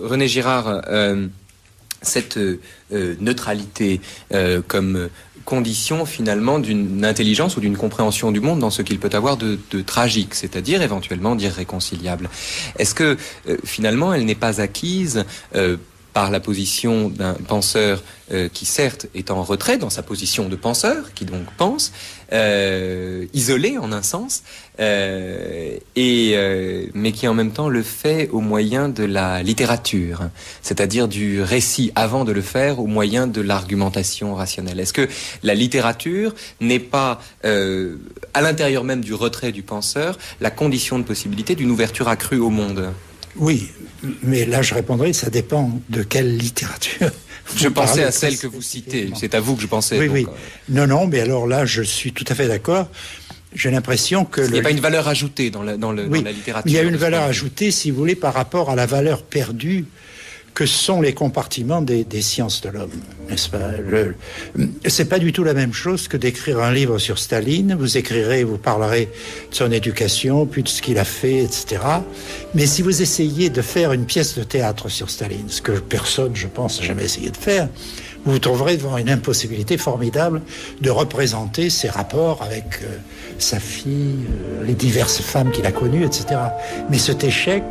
René Girard, cette neutralité comme condition finalement d'une intelligence ou d'une compréhension du monde dans ce qu'il peut avoir de tragique, c'est-à-dire éventuellement d'irréconciliable. Est-ce que finalement elle n'est pas acquise par la position d'un penseur qui certes est en retrait dans sa position de penseur, qui donc pense, isolé en un sens, mais qui en même temps le fait au moyen de la littérature, c'est-à-dire du récit avant de le faire au moyen de l'argumentation rationnelle. Est-ce que la littérature n'est pas, à l'intérieur même du retrait du penseur, la condition de possibilité d'une ouverture accrue au monde ? Oui, mais là je répondrai, ça dépend de quelle littérature. Je pensais à celle que vous citez, c'est à vous que je pensais. Oui, donc, oui. Non, mais alors là je suis tout à fait d'accord. J'ai l'impression que... Il n'y a pas une valeur ajoutée dans la littérature. Il y a une valeur ajoutée, si vous voulez, par rapport à la valeur perdue que sont les compartiments des sciences de l'homme, n'est-ce pas? C'est pas du tout la même chose que d'écrire un livre sur Staline. Vous parlerez de son éducation, puis de ce qu'il a fait, etc. Mais si vous essayez de faire une pièce de théâtre sur Staline, ce que personne, je pense, n'a jamais essayé de faire, vous vous trouverez devant une impossibilité formidable de représenter ses rapports avec sa fille, les diverses femmes qu'il a connues, etc. Mais cet échec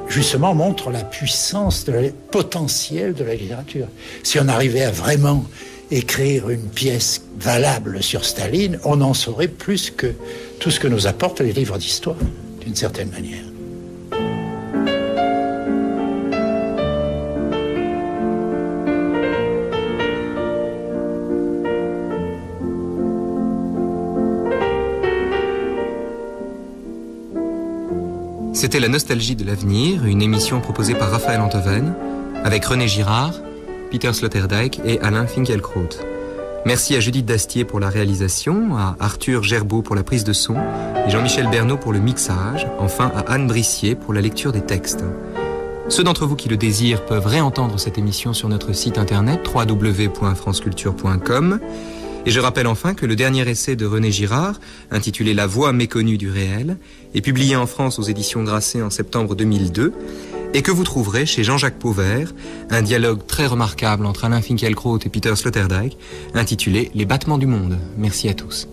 justement montre la puissance potentielle de la littérature. Si on arrivait à vraiment écrire une pièce valable sur Staline, on en saurait plus que tout ce que nous apportent les livres d'histoire, d'une certaine manière. C'était La Nostalgie de l'avenir, une émission proposée par Raphaël Antoven, avec René Girard, Peter Sloterdijk et Alain Finkielkraut. Merci à Judith Dastier pour la réalisation, à Arthur Gerbeau pour la prise de son, et Jean-Michel Bernot pour le mixage, enfin à Anne Brissier pour la lecture des textes. Ceux d'entre vous qui le désirent peuvent réentendre cette émission sur notre site internet www.franceculture.com. Et je rappelle enfin que le dernier essai de René Girard, intitulé La voix méconnue du réel, est publié en France aux éditions Grasset en septembre 2002 et que vous trouverez chez Jean-Jacques Pauvert, un dialogue très remarquable entre Alain Finkielkraut et Peter Sloterdijk, intitulé Les battements du monde. Merci à tous.